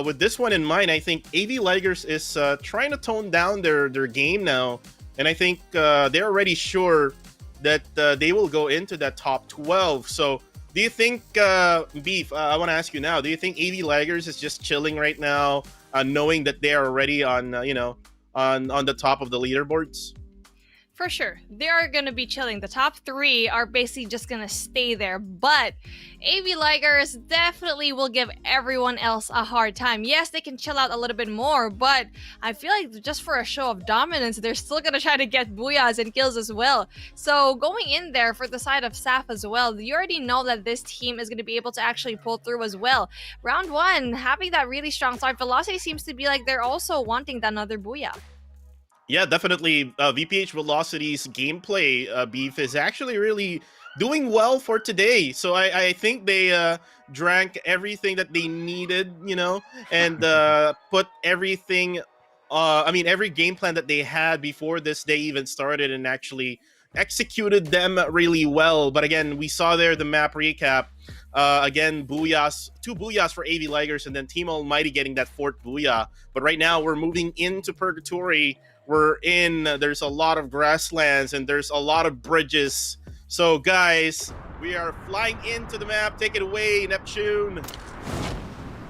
with this one in mind, I think AV Ligers is trying to tone down their game now, and I think they're already sure that they will go into that top 12. So do you think, Beef, I want to ask you now, do you think AV Ligers is just chilling right now, knowing that they are already on the top of the leaderboards? For sure, they are going to be chilling. The top 3 are basically just going to stay there, but AV Ligers definitely will give everyone else a hard time. Yes, they can chill out a little bit more, but I feel like just for a show of dominance, they're still going to try to get booyahs and kills as well. So going in there for the side of SAF as well, you already know that this team is going to be able to actually pull through as well. Round 1, having that really strong start, Velocity seems to be like they're also wanting that another booyah. Yeah, definitely. VPH Velocity's gameplay, Beef, is actually really doing well for today. So I think they drank everything that they needed, and put everything, every game plan that they had before this day even started, and actually executed them really well. But again, we saw there the map recap. Again, booyahs, 2 booyahs for AV Ligers, and then Team Almighty getting that 4th booyah. But right now, we're moving into Purgatory. There's a lot of grasslands and there's a lot of bridges. So guys, we are flying into the map. Take it away, Neptune.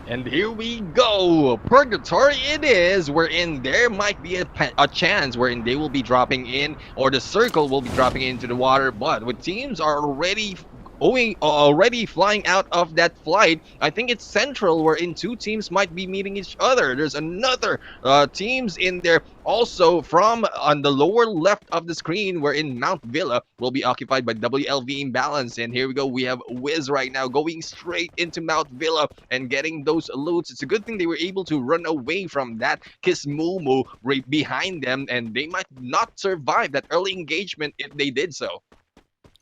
And here we go. Purgatory it is, wherein there might be a chance wherein they will be dropping in, or the circle will be dropping into the water. But with teams are already flying out of that flight, I think it's central wherein 2 teams might be meeting each other. There's another teams in there also from on the lower left of the screen, wherein Mount Villa will be occupied by WLV Imbalance. And here we go, we have Wiz right now going straight into Mount Villa and getting those loots. It's a good thing they were able to run away from that Kiss Mumu right behind them, and they might not survive that early engagement if they did so.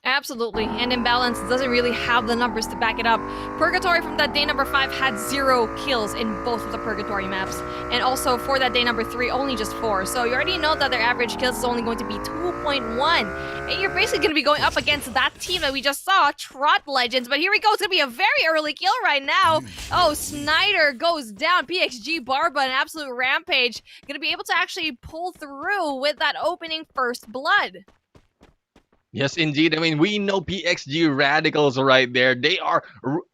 Absolutely, and Imbalance doesn't really have the numbers to back it up. Purgatory from that day number 5 had 0 kills in both of the Purgatory maps, and also for that day number 3, only just 4. So you already know that their average kills is only going to be 2.1, and you're basically going to be going up against that team that we just saw, Trot Legends. But here we go, it's going to be a very early kill right now. Oh, Snyder goes down. PXG Barba, an absolute rampage, going to be able to actually pull through with that opening first blood. Yes, indeed. I mean, we know PXG Radicals right there. They are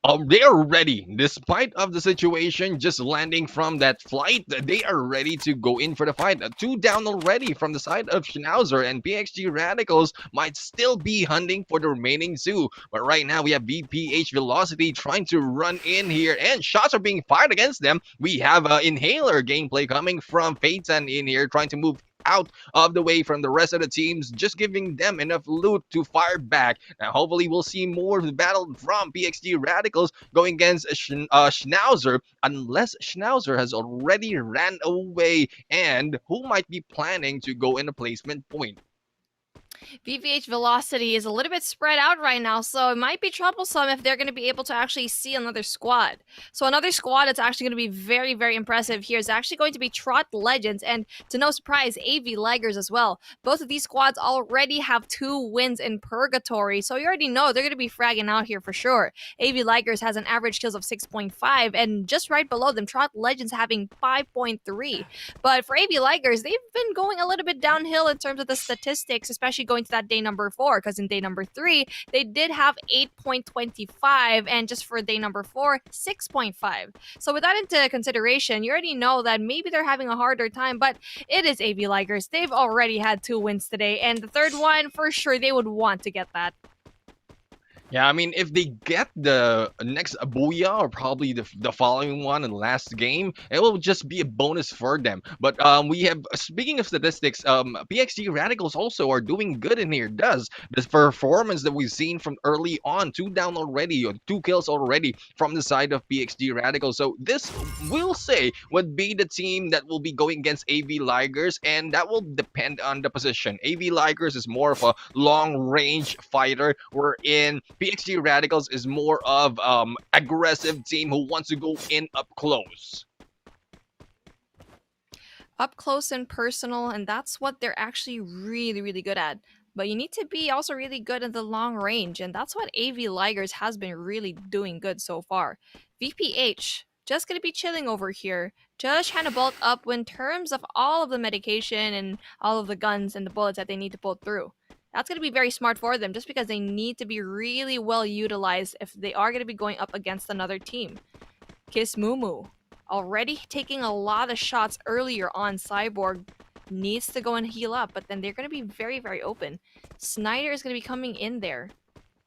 ready, despite of the situation. Just landing from that flight, they are ready to go in for the fight. 2 down already from the side of Schnauzer, and PXG Radicals might still be hunting for the remaining 2. But right now, we have VPH Velocity trying to run in here, and shots are being fired against them. We have Inhaler gameplay coming from Phaeton in here, trying to move out of the way from the rest of the teams, just giving them enough loot to fire back. Now, hopefully, we'll see more of the battle from PXG Radicals going against Schnauzer, unless Schnauzer has already ran away, and who might be planning to go in a placement point. VVH velocity is a little bit spread out right now, so it might be troublesome if they're going to be able to actually see another squad. So another squad that's actually going to be very, very impressive here is actually going to be Trot Legends, and to no surprise, AV Ligers as well. Both of these squads already have 2 wins in Purgatory, so you already know they're going to be fragging out here for sure. AV Ligers has an average kills of 6.5, and just right below them, Trot Legends having 5.3. But for AV Ligers, they've been going a little bit downhill in terms of the statistics, especially going to that day number 4, because in day number 3, they did have 8.25, and just for day number 4, 6.5. So with that into consideration, you already know that maybe they're having a harder time, but it is AV Ligers. They've already had 2 wins today, and the third one, for sure, they would want to get that. Yeah, I mean, if they get the next Booyah or probably the following one in the last game, it will just be a bonus for them. But we have, speaking of statistics, PXG Radicals also are doing good in here. Does this performance that we've seen from early on, 2 down already, or 2 kills already from the side of PXG Radicals. So this, will say, would be the team that will be going against AV Ligers, and that will depend on the position. AV Ligers is more of a long-range fighter, wherein PXG Radicals is more of aggressive team who wants to go in up close. Up close and personal, and that's what they're actually really, really good at. But you need to be also really good at the long range, and that's what AV Ligers has been really doing good so far. VPH, just gonna be chilling over here, just trying to bulk up in terms of all of the medication and all of the guns and the bullets that they need to pull through. That's going to be very smart for them, just because they need to be really well utilized if they are going to be going up against another team. Kiss Mumu, already taking a lot of shots earlier on. Cyborg needs to go and heal up, but then they're going to be very, very open. Snyder is going to be coming in there.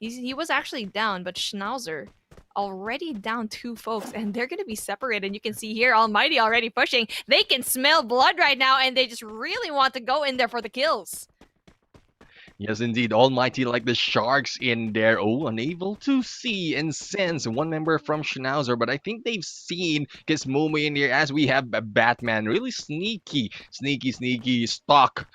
He was actually down, but Schnauzer already down 2 folks, and they're going to be separated. You can see here, Almighty already pushing. They can smell blood right now, and they just really want to go in there for the kills. Yes, indeed. Almighty like the sharks in there. Oh, unable to see and sense one member from Schnauzer, but I think they've seen Gizmomo in here as we have a Batman. Really sneaky stalker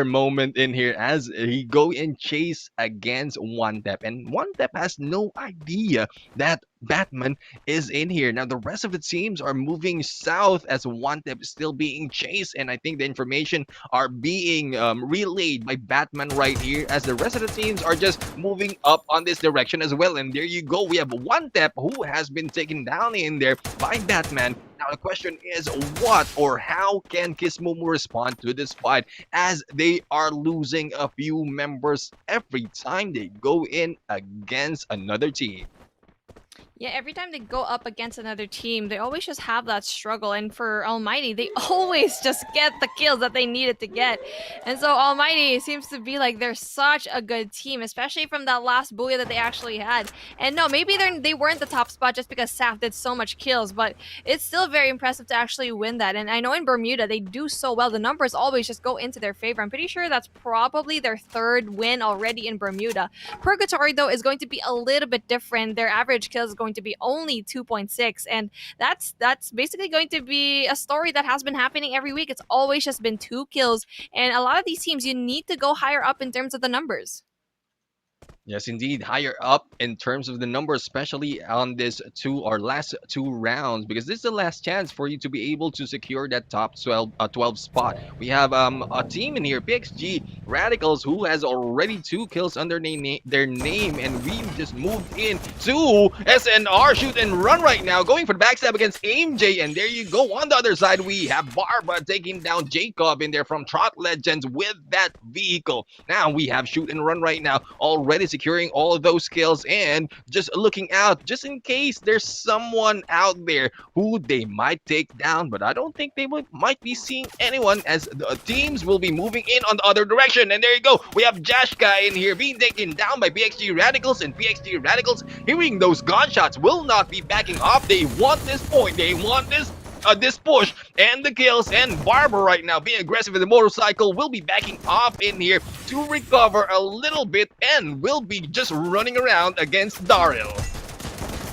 moment in here as he go and chase against One Tap. And One Tap has no idea that Batman is in here. Now, the rest of the teams are moving south as One Tap is still being chased, and I think the information are being relayed by Batman right here as the rest of the teams are just moving up on this direction as well. And there you go. We have One Tap who has been taken down in there by Batman. Now, the question is what or how can Gizmomo respond to this fight as they are losing a few members every time they go in against another team. Yeah, every time they go up against another team, they always just have that struggle. And for Almighty, they always just get the kills that they needed to get. And so Almighty seems to be like they're such a good team, especially from that last Booyah that they actually had. And no, maybe they weren't the top spot just because Saf did so much kills, but it's still very impressive to actually win that. And I know in Bermuda, they do so well. The numbers always just go into their favor. I'm pretty sure that's probably their 3rd win already in Bermuda. Purgatory, though, is going to be a little bit different. Their average kills is going to be only 2.6, and that's basically going to be a story that has been happening every week. It's always just been 2 kills, and a lot of these teams, you need to go higher up in terms of the numbers. Yes, indeed, higher up in terms of the number, especially on this last 2 rounds, because this is the last chance for you to be able to secure that top 12 spot. We have a team in here, PXG Radicals, who has already 2 kills under their name, and we've just moved in to SNR shoot and run right now, going for the backstab against AimJ, and there you go. On the other side, we have Barba taking down Jacob in there from Trot Legends with that vehicle. Now we have shoot and run right now, already securing all of those kills and just looking out just in case there's someone out there who they might take down, but I don't think they might be seeing anyone as the teams will be moving in on the other direction. And there you go, we have Jashka in here being taken down by PXG Radicals, and PXG Radicals, hearing those gunshots, will not be backing off. They want this point, they want this push and the kills, and Barber right now being aggressive with the motorcycle will be backing off in here to recover a little bit and will be just running around against Daryl.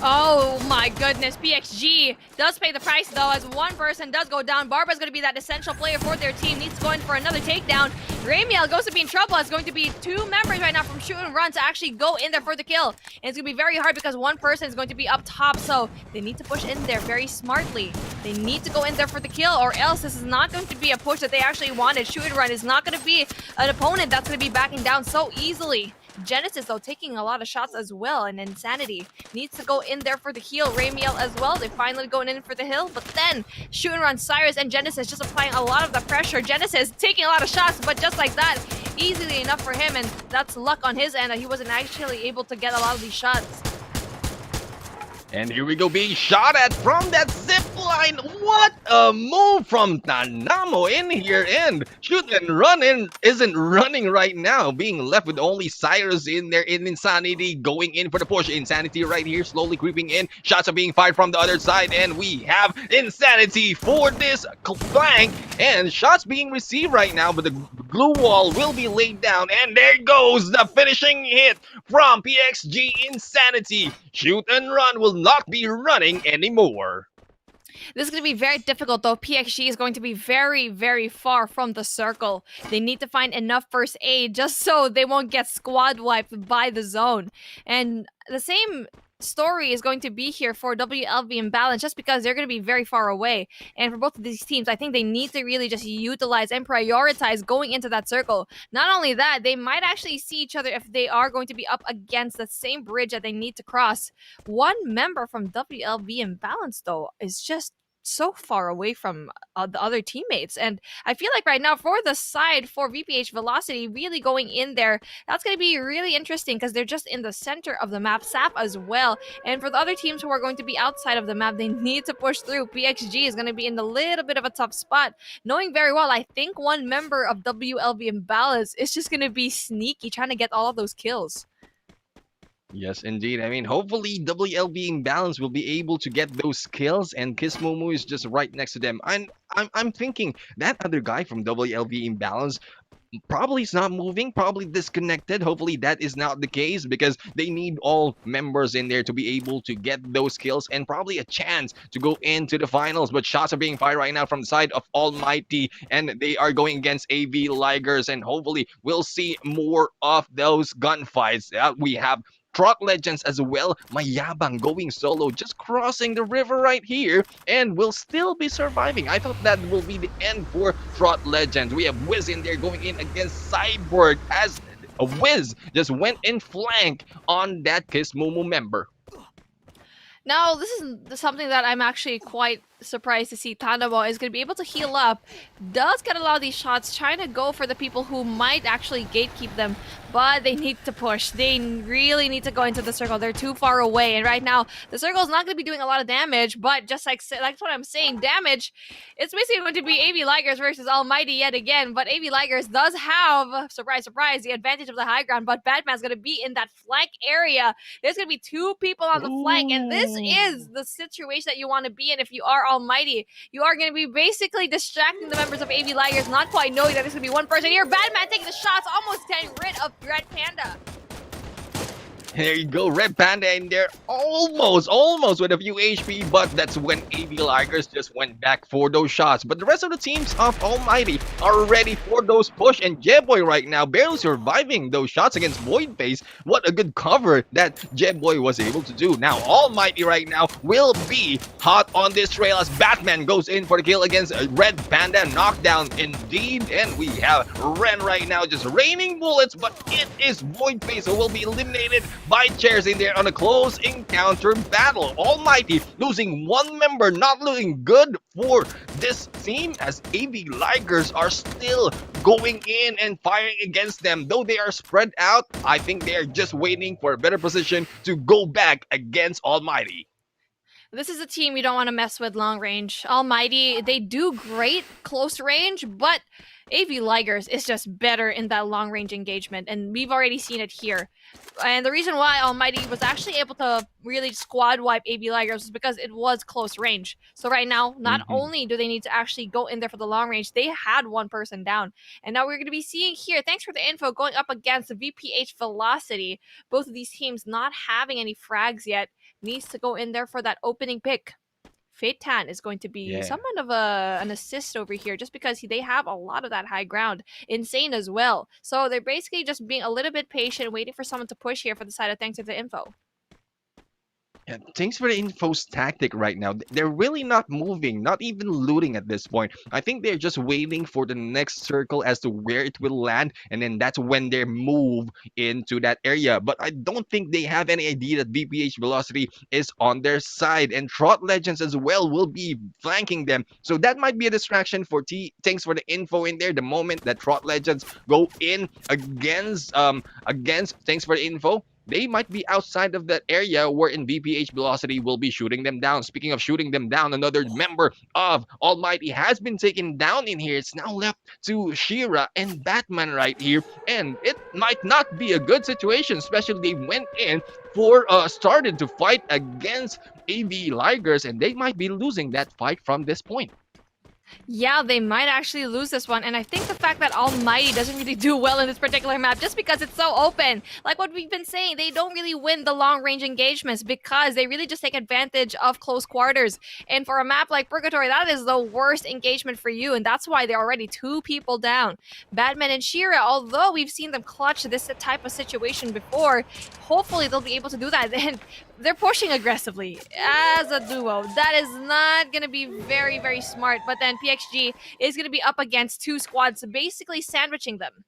Oh my goodness, PXG does pay the price though, as one person does go down. Barba's going to be that essential player for their team, needs to go in for another takedown. Ramiel goes to be in trouble. It's going to be 2 members right now from Shoot and Run to actually go in there for the kill. And it's going to be very hard because one person is going to be up top, so they need to push in there very smartly. They need to go in there for the kill, or else this is not going to be a push that they actually wanted. Shoot and Run is not going to be an opponent that's going to be backing down so easily. Genesis, though, taking a lot of shots as well, and Insanity needs to go in there for the heal. Ramiel as well, they finally going in for the hill, but then Shoot and Run, Cyrus, and Genesis just applying a lot of the pressure. Genesis taking a lot of shots, but just like that, easily enough for him, and that's luck on his end that he wasn't actually able to get a lot of these shots. And here we go, being shot at from that zip line. What a move from Nanamo in here, and Shoot and Run in isn't running right now, being left with only Cyrus in there, in Insanity going in for the push. Insanity right here slowly creeping in. Shots are being fired from the other side, and we have Insanity for this flank, and shots being received right now, but the glue wall will be laid down, and there goes the finishing hit from PXG Insanity. Shoot and Run will not be running anymore. This is going to be very difficult, though. PXG is going to be very, very far from the circle. They need to find enough first aid just so they won't get squad wiped by the zone. And the same story is going to be here for WLV Imbalance, just because they're going to be very far away. And for both of these teams, I think they need to really just utilize and prioritize going into that circle. Not only that, they might actually see each other if they are going to be up against the same bridge that they need to cross. One member from WLV Imbalance, though, is just so far away from the other teammates, and I feel like right now for the side for VPH Velocity really going in there, that's going to be really interesting because they're just in the center of the map. SAP as well, and for the other teams who are going to be outside of the map, they need to push through. PXG is going to be in a little bit of a tough spot, knowing very well I think one member of WLV Imbalance is just going to be sneaky trying to get all of those kills. Yes, indeed. I mean, hopefully WLB Imbalance will be able to get those kills, and Kismomu is just right next to them. And I'm thinking that other guy from WLB Imbalance probably is not moving, probably disconnected. Hopefully that is not the case, because they need all members in there to be able to get those kills and probably a chance to go into the finals. But shots are being fired right now from the side of Almighty, and they are going against AV Ligers, and hopefully we'll see more of those gunfights. We have Trot Legends as well. Mayabang going solo, just crossing the river right here, and will still be surviving. I thought that will be the end for Trot Legends. We have Wiz in there going in against Cyborg, as a Wiz just went in flank on that Kiss Momo member. Now, this is something that I'm actually quite surprised to see. Tanamo is going to be able to heal up, does get a lot of these shots, trying to go for the people who might actually gatekeep them, but they need to push. They really need to go into the circle. They're too far away, and right now, the circle is not going to be doing a lot of damage, but just like what I'm saying, damage, it's basically going to be AV Ligers versus Almighty yet again, but AV Ligers does have, surprise, surprise, the advantage of the high ground, but Batman's going to be in that flank area. There's going to be 2 people on the flank, and this is the situation that you want to be in if you are Almighty. You are going to be basically distracting the members of AV Ligers, not quite knowing that there's going to be one person here. Batman taking the shots, almost getting rid of Red Panda. There you go, Red Panda in there, almost with a few HP, but that's when AV Ligers just went back for those shots. But the rest of the teams of Almighty are ready for those push, and Jeboy right now barely surviving those shots against Void Base. What a good cover that Jeboy was able to do. Now Almighty right now will be hot on this trail as Batman goes in for the kill against Red Panda. Knockdown indeed, and we have Ren right now just raining bullets, but it is Void Base who will be eliminated by chairs in there on a close encounter battle. Almighty losing one member, not looking good for this team, as AV Ligers are still going in and firing against them. Though they are spread out, I think they are just waiting for a better position to go back against Almighty. This is a team you don't want to mess with long range. Almighty, they do great close range, but AV Ligers is just better in that long-range engagement, and we've already seen it here. And the reason why Almighty was actually able to really squad wipe AV Ligers is because it was close range. So right now, not only do they need to actually go in there for the long range, they had one person down. And now we're going to be seeing here, thanks for the info, going up against the VPH Velocity. Both of these teams not having any frags yet, needs to go in there for that opening pick. Fate Tan is going to be somewhat of an assist over here just because they have a lot of that high ground. Insane as well. So they're basically just being a little bit patient, waiting for someone to push here for the side of thanks for the info. Yeah, thanks for the info's tactic right now. They're really not moving, not even looting at this point. I think they're just waiting for the next circle as to where it will land, and then that's when they move into that area. But I don't think they have any idea that VPH Velocity is on their side, and Trot Legends as well will be flanking them. So that might be a distraction for Thanks for the info in there. The moment that Trot Legends go in against Thanks for the info, they might be outside of that area wherein VPH Velocity will be shooting them down. Speaking of shooting them down, another member of Almighty has been taken down in here. It's now left to Shira and Batman right here. And it might not be a good situation, especially they went in for started to fight against AV Ligers, and they might be losing that fight from this point. Yeah, they might actually lose this one. And I think the fact that Almighty doesn't really do well in this particular map just because it's so open. Like what we've been saying, they don't really win the long-range engagements because they really just take advantage of close quarters. And for a map like Purgatory, that is the worst engagement for you. And that's why they're already 2 people down. Batman and Shira, although we've seen them clutch this type of situation before, hopefully they'll be able to do that. And they're pushing aggressively as a duo. That is not going to be very, very smart. But then PXG is going to be up against 2 squads, basically sandwiching them.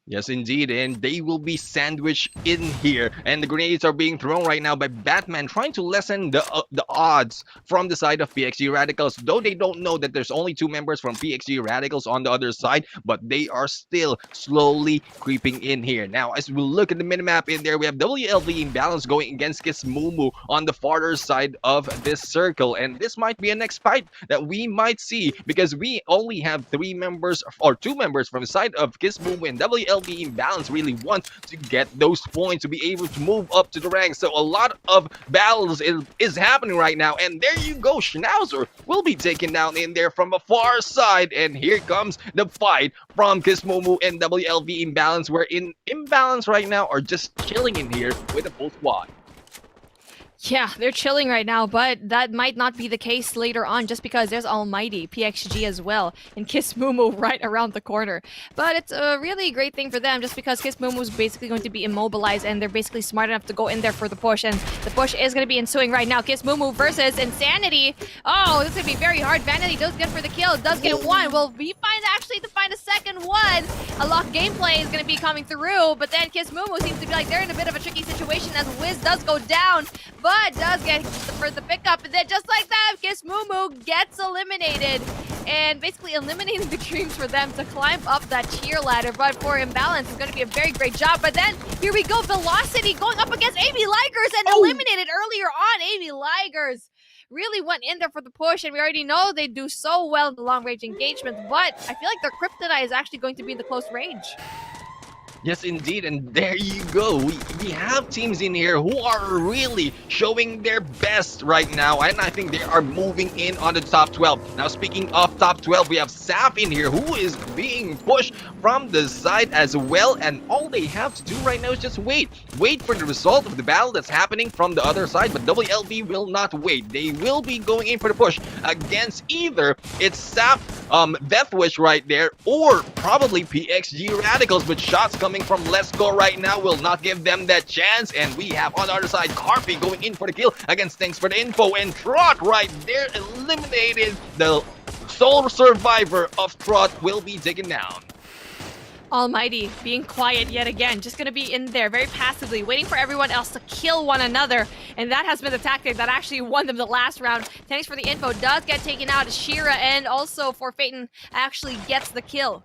Yes, indeed, and they will be sandwiched in here. And the grenades are being thrown right now by Batman, trying to lessen the odds from the side of PXG Radicals. Though they don't know that there's only 2 members from PXG Radicals on the other side, but they are still slowly creeping in here. Now, as we look at the minimap in there, we have WLV Imbalance going against Kismumu on the farther side of this circle. And this might be a next fight that we might see because we only have 3 members or 2 members from the side of Kismumu, and WLV Imbalance really want to get those points to be able to move up to the ranks. So a lot of battles is happening right now. And there you go, Schnauzer will be taken down in there from a far side. And here comes the fight from Kismumu and WLV Imbalance, where in Imbalance right now are just chilling in here with a full squad. Yeah, they're chilling right now, but that might not be the case later on just because there's Almighty, PXG as well, and Kismumu right around the corner. But it's a really great thing for them just because Kismumu is basically going to be immobilized and they're basically smart enough to go in there for the push, and the push is going to be ensuing right now. Kismumu versus Insanity. Oh, this is going to be very hard. Vanity does get for the kill, does get 1. Will we find actually to find a second one? A locked gameplay is going to be coming through, but then Kismumu seems to be like they're in a bit of a tricky situation as Wiz does go down, but does get for the pickup, and then just like that, Kismumu gets eliminated, and basically eliminating the dreams for them to climb up that tier ladder. But for Imbalance, it's going to be a very great job. But then here we go, Velocity going up against AV Ligers and eliminated earlier on. AV Ligers really went in there for the push, and we already know they do so well in the long-range engagements, but I feel like their kryptonite is actually going to be in the close range. Yes, indeed, and there you go. We have teams in here who are really showing their best right now, and I think they are moving in on the top 12. Now, speaking of top 12, we have Saf in here who is being pushed from the side as well, and all they have to do right now is just wait for the result of the battle that's happening from the other side. But WLB will not wait. They will be going in for the push against either it's Saf, Deathwish right there, or probably PXG Radicals, but shots coming from Let's Go right now will not give them that chance. And we have on the other side Carpi going in for the kill against Thanks for the Info, and Trot right there eliminated. The sole survivor of Trot will be taken down. Almighty being quiet yet again, just gonna be in there very passively, waiting for everyone else to kill one another, and that has been the tactic that actually won them the last round. Thanks for the info does get taken out. Shira and also for Phaeton actually gets the kill.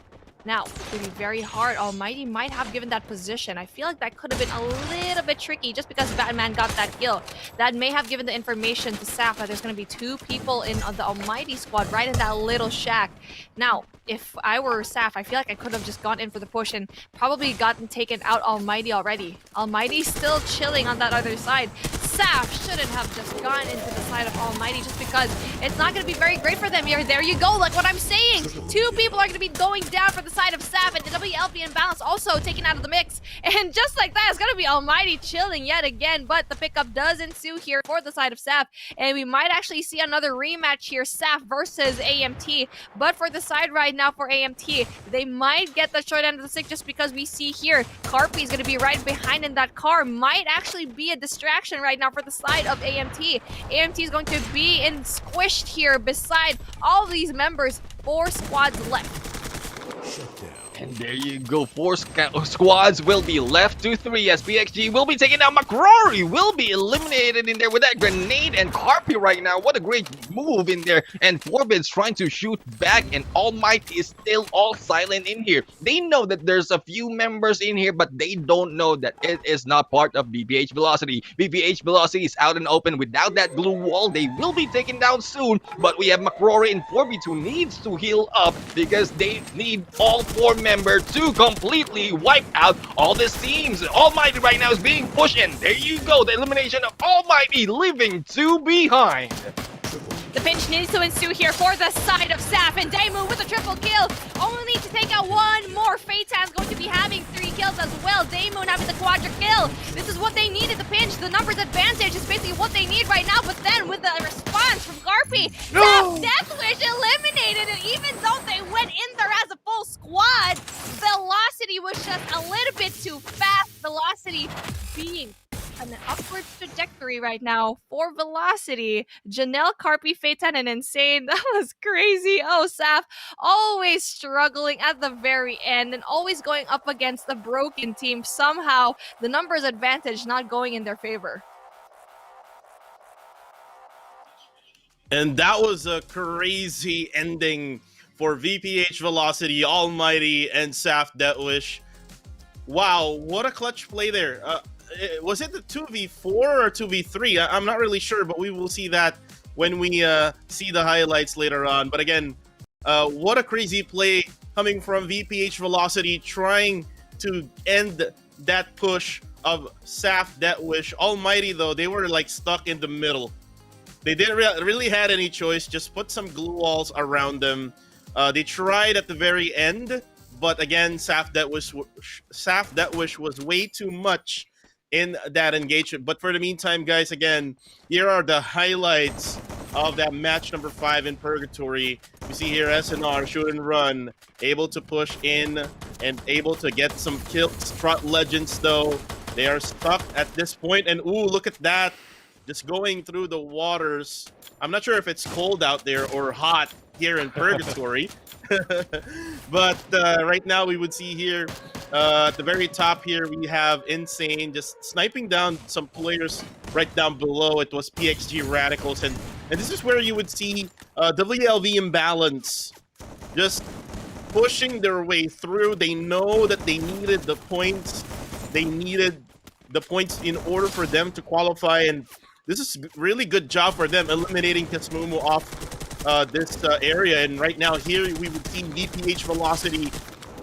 Now, it's going to be very hard. Almighty might have given that position. I feel like that could have been a little bit tricky just because Batman got that kill. That may have given the information to Saf that there's going to be 2 people in the Almighty squad right in that little shack. Now, if I were Saf, I feel like I could have just gone in for the push and probably gotten taken out Almighty already. Almighty's still chilling on that other side. Saf shouldn't have just gone into the side of Almighty just because it's not going to be very great for them here. There you go, like what I'm saying. 2 people are going to be going down for the side of Saf, and the WLP imbalance also taken out of the mix. And just like that, it's going to be Almighty chilling yet again, but the pickup does ensue here for the side of Saf, and we might actually see another rematch here, Saf versus AMT. But for the side right now for AMT, they might get the short end of the stick just because we see here Carpy is going to be right behind in that car. Might actually be a distraction right now for the side of AMT. AMT is going to be squished here beside all these members. 4 squads left. And there you go, 4 squads will be left to 3 as PXG will be taking down McCrory, will be eliminated in there with that grenade, and Carpy right now, what a great move in there, and Forbid's trying to shoot back, and Almighty is still all silent in here. They know that there's a few members in here, but they don't know that it is not part of BPH Velocity. BPH Velocity is out and open without that blue wall. They will be taken down soon, but we have McCrory and Forbid who needs to heal up because they need all 4 member to completely wipe out all these teams. Almighty right now is being pushed, and there you go, the elimination of Almighty, leaving 2 behind. The pinch needs to ensue here for the side of Saf, and Daemu with a triple kill. Only need to take out 1 more. Feitan's going to be having 3 kills as well. Daemu having the quadra kill. This is what they needed, the pinch. The numbers advantage is basically what they need right now, but then with the response from Garpy, Saf Deathwish eliminated, and even though they went in there as a full squad, Velocity was just a little bit too fast. Velocity being an upward trajectory right now for Velocity. Janelle, Carpy, Feitan, and Insane. That was crazy. Oh, Saf always struggling at the very end and always going up against the broken team. Somehow, the numbers advantage not going in their favor. And that was a crazy ending for VPH Velocity, Almighty, and Saf Deathwish. Wow, what a clutch play there. Was it the 2v4 or 2v3? I'm not really sure, but we will see that when we see the highlights later on. But again, what a crazy play coming from VPH Velocity, trying to end that push of Saf Deathwish. Almighty, though, they were like stuck in the middle. They didn't really had any choice, just put some glue walls around them. They tried at the very end, but again, Saf Deathwish was way too much in that engagement. But for the meantime, guys, again, here are the highlights of that match number 5 in Purgatory. You see here SNR, shoot and run, able to push in and able to get some kills. Trot Legends, though, they are stuck at this point. And ooh, look at that, just going through the waters. I'm not sure if it's cold out there or hot here in Purgatory. But right now we would see here at the very top here we have Insane just sniping down some players right down below. It was PXG Radicals, and this is where you would see WLV Imbalance just pushing their way through. They know that they needed the points. They needed the points in order for them to qualify, and this is really good job for them eliminating Kesmumu off this area. And right now here we would see VPH Velocity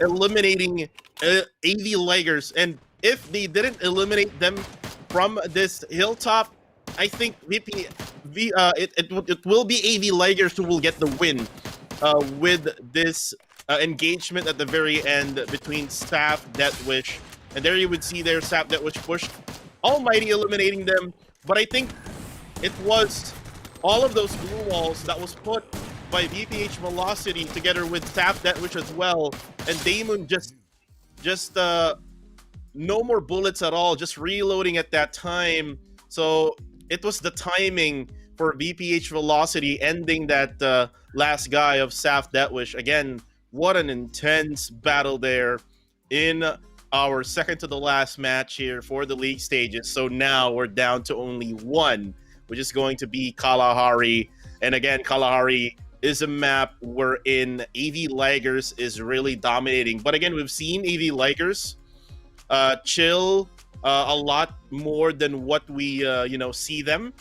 eliminating AV Laggers, and if they didn't eliminate them from this hilltop, I think it will be AV Laggers who will get the win with this engagement at the very end between Saf Deathwish. And there you would see there Saf Deathwish pushed Almighty, eliminating them. But I think it was all of those blue walls that was put by VPH Velocity together with Saf Deathwish as well. And Damon just no more bullets at all, just reloading at that time. So it was the timing for VPH Velocity ending that last guy of Saf Deathwish. Again, what an intense battle there in our second to the last match here for the league stages. So now we're down to only one, which is going to be Kalahari. And again, Kalahari is a map wherein AV Laggers is really dominating. But again, we've seen AV Laggers chill a lot more than what we see them.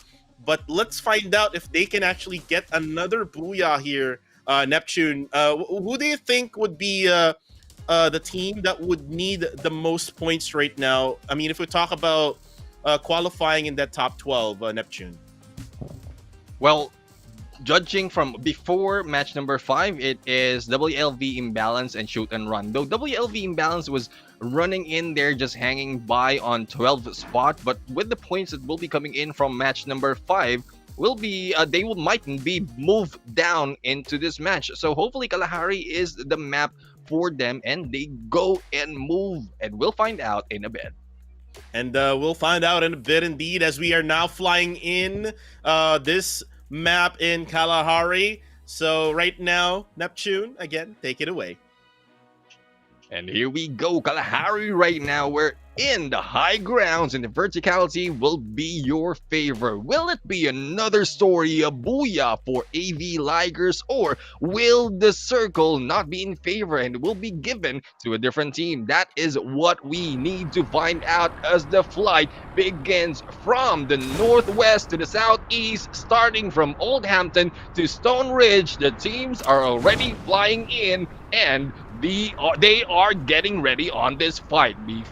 But let's find out if they can actually get another booyah here. Neptune, who do you think would be the team that would need the most points right now? I mean, if we talk about qualifying in that top 12, Neptune. Well, judging from before match number 5, it is WLV Imbalance and Shoot and Run. Though WLV Imbalance was running in there just hanging by on 12th spot, but with the points that will be coming in from match number 5, will be might be moved down into this match. So hopefully Kalahari is the map for them and they go and move, and we'll find out in a bit. And we'll find out in a bit indeed, as we are now flying in this map in Kalahari. So right now, Neptune, again, take it away. And here we go, Kalahari right now. We're in the high grounds and the verticality will be your favor. Will it be another story, a booyah for AV Ligers, or will the circle not be in favor and will be given to a different team? That is what we need to find out as the flight begins from the northwest to the southeast, starting from Oldhampton to Stone Ridge. The teams are already flying in and they are getting ready on this fight, Beef.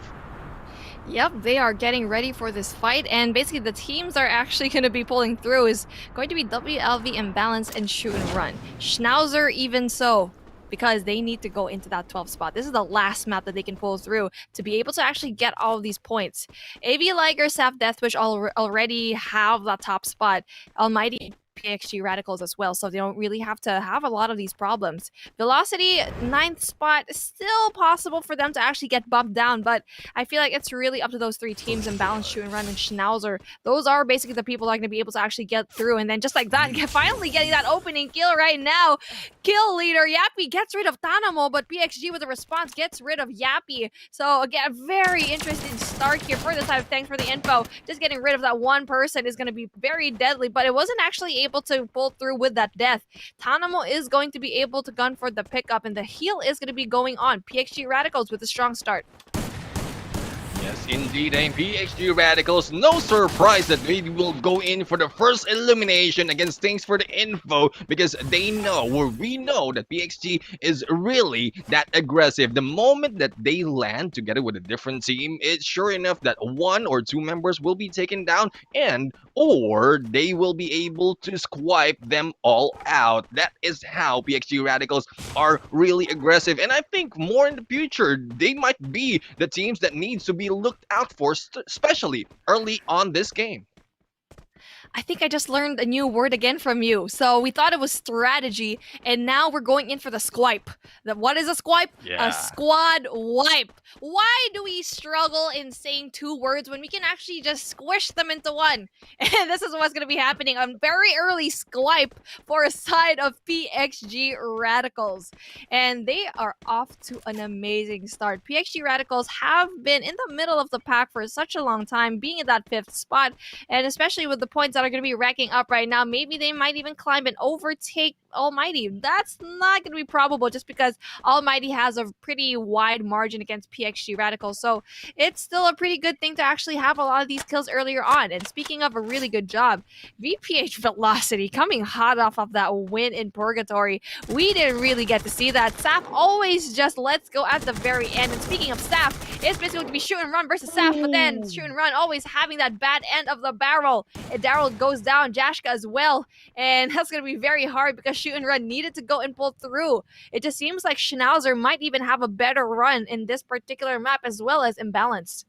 Yep, they are getting ready for this fight, and basically the teams are actually going to be pulling through is going to be WLV Imbalance and Shoot and Run. Schnauzer even so, because they need to go into that 12th spot. This is the last map that they can pull through to be able to actually get all of these points. AV Liger, Saf Deathwish already have that top spot. Almighty PXG Radicals as well, so they don't really have to have a lot of these problems. Velocity, 9th spot, still possible for them to actually get bumped down, but I feel like it's really up to those 3 teams, Imbalance, Shoot and Run, and Schnauzer. Those are basically the people that are going to be able to actually get through, and then just like that, finally getting that opening kill right now. Kill leader, Yappy gets rid of Tanamo, but PXG with a response gets rid of Yappy. So again, very interesting start here for this time. Thanks for the info. Just getting rid of that one person is going to be very deadly, but it wasn't actually able to pull through with that death. Tanamo is going to be able to gun for the pickup, and the heal is going to be going on. PXG Radicals with a strong start. Yes, indeed, and PXG Radicals, no surprise that they will go in for the first elimination. Against thanks for the info, because they know, or we know, that PXG is really that aggressive. The moment that they land together with a different team, it's sure enough that 1 or 2 members will be taken down, and or they will be able to swipe them all out. That is how PXG Radicals are really aggressive, and I think more in the future, they might be the teams that needs to be looked out for, especially early on this game. I think I just learned a new word again from you. So we thought it was strategy, and now we're going in for the swipe. What is a swipe? Yeah. A squad wipe. Why do we struggle in saying 2 words when we can actually just squish them into one? And this is what's going to be happening. A very early swipe for a side of PXG Radicals. And they are off to an amazing start. PXG Radicals have been in the middle of the pack for such a long time, being in that 5th spot, and especially with the points that are going to be racking up right now, maybe they might even climb and overtake Almighty. That's not going to be probable just because Almighty has a pretty wide margin against PXG Radicals. So it's still a pretty good thing to actually have a lot of these kills earlier on. And speaking of a really good job, VPH Velocity coming hot off of that win in Purgatory. We didn't really get to see that. Saf always just lets go at the very end. And speaking of Saf, it's basically going to be Shoot and Run versus Saf, but then Shoot and Run always having that bad end of the barrel. And Daryl goes down, Jashka as well. And that's going to be very hard because Shoot and Run needed to go and pull through. It just seems like Schnauzer might even have a better run in this particular map as well as Imbalanced.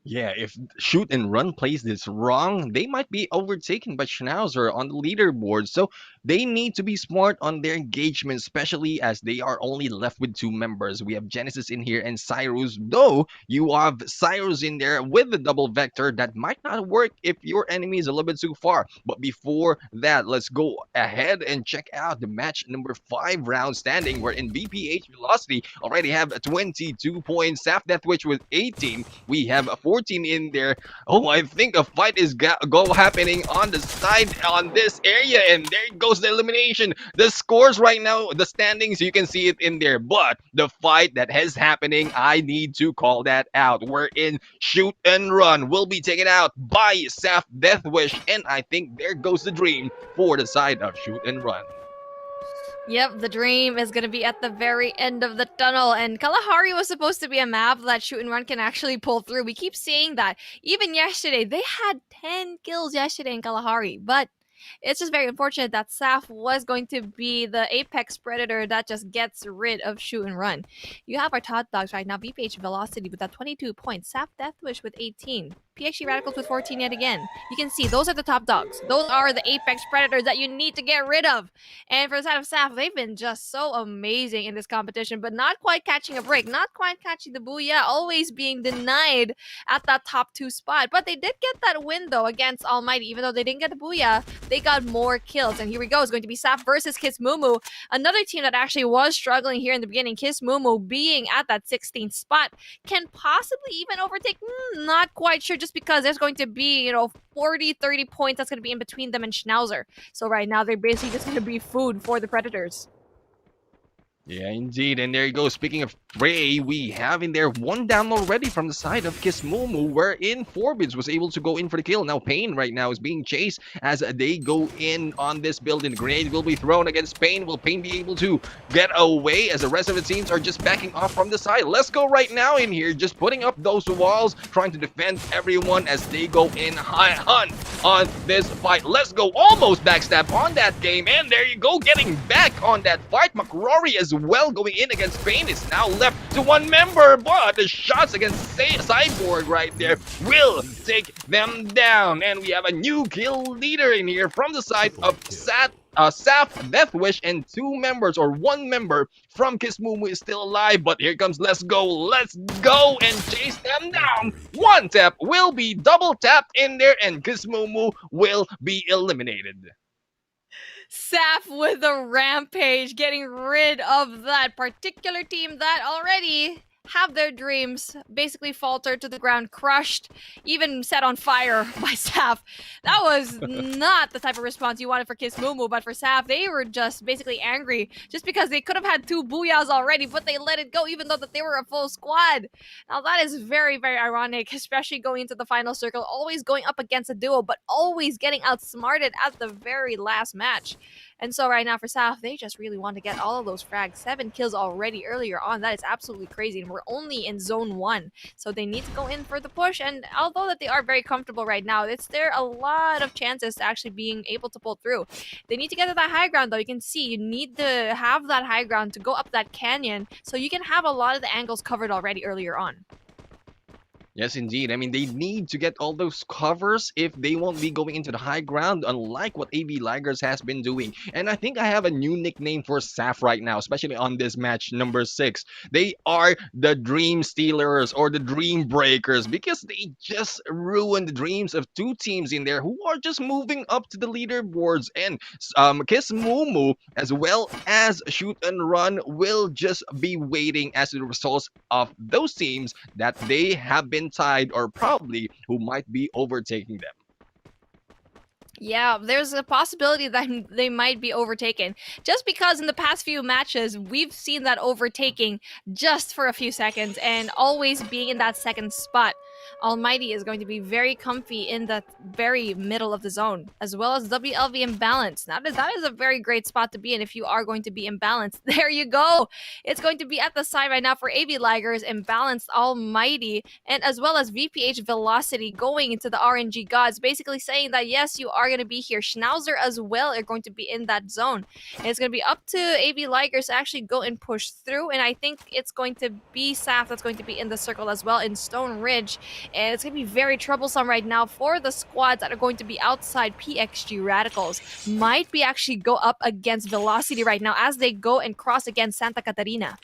Yeah, if Shoot and Run plays this wrong, they might be overtaken by Schnauzer on the leaderboard. So they need to be smart on their engagement, especially as they are only left with 2 members. We have Genesis in here and Cyrus, though you have Cyrus in there with the double vector. That might not work if your enemy is a little bit too far. But before that, let's go ahead and check out the match number 5 round standing, where in VPH Velocity already have 22 points. Saf Deathwitch with 18. We have 14 14 in there. Oh, I think a fight is happening on the side on this area, and there goes the elimination. The scores right now, the standings, you can see it in there. But the fight that is happening, I need to call that out. We're in Shoot and Run. Will be taken out by Saf Deathwish, and I think there goes the dream for the side of Shoot and Run. Yep, the dream is going to be at the very end of the tunnel, and Kalahari was supposed to be a map that Shoot and Run can actually pull through. We keep saying that. Even yesterday, they had 10 kills yesterday in Kalahari, but it's just very unfortunate that Saf was going to be the apex predator that just gets rid of Shoot and Run. You have our top dogs right now, VPH Velocity with that 22 points, Saf Deathwish with 18, PXG Radicals with 14 yet again. You can see those are the top dogs. Those are the apex predators that you need to get rid of. And for the side of Saf, they've been just so amazing in this competition, but not quite catching a break, not quite catching the booyah, always being denied at that top 2 spot. But they did get that win though against Almighty. Even though they didn't get the booyah, they got more kills. And here we go. It's going to be Saf versus Kiss Mumu, another team that actually was struggling here in the beginning. Kiss Mumu being at that 16th spot can possibly even overtake, not quite sure, just because there's going to be, 40-30 points that's going to be in between them and Schnauzer. So right now they're basically just going to be food for the Predators. Yeah, indeed. And there you go. Speaking of Ray, we have in there one down already from the side of Kismumu, wherein Forbids was able to go in for the kill. Now Pain right now is being chased as they go in on this building. The grenade will be thrown against Pain. Will Pain be able to get away as the rest of the teams are just backing off from the side? Let's go right now in here, just putting up those walls, trying to defend everyone as they go in high hunt on this fight. Let's go. Almost backstab on that game. And there you go, getting back on that fight. McRory as well going in against Pain is now left to one member, but the shots against Cyborg right there will take them down. And we have a new kill leader in here from the side of Saf Deathwish, and one member from Kismumu is still alive. But here comes Let's Go and chase them down. One tap will be double tapped in there, and Kismumu will be eliminated. Saf with a rampage, getting rid of that particular team that already have their dreams basically faltered to the ground, crushed, even set on fire by Saf. That was not the type of response you wanted for Kiss Mumu, but for Saf, they were just basically angry just because they could have had 2 booyahs already, but they let it go even though that they were a full squad. Now that is very, very ironic, especially going into the final circle, always going up against a duo, but always getting outsmarted at the very last match. And so right now for Saf, they just really want to get all of those frags. 7 kills already earlier on. That is absolutely crazy. And we're only in zone 1. So they need to go in for the push. And although that they are very comfortable right now, there a lot of chances to actually being able to pull through. They need to get to that high ground though. You can see you need to have that high ground to go up that canyon. So you can have a lot of the angles covered already earlier on. Yes, indeed. I mean, they need to get all those covers if they won't be going into the high ground, unlike what AB Ligers has been doing. And I think I have a new nickname for Saf right now, especially on this match number 6. They are the Dream Stealers or the Dream Breakers, because they just ruined the dreams of 2 teams in there who are just moving up to the leaderboards. And Kiss Mumu as well as Shoot and Run will just be waiting as the results of those teams that they have been tied, or probably who might be overtaking them. Yeah, there's a possibility that they might be overtaken. Just because in the past few matches, we've seen that overtaking just for a few seconds and always being in that second spot. Almighty is going to be very comfy in the very middle of the zone, as well as WLV imbalance. That is a very great spot to be in if you are going to be imbalanced. There you go. It's going to be at the side right now for AV Ligers, imbalanced Almighty, and as well as VPH Velocity going into the RNG Gods, basically saying that yes, you are going to be here. Schnauzer as well are going to be in that zone. And it's going to be up to AV Ligers to actually go and push through, and I think it's going to be Saf that's going to be in the circle as well in Stone Ridge. And it's going to be very troublesome right now for the squads that are going to be outside. PXG Radicals might be actually go up against Velocity right now as they go and cross against Santa Catarina.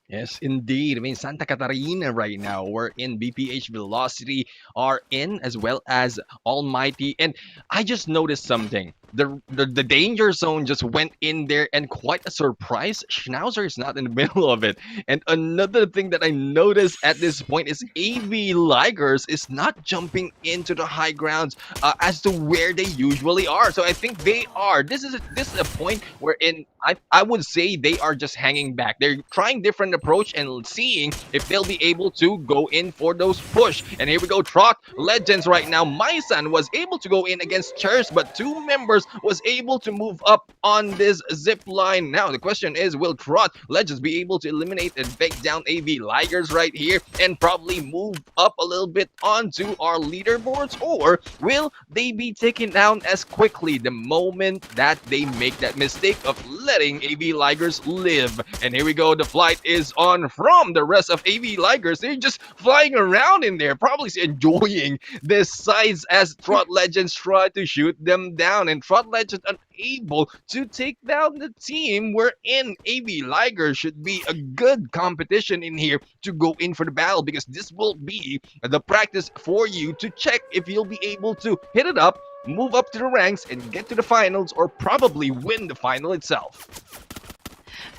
Yes, indeed. I mean, Santa Catarina right now, we're in BPH Velocity are in, as well as Almighty. And I just noticed something. the danger zone just went in there, and quite a surprise, Schnauzer is not in the middle of it. And another thing that I noticed at this point is AV Ligers is not jumping into the high grounds as to where they usually are. So I think they are. This is a point wherein I would say they are just hanging back. They're trying different approach and seeing if they'll be able to go in for those push. And here we go, Trot Legends right now. Maisan was able to go in against Chers, but two members was able to move up on this zip line. Now the question is, will Trot Legends be able to eliminate and take down AV Ligers right here and probably move up a little bit onto our leaderboards, or will they be taken down as quickly the moment that they make that mistake of letting AV Ligers live? And here we go, the flight is on from the rest of AV Ligers. They're just flying around in there, probably enjoying the sights as Trot Legends try to shoot them down, and Trot Legends unable to take down the team wherein AV Liger should be a good competition in here to go in for the battle, because this will be the practice for you to check if you'll be able to hit it up, move up to the ranks, and get to the finals, or probably win the final itself.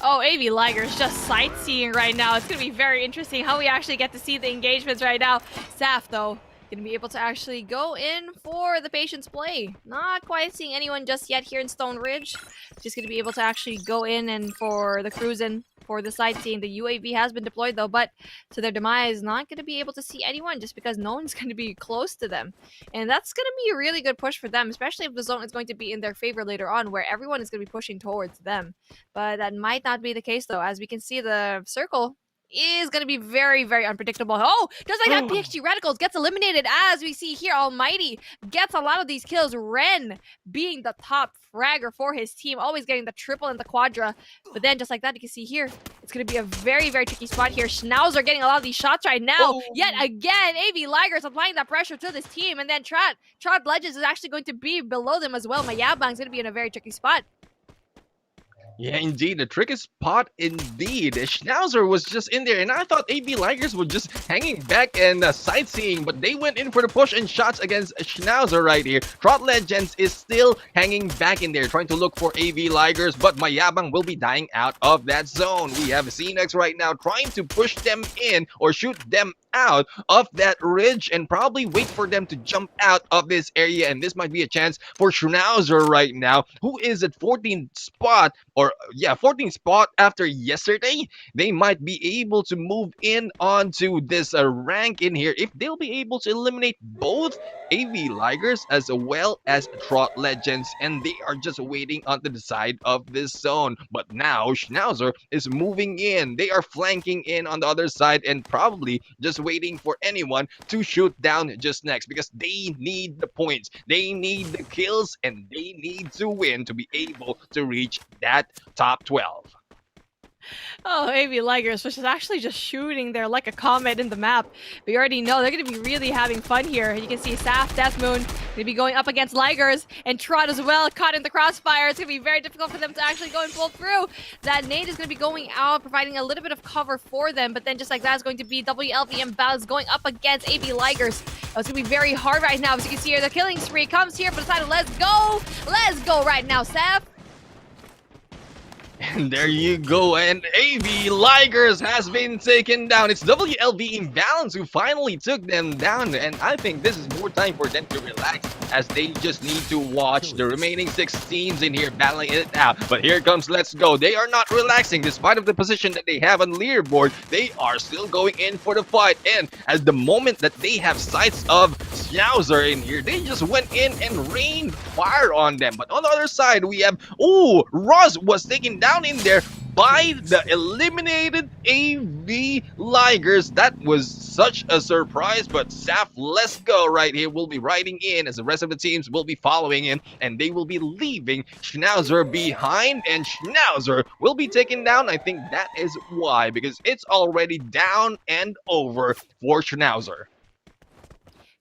Oh, AV Liger's just sightseeing right now. It's going to be very interesting how we actually get to see the engagements right now. Saf, though, going to be able to actually go in for the Patience play. Not quite seeing anyone just yet here in Stone Ridge. Just going to be able to actually go in and for the cruising, for the sightseeing. The UAV has been deployed, though, but to their demise, not going to be able to see anyone just because no one's going to be close to them. And that's going to be a really good push for them, especially if the zone is going to be in their favor later on, where everyone is going to be pushing towards them. But that might not be the case, though. As we can see, the circle is going to be very, very unpredictable. Oh, just like that, PXG Radicals gets eliminated. As we see here, Almighty gets a lot of these kills. Ren being the top fragger for his team, always getting the triple and the quadra. But then just like that, you can see here, it's going to be a very, very tricky spot here. Schnauzer getting a lot of these shots right now. Yet again, AV Ligers applying that pressure to this team. And then Trot Legends is actually going to be below them as well. Mayabang's going to be in a very tricky spot. Yeah, indeed. The tricky spot indeed. Schnauzer was just in there, and I thought AV Ligers were just hanging back and sightseeing, but they went in for the push and shots against Schnauzer right here. Trot Legends is still hanging back in there, trying to look for AV Ligers, but Mayabang will be dying out of that zone. We have CNX right now trying to push them in or shoot them out of that ridge and probably wait for them to jump out of this area, and this might be a chance for Schnauzer right now, who is at 14th spot, or 14th spot after yesterday. They might be able to move in onto this rank in here if they'll be able to eliminate both AV Ligers as well as Trot Legends, and they are just waiting on the side of this zone. But now Schnauzer is moving in. They are flanking in on the other side and probably just waiting for anyone to shoot down just next, because they need the points, they need the kills, and they need to win to be able to reach that top 12. Oh, AV Ligers, which is actually just shooting there like a comet in the map. We already know they're going to be really having fun here. You can see Saf, Death Moon, going to be going up against Ligers, and Trot as well, caught in the crossfire. It's going to be very difficult for them to actually go and pull through. That nade is going to be going out, providing a little bit of cover for them, but then just like that is going to be WLVM Battles going up against AV Ligers. Oh, it's going to be very hard right now. As you can see here, the killing spree comes here for the side of Let's Go. Let's go right now, Saf. And there you go, and AV Ligers has been taken down. It's WLV Imbalance who finally took them down, and I think this is more time for them to relax, as they just need to watch the remaining 6 teams in here battling it out. But here comes Let's Go. They are not relaxing despite of the position that they have on the leaderboard. They are still going in for the fight, and at the moment that they have sights of Schnauzer in here, they just went in and rained fire on them. But on the other side, we have, Roz was taken down in there by the eliminated AV Ligers. That was such a surprise, but Saf Let's Go right here will be riding in as the rest of the teams will be following in, and they will be leaving Schnauzer behind, and Schnauzer will be taken down. I think that is why, because it's already down and over for Schnauzer.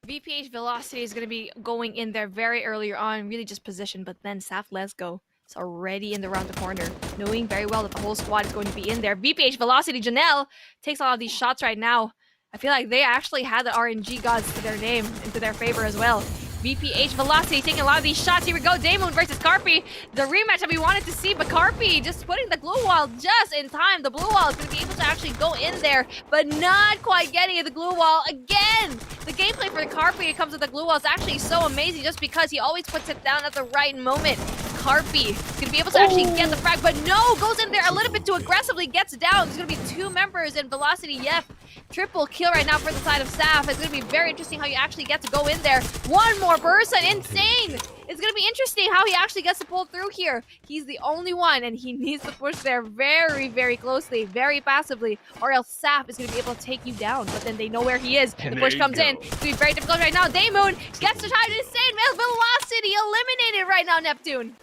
VPH Velocity is going to be going in there very early on, really just positioned, but then Saf Let's Go. It's already in the round the corner, knowing very well that the whole squad is going to be in there. VPH Velocity Janelle takes a lot of these shots right now. I feel like they actually had the RNG gods to their name and to their favor as well. VPH Velocity taking a lot of these shots. Here we go, Daemoon versus Carpi. The rematch that we wanted to see, but Carpi just putting the glue wall just in time. The blue wall is going to be able to actually go in there, but not quite getting at the glue wall again. The gameplay for the Carpi it comes with the glue wall is actually so amazing just because he always puts it down at the right moment. Carpi is going to be able to actually get the frag, but no, goes in there a little bit too aggressively, gets down. There's going to be 2 members in Velocity. Yep, triple kill right now for the side of Saf. It's going to be very interesting how you actually get to go in there. One more person, insane. It's going to be interesting how he actually gets to pull through here. He's the only one, and he needs to push there very, very closely, very passively, or else Saf is going to be able to take you down. But then they know where he is. And the push there you comes in. go. It's going to be very difficult right now. Daemoon gets to try to insane Velocity eliminated right now, Neptune.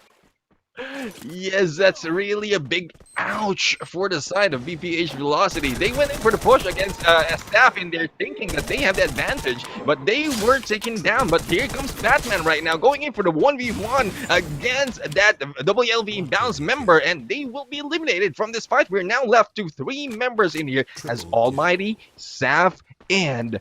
Yes, that's really a big ouch for the side of VPH Velocity. They went in for the push against Staff in there thinking that they have the advantage, but they were taken down. But here comes Batman right now going in for the 1v1 against that WLV Bounce member, and they will be eliminated from this fight. We're now left to 3 members in here as Almighty, Saf, and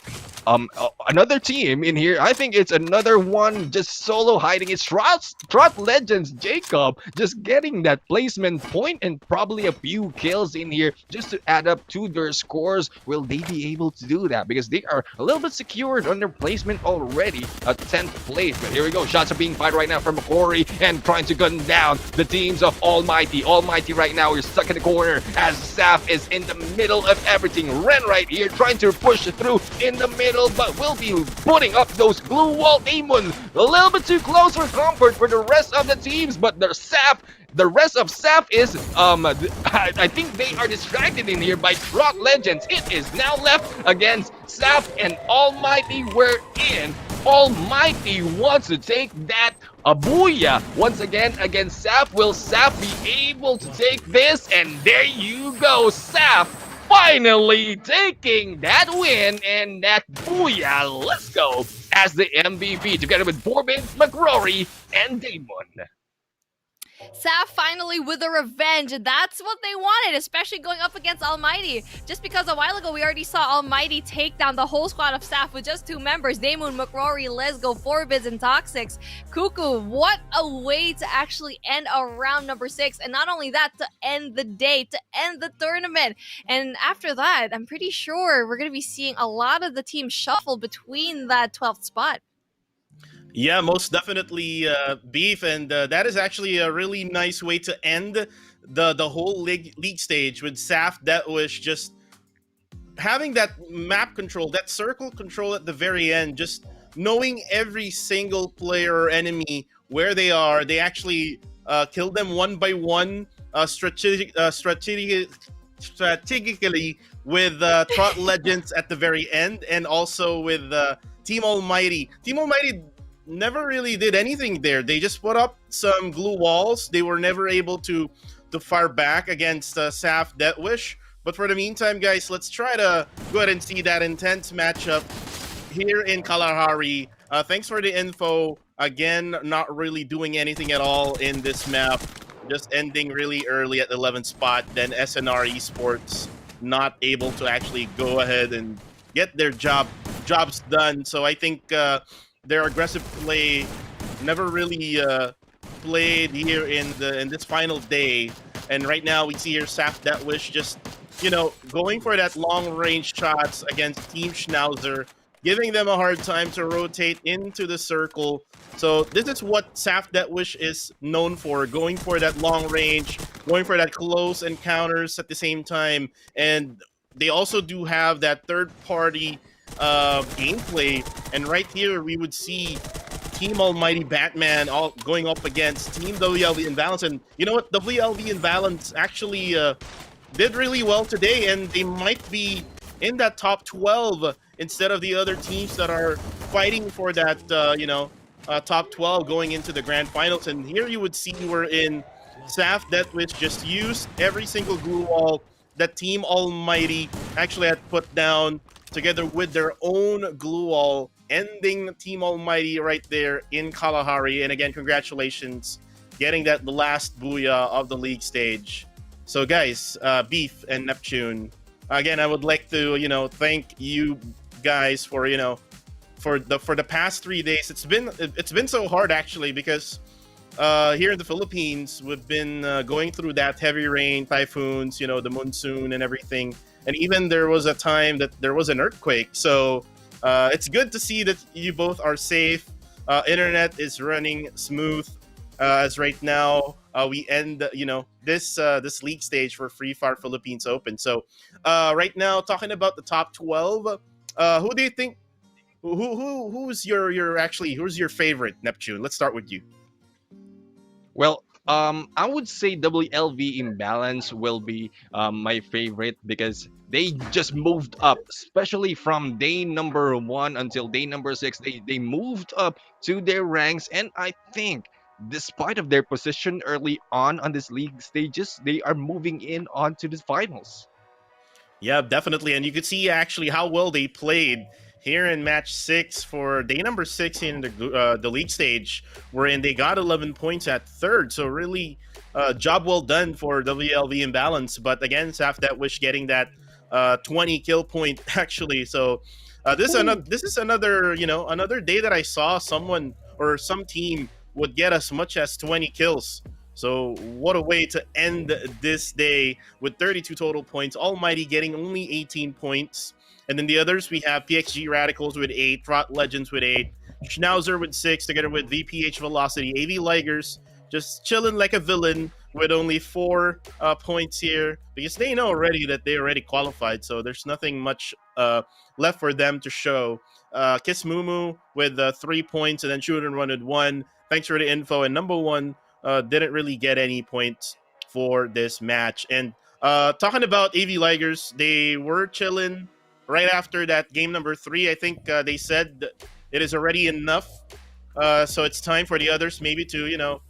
another team in here. I think it's another one just solo hiding. It's Trot Legends Jacob just getting that placement point and probably a few kills in here just to add up to their scores. Will they be able to do that? Because they are a little bit secured on their placement already at 10th place. But here we go. Shots are being fired right now from Macquarie and trying to gun down the teams of Almighty. Almighty right now is stuck in the corner as Saf is in the middle of everything. Ren right here trying to push through in the middle, but will be putting up those glue wall demons a little bit too close for comfort for the rest of the teams. But the rest of Saf is I think they are distracted in here by Trot Legends. It is now left against Saf and Almighty. We're in. Almighty wants to take that Abuya once again against Saf. Will Saf be able to take this? And there you go, Saf finally taking that win and that booyah. Let's go as the MVP together with Forbin, McRory, and Damon. Saf finally with a revenge. That's what they wanted, especially going up against Almighty. Just because a while ago we already saw Almighty take down the whole squad of Saf with just 2 members, Daemoon, McRory, Lesgo, Forbids, and Toxics. Cuckoo, what a way to actually end a round number 6. And not only that, to end the day, to end the tournament. And after that, I'm pretty sure we're going to be seeing a lot of the teams shuffle between that 12th spot. Yeah, most definitely, Beef, and that is actually a really nice way to end the whole league stage with Saf Deatwish just having that map control, that circle control at the very end, just knowing every single player or enemy where they are. They actually killed them one by one, strategically with Trot Legends at the very end, and also with Team Almighty. Team Almighty never really did anything there. They just put up some glue walls. They were never able to fire back against Saf Deatwish. But for the meantime, guys, let's try to go ahead and see that intense matchup here in Kalahari. Thanks for the info. Again, not really doing anything at all in this map. Just ending really early at the 11th spot. Then SNR Esports not able to actually go ahead and get their jobs done. So I think their aggressive play never really played here in this final day. And right now we see here Saf Deatwish just, going for that long range shots against Team Schnauzer, giving them a hard time to rotate into the circle. So this is what Saf Deatwish is known for, going for that long range, going for that close encounters at the same time. And they also do have that third party gameplay, and right here we would see Team Almighty Batman all going up against Team WLV and Valence. And you know what, WLV and Valence actually did really well today, and they might be in that top 12 instead of the other teams that are fighting for that top 12 going into the grand finals. And here you would see we're in Saf Deatwish just used every single glue wall that Team Almighty actually had put down, together with their own glue wall, ending Team Almighty right there in Kalahari. And again, congratulations, getting the last booyah of the league stage. So guys, Beef and Neptune, again, I would like to, thank you guys for, for the past 3 days, it's been so hard actually because here in the Philippines we've been going through that heavy rain, typhoons, the monsoon and everything, and even there was a time that there was an earthquake. So it's good to see that you both are safe. Internet is running smooth as right now. We end this league stage for Free Fire Philippines Open. So right now, talking about the top 12, who do you think? Who's your favorite, Neptune? Let's start with you. Well, I would say WLV Imbalance will be my favorite because they just moved up, especially from day number 1 until day number 6. They moved up to their ranks, and I think, despite of their position early on this league stages, they are moving in onto the finals. Yeah, definitely. And you could see actually how well they played here in match 6 for day number 6 in the league stage, wherein they got 11 points at third. So really, job well done for WLV Imbalance. But again, Saf that wish getting that 20 kill point actually. So this is another another day that I saw someone or some team would get as much as 20 kills. So what a way to end this day with 32 total points. Almighty getting only 18 points. And then the others, we have PXG Radicals with 8, Trot Legends with 8, Schnauzer with 6, together with VPH Velocity, AV Ligers just chilling like a villain with only 4 points here because they know already that they already qualified. So there's nothing much left for them to show. Kiss Mumu with 3 points, and then Shoot and Run with 1. Thanks for the info. And number 1 didn't really get any points for this match. And talking about AV Ligers, they were chilling right after that game number 3. I think they said it is already enough. So it's time for the others maybe to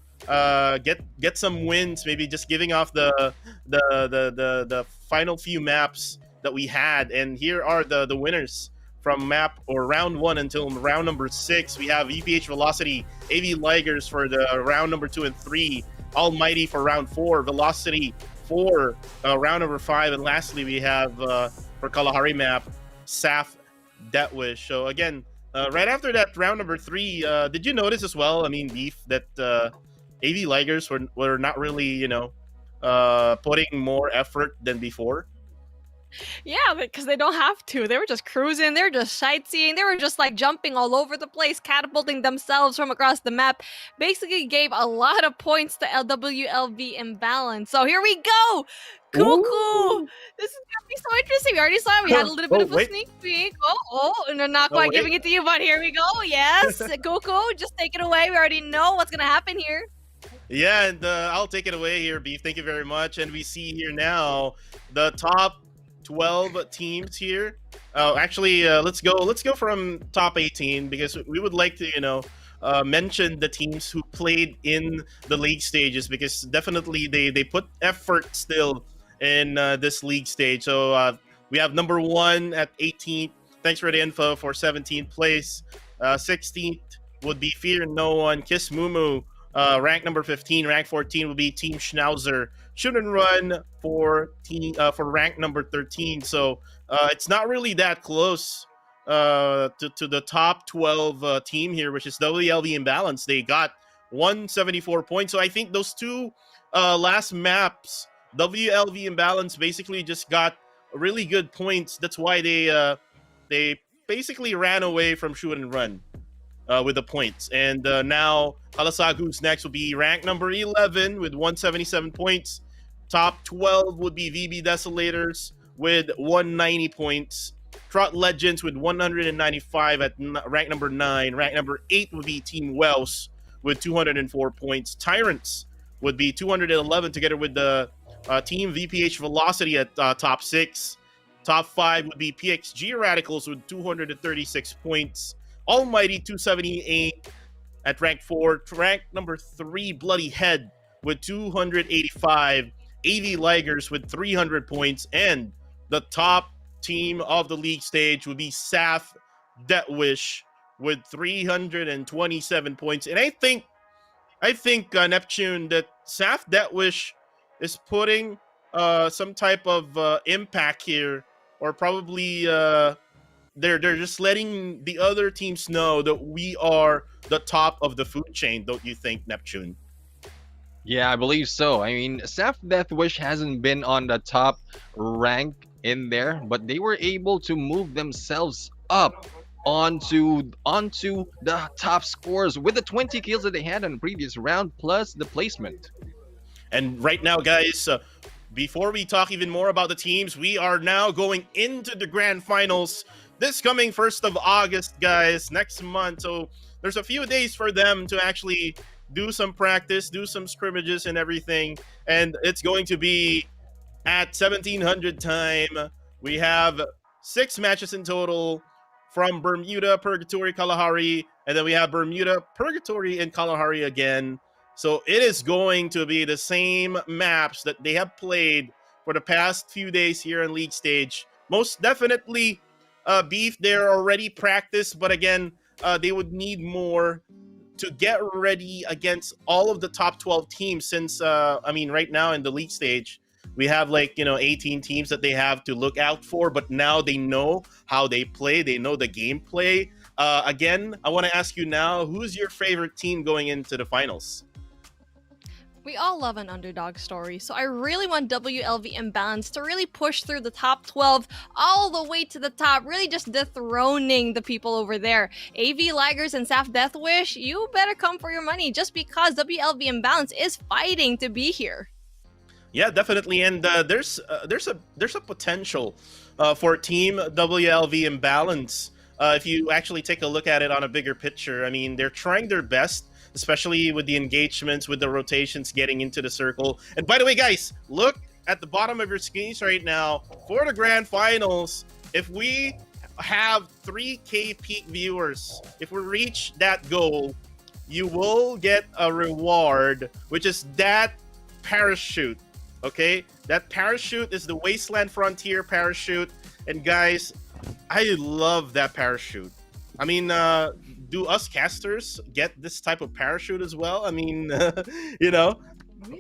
get some wins. Maybe just giving off the final few maps that we had. And here are the winners from map or round 1 until round number 6. We have VPH Velocity, AV Ligers for the round number 2 and 3, Almighty for round 4, Velocity for round number 5, and lastly we have for Kalahari map, Saf Deathwish. So again, right after that round number 3, did you notice as well, I mean, Beef, that AV Ligers were not really, putting more effort than before? Yeah, because they don't have to. They were just cruising. They were just sightseeing. They were just like jumping all over the place, catapulting themselves from across the map. Basically gave a lot of points to LWLV Imbalance. So here we go. Cuckoo. This is going to be so interesting. We already saw it. We had a little bit of a sneak peek. And they're not quite giving it to you, but here we go. Yes. Cuckoo, just take it away. We already know what's going to happen here. Yeah, and I'll take it away here, Beef. Thank you very much. And we see here now the top 12 teams here. Actually, let's go from top 18 because we would like to mention the teams who played in the league stages, because definitely they put effort still in this league stage. So we have number 1 at 18th. Thanks for the info for 17th place. 16th would be Fear No One, Kiss Mumu. Rank number 15. Rank 14 will be Team Schnauzer. Shoot and Run for rank number 13. So it's not really that close to the top 12 team here, which is WLV Imbalance. They got 174 points. So I think those two last maps, WLV Imbalance basically just got really good points. That's why they basically ran away from Shoot and Run with the points. And now Halasagu's next will be rank number 11 with 177 points. Top 12 would be VB Desolators with 190 points. Trot Legends with 195 at rank number 9. Rank number 8 would be Team Wells with 204 points. Tyrants would be 211 together with the Team VPH Velocity at top 6. Top 5 would be PXG Radicals with 236 points. Almighty 278 at rank 4. Rank number 3, Bloody Head with 285. AV Ligers with 300 points. And the top team of the league stage would be Saf Deathwish with 327 points. And I think Neptune, that Saf Deathwish is putting some type of impact here, or probably they're just letting the other teams know that we are the top of the food chain, don't you think, Neptune? Yeah, I believe so. I mean, Saf Deathwish hasn't been on the top rank in there, but they were able to move themselves up onto the top scores with the 20 kills that they had in the previous round plus the placement. And right now, guys, before we talk even more about the teams, we are now going into the grand finals this coming 1st of August, guys, next month. So there's a few days for them to actually do some practice, do some scrimmages and everything. And it's going to be at 1700 time. We have 6 matches in total from Bermuda, Purgatory, Kalahari, and then we have Bermuda, Purgatory, and Kalahari again. So it is going to be the same maps that they have played for the past few days here in league stage. Most definitely, Beef, they're already practiced, but again, they would need more to get ready against all of the top 12 teams since, I mean, right now in the league stage, we have 18 teams that they have to look out for, but now they know how they play. They know the gameplay. Again, I want to ask you now, who's your favorite team going into the finals? We all love an underdog story, so I really want WLV Imbalance to really push through the top 12 all the way to the top, really just dethroning the people over there. AV Ligers and Saf Deathwish, you better come for your money just because WLV Imbalance is fighting to be here. Yeah, definitely, and there's a potential for Team WLV Imbalance. If you actually take a look at it on a bigger picture, I mean, they're trying their best, especially with the engagements, with the rotations getting into the circle. And by the way, guys, look at the bottom of your screens right now for the grand finals. If we have 3K peak viewers, if we reach that goal, you will get a reward, which is that parachute. Okay, that parachute is the Wasteland Frontier parachute, and guys, I love that parachute. I mean, do us casters get this type of parachute as well? I mean,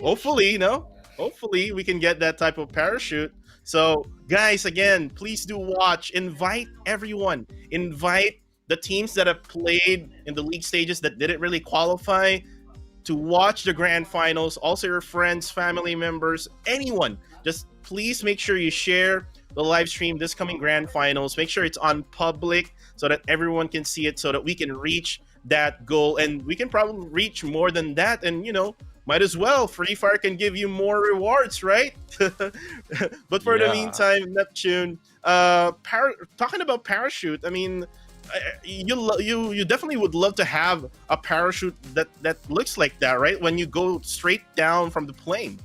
hopefully, hopefully we can get that type of parachute. So, guys, again, please do watch. Invite everyone. Invite the teams that have played in the league stages that didn't really qualify to watch the grand finals. Also your friends, family members, anyone. Just please make sure you share the live stream this coming grand finals. Make sure it's on public so that everyone can see it, so that we can reach that goal. And we can probably reach more than that. And, might as well. Free Fire can give you more rewards, right? But for the meantime, Neptune, talking about parachute, I mean, you definitely would love to have a parachute that looks like that, right? When you go straight down from the plane.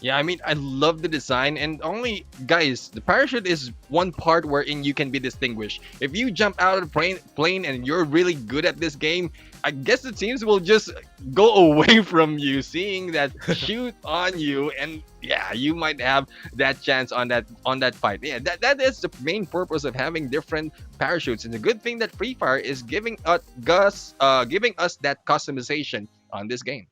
Yeah, I mean, I love the design, and only, guys, the parachute is one part wherein you can be distinguished. If you jump out of the plane and you're really good at this game, I guess the teams will just go away from you, seeing that shoot on you, and yeah, you might have that chance on that fight. Yeah, that is the main purpose of having different parachutes, and the good thing that Free Fire is giving us that customization on this game.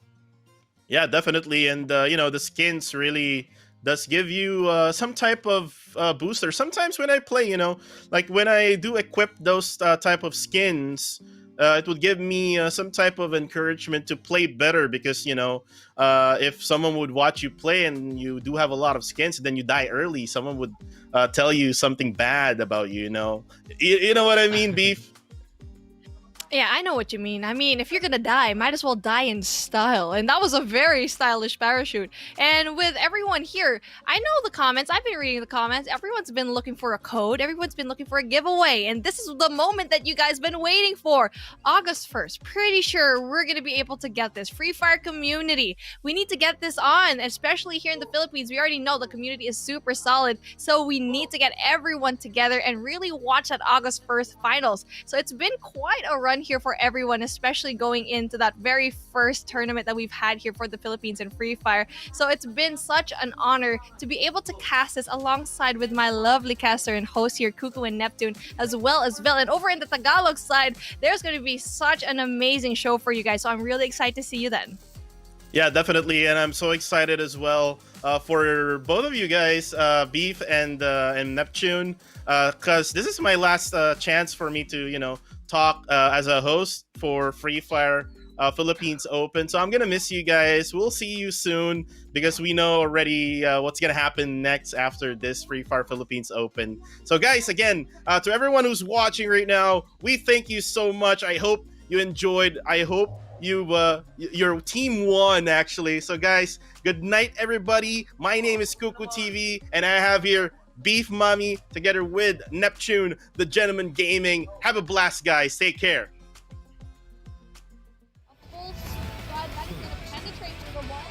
Yeah, definitely. And, the skins really does give you some type of booster. Sometimes when I play, like when I do equip those type of skins, it would give me some type of encouragement to play better because, if someone would watch you play and you do have a lot of skins and then you die early, someone would tell you something bad about you, You know what I mean, Beef? Yeah, I know what you mean. I mean, if you're gonna die, might as well die in style. And that was a very stylish parachute. And with everyone here, I know the comments. I've been reading the comments. Everyone's been looking for a code. Everyone's been looking for a giveaway. And this is the moment that you guys been waiting for. August 1st. Pretty sure we're gonna be able to get this. Free Fire community. We need to get this on, especially here in the Philippines. We already know the community is super solid. So we need to get everyone together and really watch that August 1st finals. So it's been quite a run here for everyone, especially going into that very first tournament that we've had here for the Philippines in Free Fire. So it's been such an honor to be able to cast this alongside with my lovely caster and host here, Cuckoo and Neptune, as well as Vel. And over in the Tagalog side, there's going to be such an amazing show for you guys. So I'm really excited to see you then. Yeah, definitely, and I'm so excited as well for both of you guys, Beef and Neptune, because this is my last chance for me to talk as a host for Free Fire Philippines Open. So I'm gonna miss you guys. We'll see you soon because we know already what's gonna happen next after this Free Fire Philippines Open. So guys, again, to everyone who's watching right now, we thank you so much. I hope you enjoyed. I hope your team won actually. So guys, good night everybody. My name is Kuku TV and I have here Beef Mommy together with Neptune the Gentleman Gaming. Have a blast guys. Take care. A full squad that is going to penetrate through the wall.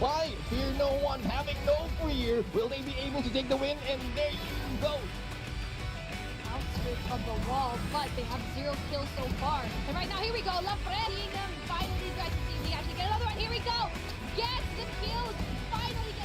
Why? Fear no one, having no fear. Will they be able to take the win? And there you go. Outskirts of the wall, but they have 0 kills so far. And right now, here we go. Lafred seeing them finally tries to see if he actually get another one. Here we go. Yes, the kills finally get.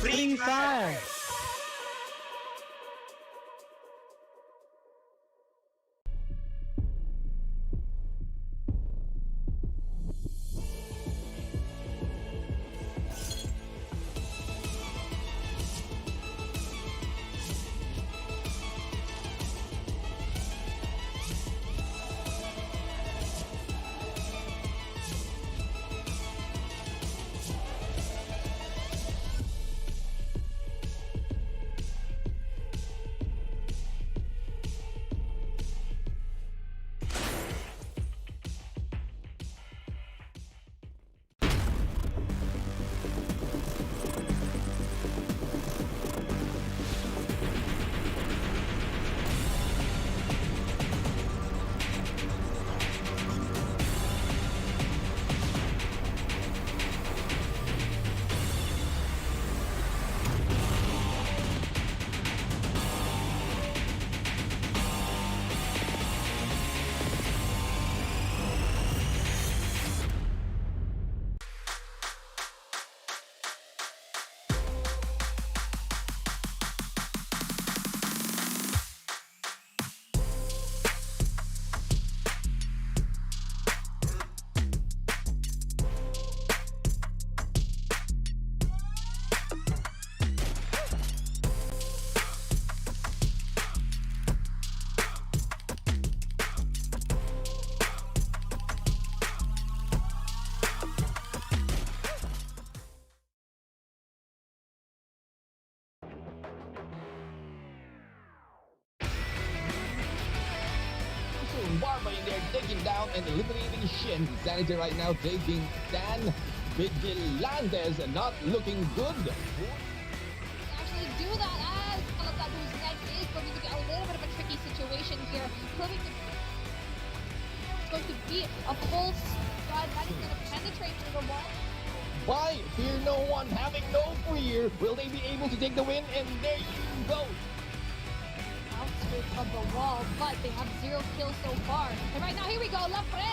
Free Fire. Barba in there taking down and eliminating Shin. Sanity right now taking Dan. Vigilantes not looking good. Actually do that as Kalahari, who's next, is going to get a little bit of a tricky situation here. Proving to going to be a full squad that is going to penetrate through the wall. By Fear No One having no fear, will they be able to take the win? And there you go. Outskirts of the wall, but they have 0 kills so far. And right now, here we go. La Pres